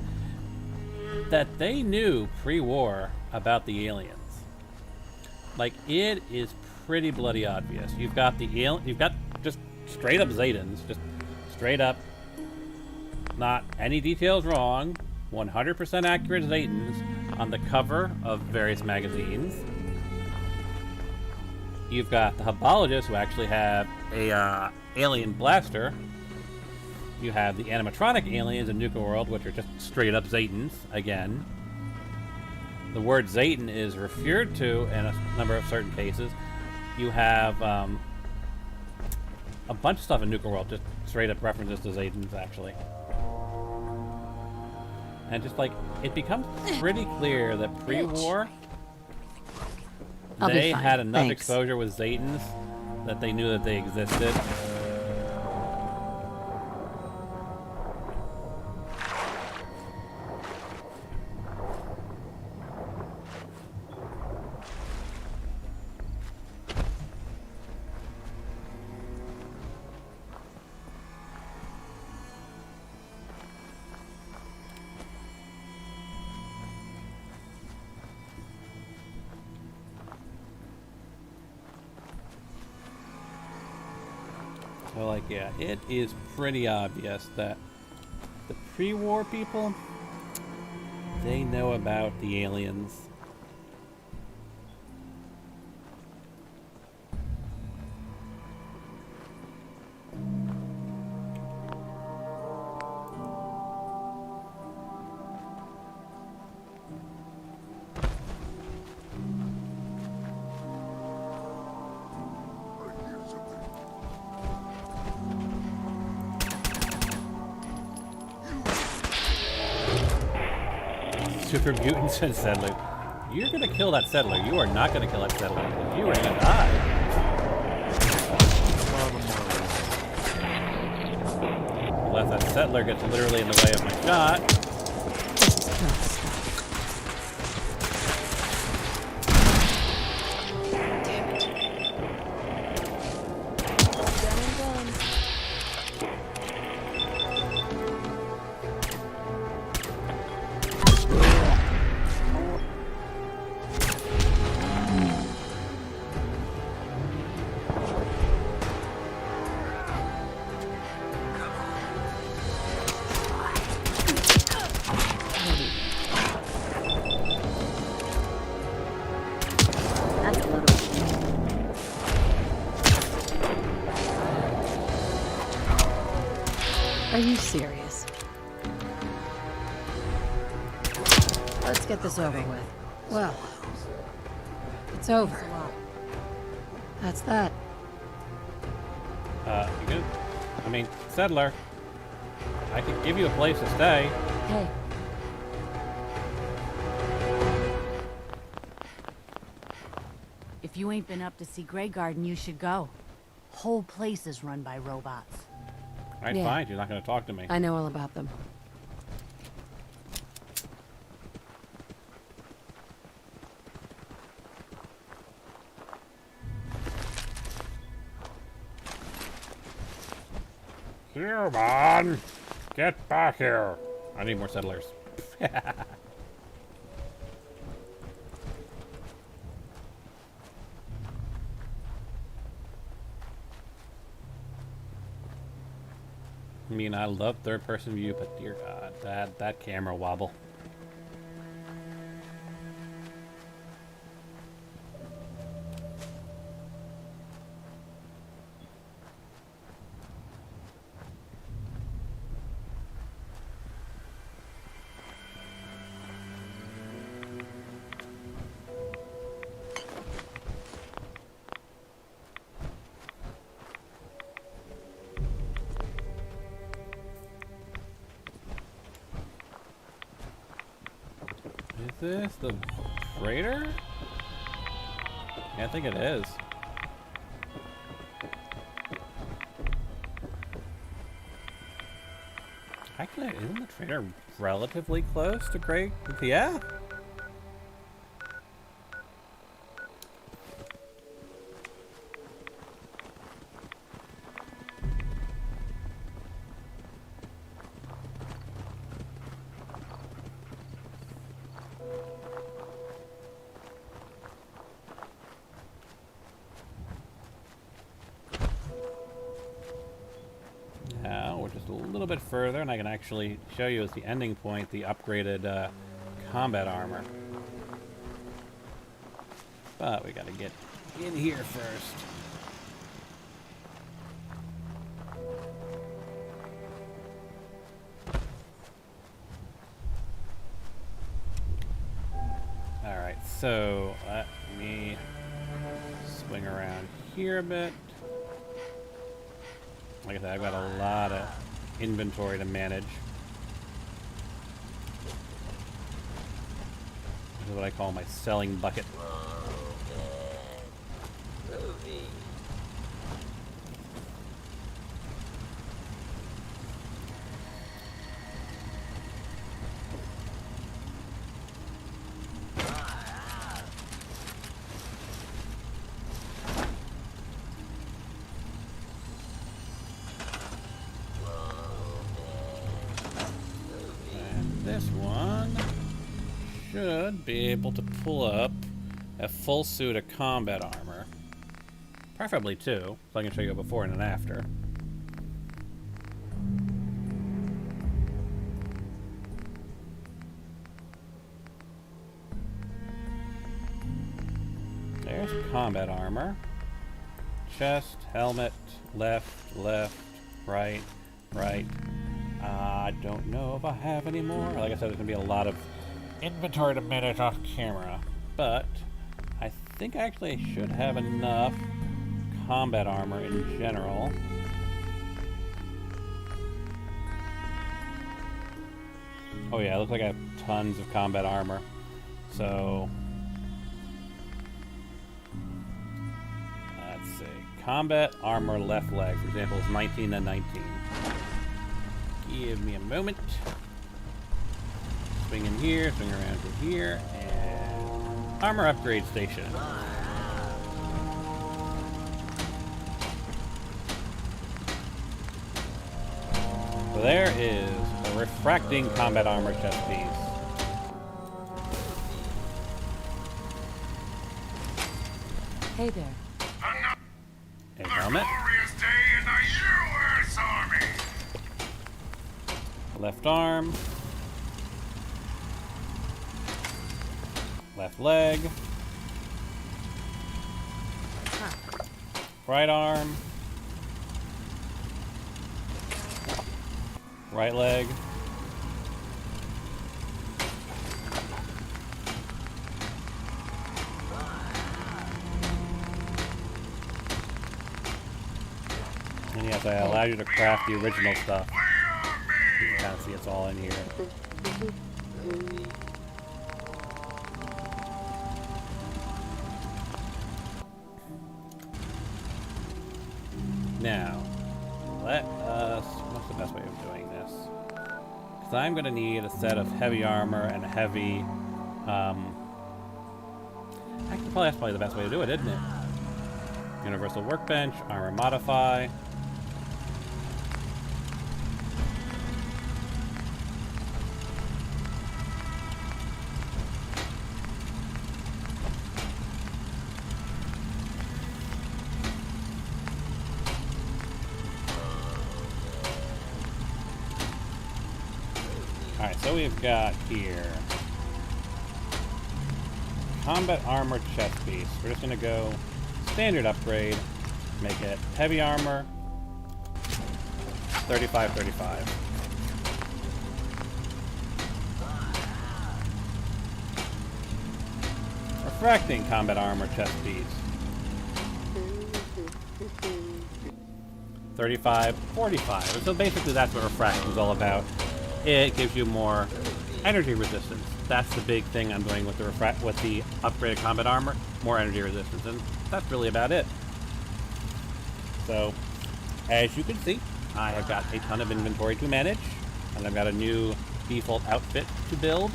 that they knew pre-war about the aliens. Like, it is pretty bloody obvious. You've got you've got just straight up Zetans, just straight up, not any details wrong, 100% accurate Zetans on the cover of various magazines. You've got the Hubologists, who actually have a alien blaster. You have the animatronic aliens in Nuka World, which are just straight up Zetans, again. The word Zetan is referred to in a number of certain cases. You have a bunch of stuff in Nuka World, just straight up references to Zetans, actually. And just like, it becomes pretty clear that pre-war, they had enough exposure with Zetans that they knew that they existed. So, like, yeah, it is pretty obvious that the pre-war people, they know about the aliens. Super mutants and settler. You're gonna kill that settler. You are not gonna kill that settler. You are gonna die. Unless that settler gets literally in the way of my shot. Are you serious? Let's get this over with. Well, it's over. That's that. You good? I mean, settler, I could give you a place to stay. Hey. If you ain't been up to see Grey Garden, you should go. Whole place is run by robots. Alright, Yeah. fine. You're not going to talk to me. I know all about them. Human! Get back here! I need more settlers. I mean, I love third-person view, but dear God, that camera wobble. Is this the freighter? Yeah, I think it is. Actually, isn't the freighter relatively close to Grey? Yeah. Now we're just a little bit further, and I can actually show you as the ending point the upgraded combat armor. But we gotta get in here first. Alright, so let me swing around here a bit. Like I said, I've got a lot of inventory to manage. is what I call my selling bucket. This one should be able to pull up a full suit of combat armor. Preferably two, so I can show you a before and an after. There's combat armor. Chest, helmet, left, left, right, right. I don't know if I have any more. Like I said, there's going to be a lot of inventory to manage off camera. But I think actually I should have enough combat armor in general. Oh yeah, it looks like I have tons of combat armor. So let's see. Combat armor left leg, for example, is 19 and 19. Give me a moment. Swing in here, swing around to here, and armor upgrade station. So there is a refracting combat armor chest piece. Hey there. A helmet. Glorious day in the U.S. Army. Left arm. Left leg. Right arm. Right leg. And yes, I allowed you to craft the original stuff. You can kind of see it's all in here. Now, let us... What's the best way of doing this? Because I'm going to need a set of heavy armor and a heavy... Actually, that's probably the best way to do it, isn't it? Universal Workbench, Armor Modify... Alright, so we've got here combat armor chest piece. We're just gonna go standard upgrade, make it heavy armor, 35-35. Refracting combat armor chest piece, 35-45. So basically that's what refraction is all about. It gives you more energy resistance. That's the big thing I'm doing with the upgraded combat armor, more energy resistance, and that's really about it. So, as you can see, I have got a ton of inventory to manage, and I've got a new default outfit to build,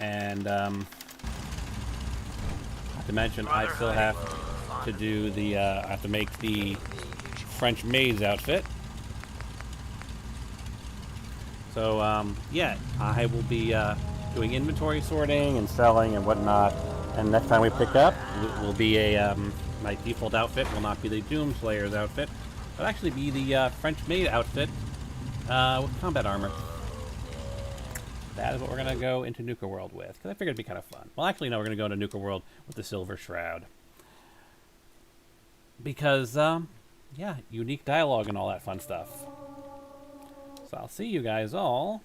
and not to mention I still have to do the I have to make the French maid's outfit. So, yeah, I will be doing inventory sorting and selling and whatnot. And next time we pick up, it will be a, my default outfit will not be the Doomslayer's outfit. It'll actually be the French maid outfit with combat armor. That is what we're going to go into Nuka World with, because I figured it'd be kind of fun. Well, actually, no, we're going to go into Nuka World with the Silver Shroud. Because, yeah, unique dialogue and all that fun stuff. So I'll see you guys all